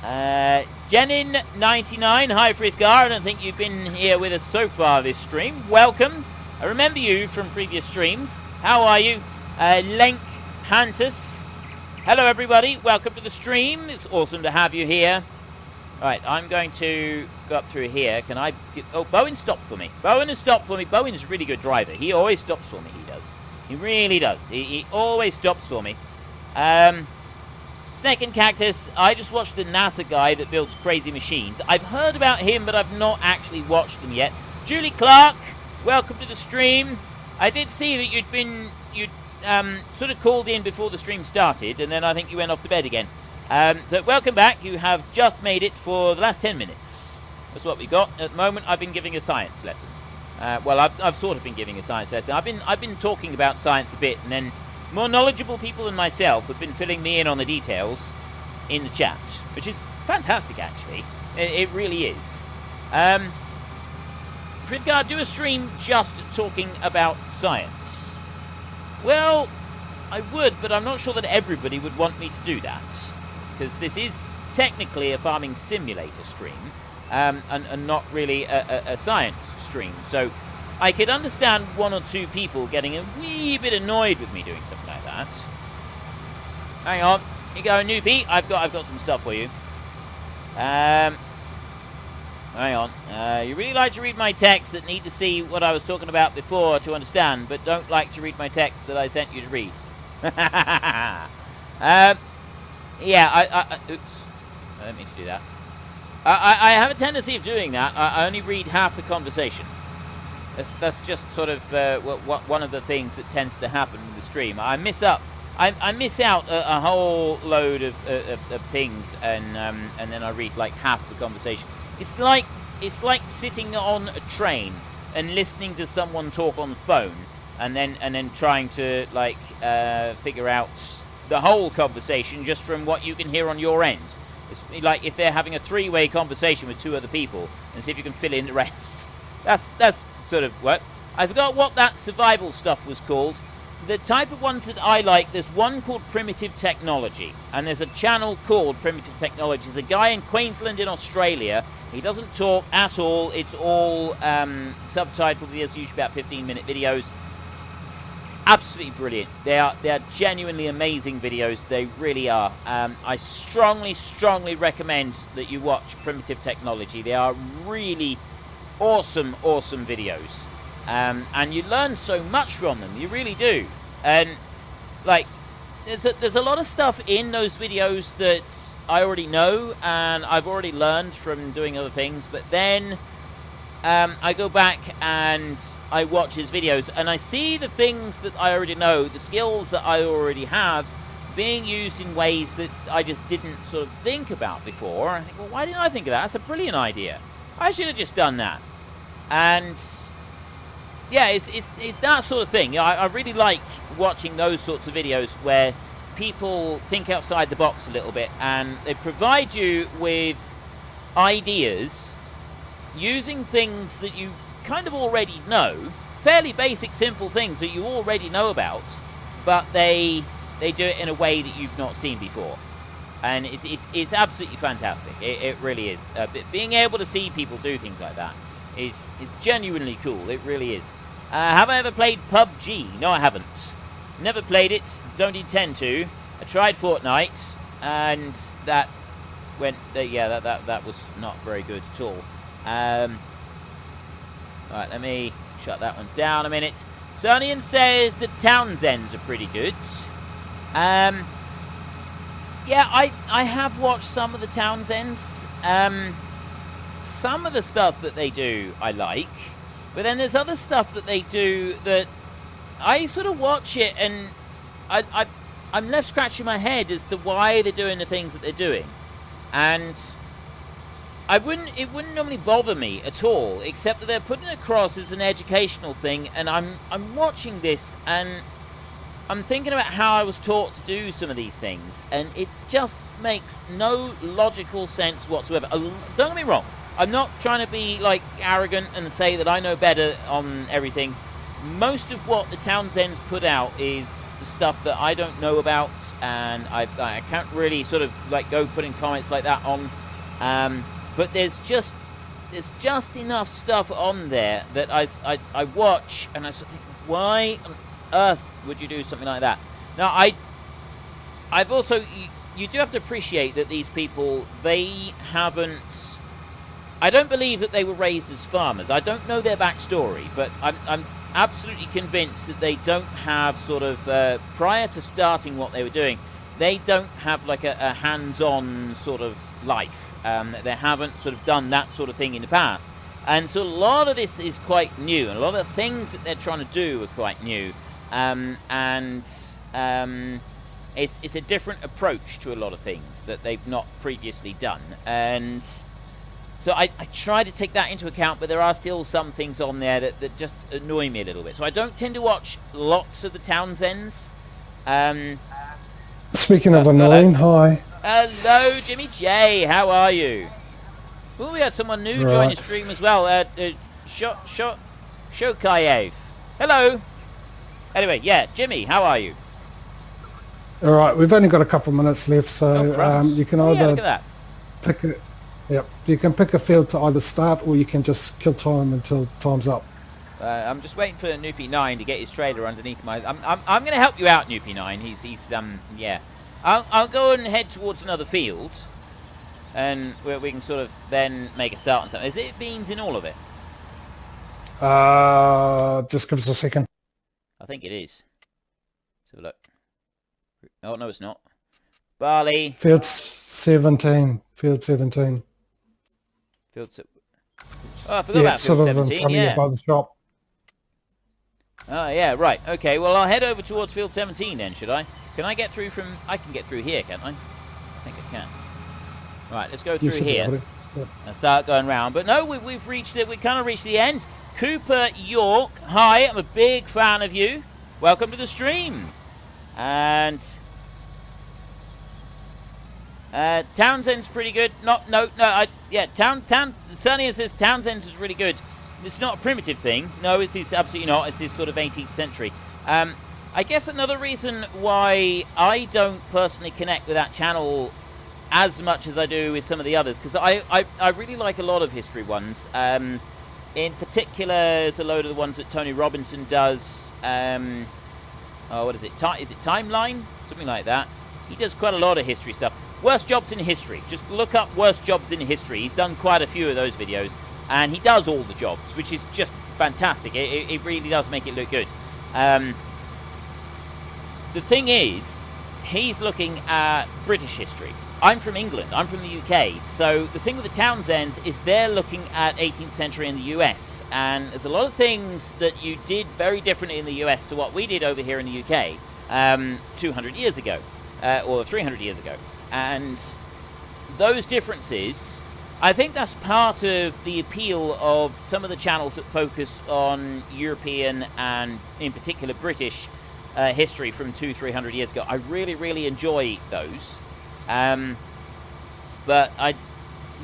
Jenin99, hi Frithgar, I don't think you've been here with us so far this stream. Welcome. I remember you from previous streams. How are you? Lenk Hantus. Hello everybody, welcome to the stream. It's awesome to have you here. Alright, I'm going to go up through here. Can I... Oh, Bowen stopped for me. Bowen has stopped for me. Bowen's a really good driver. He always stops for me, he does. He really does. He always stops for me. Snake and Cactus, I just watched the NASA guy that builds crazy machines. I've heard about him, but I've not actually watched him yet. Julie Clark, welcome to the stream. I did see that you'd sort of called in before the stream started, and then I think you went off to bed again. So welcome back. You have just made it for the last 10 minutes. That's what we got. At the moment, I've been giving a science lesson. Well, I've sort of been giving a science lesson. I've been talking about science a bit, and then more knowledgeable people than myself have been filling me in on the details in the chat, which is fantastic, actually. It really is. Fridgard, do a stream just talking about science. Well, I would, but I'm not sure that everybody would want me to do that. Because this is technically a farming simulator stream, and not really a science stream. So I could understand one or two people getting a wee bit annoyed with me doing something like that. Hang on, here you go, newbie. I've got some stuff for you. Hang on. You really like to read my texts that need to see what I was talking about before to understand, but don't like to read my text that I sent you to read. Yeah, oops. I didn't mean to do that. I have a tendency of doing that. I only read half the conversation. That's just sort of one of the things that tends to happen with the stream. I miss out a whole load of things, and then I read like half the conversation. It's like sitting on a train and listening to someone talk on the phone, and then trying to like figure out the whole conversation just from what you can hear on your end. It's like if they're having a three-way conversation with two other people, and see if you can fill in the rest. That's sort of what I forgot what that survival stuff was called. the type of ones that I like, there's one called Primitive Technology, and there's a channel called Primitive Technology. There's a guy in Queensland in Australia. He doesn't talk at all. It's all subtitled. He has usually about 15-minute videos. Absolutely brilliant. They are genuinely amazing videos. They really are. I strongly recommend that you watch Primitive Technology. They are really awesome videos. And you learn so much from them. You really do. And like, there's a lot of stuff in those videos that I already know and I've already learned from doing other things. But then I go back and I watch his videos and I see the things that I already know, the skills that I already have, being used in ways that I just didn't sort of think about before. I think, well, why didn't I think of that? That's a brilliant idea. I should have just done that. And yeah, it's that sort of thing. I really like watching those sorts of videos where people think outside the box a little bit and they provide you with ideas using things that you kind of already know, fairly basic, simple things that you already know about, but they do it in a way that you've not seen before. And it's absolutely fantastic. It really is. Being able to see people do things like that is genuinely cool. It really is. Have I ever played PUBG? No, I haven't. Never played it. Don't intend to. I tried Fortnite, and that went. Yeah, that was not very good at all. Right, let me shut that one down a minute. Sonian says the Townsends are pretty good. Yeah, I have watched some of the Townsends. Some of the stuff that they do I like, but then there's other stuff that they do that I sort of watch it and I'm left scratching my head as to why they're doing the things that they're doing. And it wouldn't normally bother me at all, except that they're putting it across as an educational thing, and I'm watching this and I'm thinking about how I was taught to do some of these things, and it just makes no logical sense whatsoever. Don't get me wrong, I'm not trying to be like arrogant and say that I know better on everything. Most of what the Townsends put out is stuff that I don't know about, and I can't really sort of like go putting comments like that on. But there's just enough stuff on there that I watch and I sort of think, why on earth would you do something like that? Now I've also, you do have to appreciate that these people, they haven't, I don't believe that they were raised as farmers. I don't know their backstory, but I'm absolutely convinced that they don't have sort of, prior to starting what they were doing, they don't have like a hands-on sort of life. They haven't sort of done that sort of thing in the past. And so a lot of this is quite new, and a lot of the things that they're trying to do are quite new. It's a different approach to a lot of things that they've not previously done. And so I try to take that into account, but there are still some things on there that just annoy me a little bit. So I don't tend to watch lots of the Townsends. Speaking of annoying, hi. Hello, Jimmy J. How are you? Oh, we had someone new join the stream as well. Shokayev. Hello. Anyway, yeah, Jimmy, how are you? All right, we've only got a couple of minutes left, so you can either pick it. Yep, you can pick a field to either start, or you can just kill time until time's up. I'm just waiting for Noopy9 to get his trailer underneath my. I'm going to help you out, Noopy9. He's yeah. I'll go and head towards another field, and we can sort of then make a start on something. Is it beans in all of it? Just give us a second. I think it is. Let's have a look. Oh no, it's not. Barley. Field 17. Field 17. Oh, I forgot about Field 17. In front of you by the shop. Oh yeah, right. Okay, well I'll head over towards Field 17 then, should I? Can I get through from... I can get through here, can't I? I think I can. Right, let's go through here and start going round. But no, we've reached it. We kind of reached the end. Cooper York, hi, I'm a big fan of you. Welcome to the stream. And Townsend's pretty good. Sunny says Townsend's is really good. It's not a primitive thing. No, it's absolutely not. It's this sort of 18th century. I guess another reason why I don't personally connect with that channel as much as I do with some of the others, because I really like a lot of history ones. In particular, there's a load of the ones that Tony Robinson does. Oh, what is it? Is it Timeline? Something like that. He does quite a lot of history stuff. Worst jobs in history. Just look up worst jobs in history. He's done quite a few of those videos, and he does all the jobs, which is just fantastic. It really does make it look good. The thing is, he's looking at British history. I'm from England. I'm from the UK. So the thing with the Townsends is they're looking at 18th century in the US. And there's a lot of things that you did very differently in the US to what we did over here in the UK 200 years ago. Or 300 years ago. And those differences, I think that's part of the appeal of some of the channels that focus on European and, in particular, British history from 200-300 years ago. I really, really enjoy those. But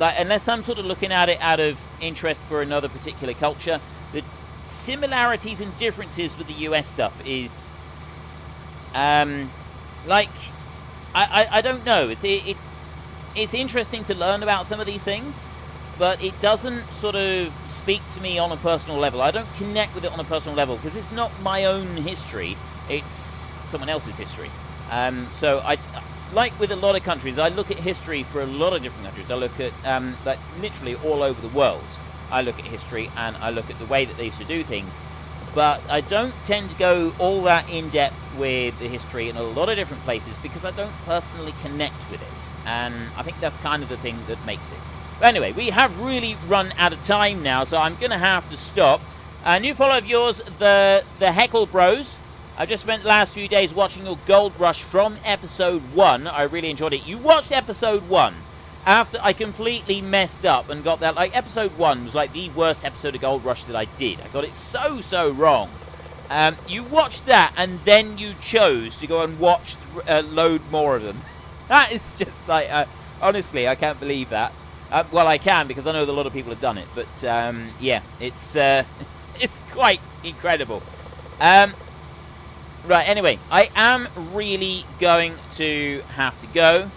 unless I'm sort of looking at it out of interest for another particular culture, the similarities and differences with the US stuff is, like, I don't know. It's interesting to learn about some of these things, but it doesn't sort of speak to me on a personal level. I don't connect with it on a personal level because it's not my own history. It's someone else's history. So I, like with a lot of countries, I look at history for a lot of different countries. I look at, like, literally all over the world. I look at history and I look at the way that they used to do things. But I don't tend to go all that in-depth with the history in a lot of different places because I don't personally connect with it. And I think that's kind of the thing that makes it. But anyway, we have really run out of time now, so I'm going to have to stop. A new follower of yours, the Heckle Bros. I've just spent the last few days watching your Gold Rush from episode 1. I really enjoyed it. You watched episode 1 after I completely messed up and got that. Like, episode 1 was like the worst episode of Gold Rush that I did. I got it so wrong. You watched that and then you chose to go and watch load more of them. That is just like, honestly, I can't believe that. Well, I can because I know that a lot of people have done it. But yeah, it's quite incredible. Right, anyway, I am really going to have to go.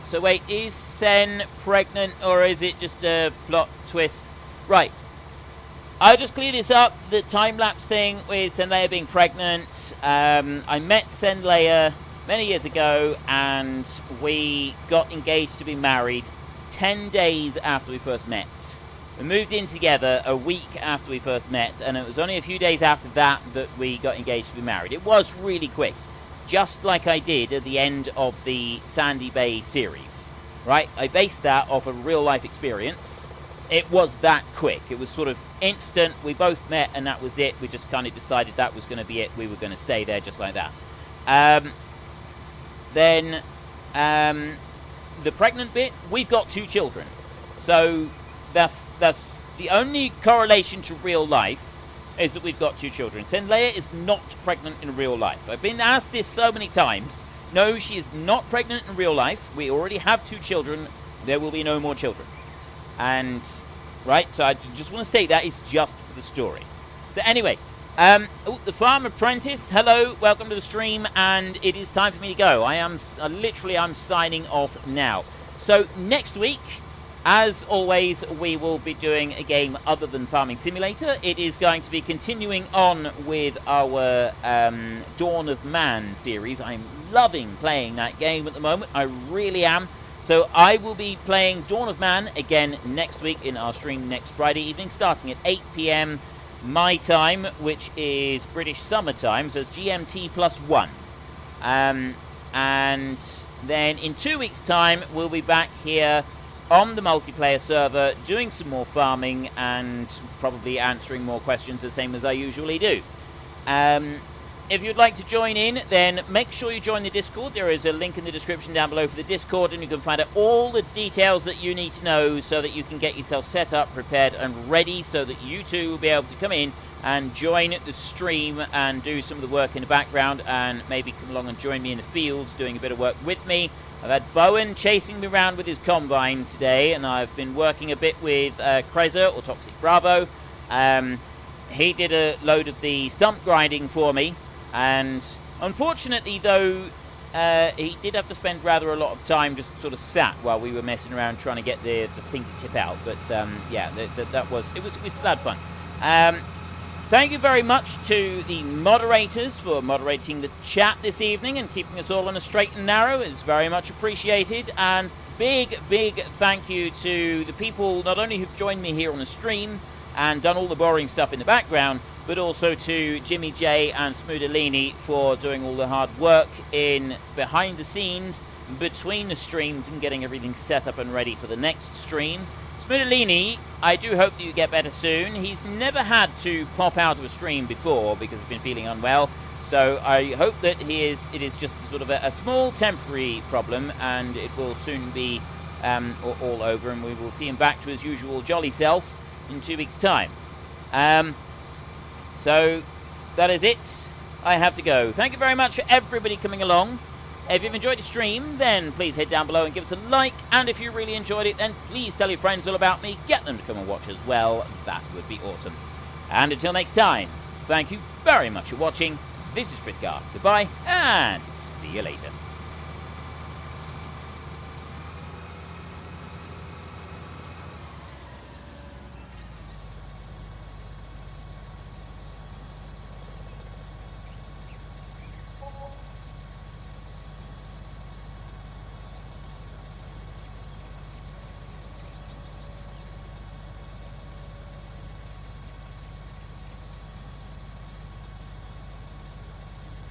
So wait, is Sen pregnant or is it just a plot twist? Right, I'll just clear this up. The time-lapse thing with Senleia being pregnant. I met Senleia many years ago and we got engaged to be married 10 days after we first met. We moved in together a week after we first met, and it was only a few days after that that we got engaged to be married. It was really quick, just like I did at the end of the Sandy Bay series, right? I based that off a real-life experience. It was that quick. It was sort of instant. We both met, and that was it. We just kind of decided that was going to be it. We were going to stay there just like that. Then, the pregnant bit, we've got 2 children. So that's the only correlation to real life is that we've got 2 children. Senleia is not pregnant in real life. I've been asked this so many times. No, she is not pregnant in real life. We already have 2 children. There will be no more children. And, right, so I just want to state that is just for the story. So anyway, the Farm Apprentice, hello, welcome to the stream, and it is time for me to go. I'm signing off now. So next week, as always, we will be doing a game other than Farming Simulator. It is going to be continuing on with our Dawn of Man series. I'm loving playing that game at the moment. I really am. So I will be playing Dawn of Man again next week in our stream next Friday evening, starting at 8 PM my time, which is British summer time, so it's GMT +1. And then in 2 weeks' time, we'll be back here on the multiplayer server, doing some more farming and probably answering more questions, the same as I usually do. If you'd like to join in, then make sure you join the Discord. There is a link in the description down below for the Discord, and you can find out all the details that you need to know so that you can get yourself set up, prepared, and ready so that you too will be able to come in and join the stream and do some of the work in the background and maybe come along and join me in the fields doing a bit of work with me. I've had Bowen chasing me around with his combine today, and I've been working a bit with Kreza, or Toxic Bravo. He did a load of the stump grinding for me, And unfortunately, though, he did have to spend rather a lot of time just sort of sat while we were messing around trying to get the thing to tip out. But yeah, we still had fun. Thank you very much to the moderators for moderating the chat this evening and keeping us all on a straight and narrow. It's very much appreciated. And big thank you to the people not only who've joined me here on the stream and done all the boring stuff in the background, but also to Jimmy J and Smudolini for doing all the hard work in behind the scenes between the streams and getting everything set up and ready for the next stream. Smudolini, I do hope that you get better soon. He's never had to pop out of a stream before because he's been feeling unwell. So I hope that it is just sort of a small temporary problem, and it will soon be all over, and we will see him back to his usual jolly self in 2 weeks' time. So that is it. I have to go. Thank you very much for everybody coming along. If you've enjoyed the stream, then please head down below and give us a like. And if you really enjoyed it, then please tell your friends all about me. Get them to come and watch as well. That would be awesome. And until next time, thank you very much for watching. This is Frithgar. Goodbye, and see you later.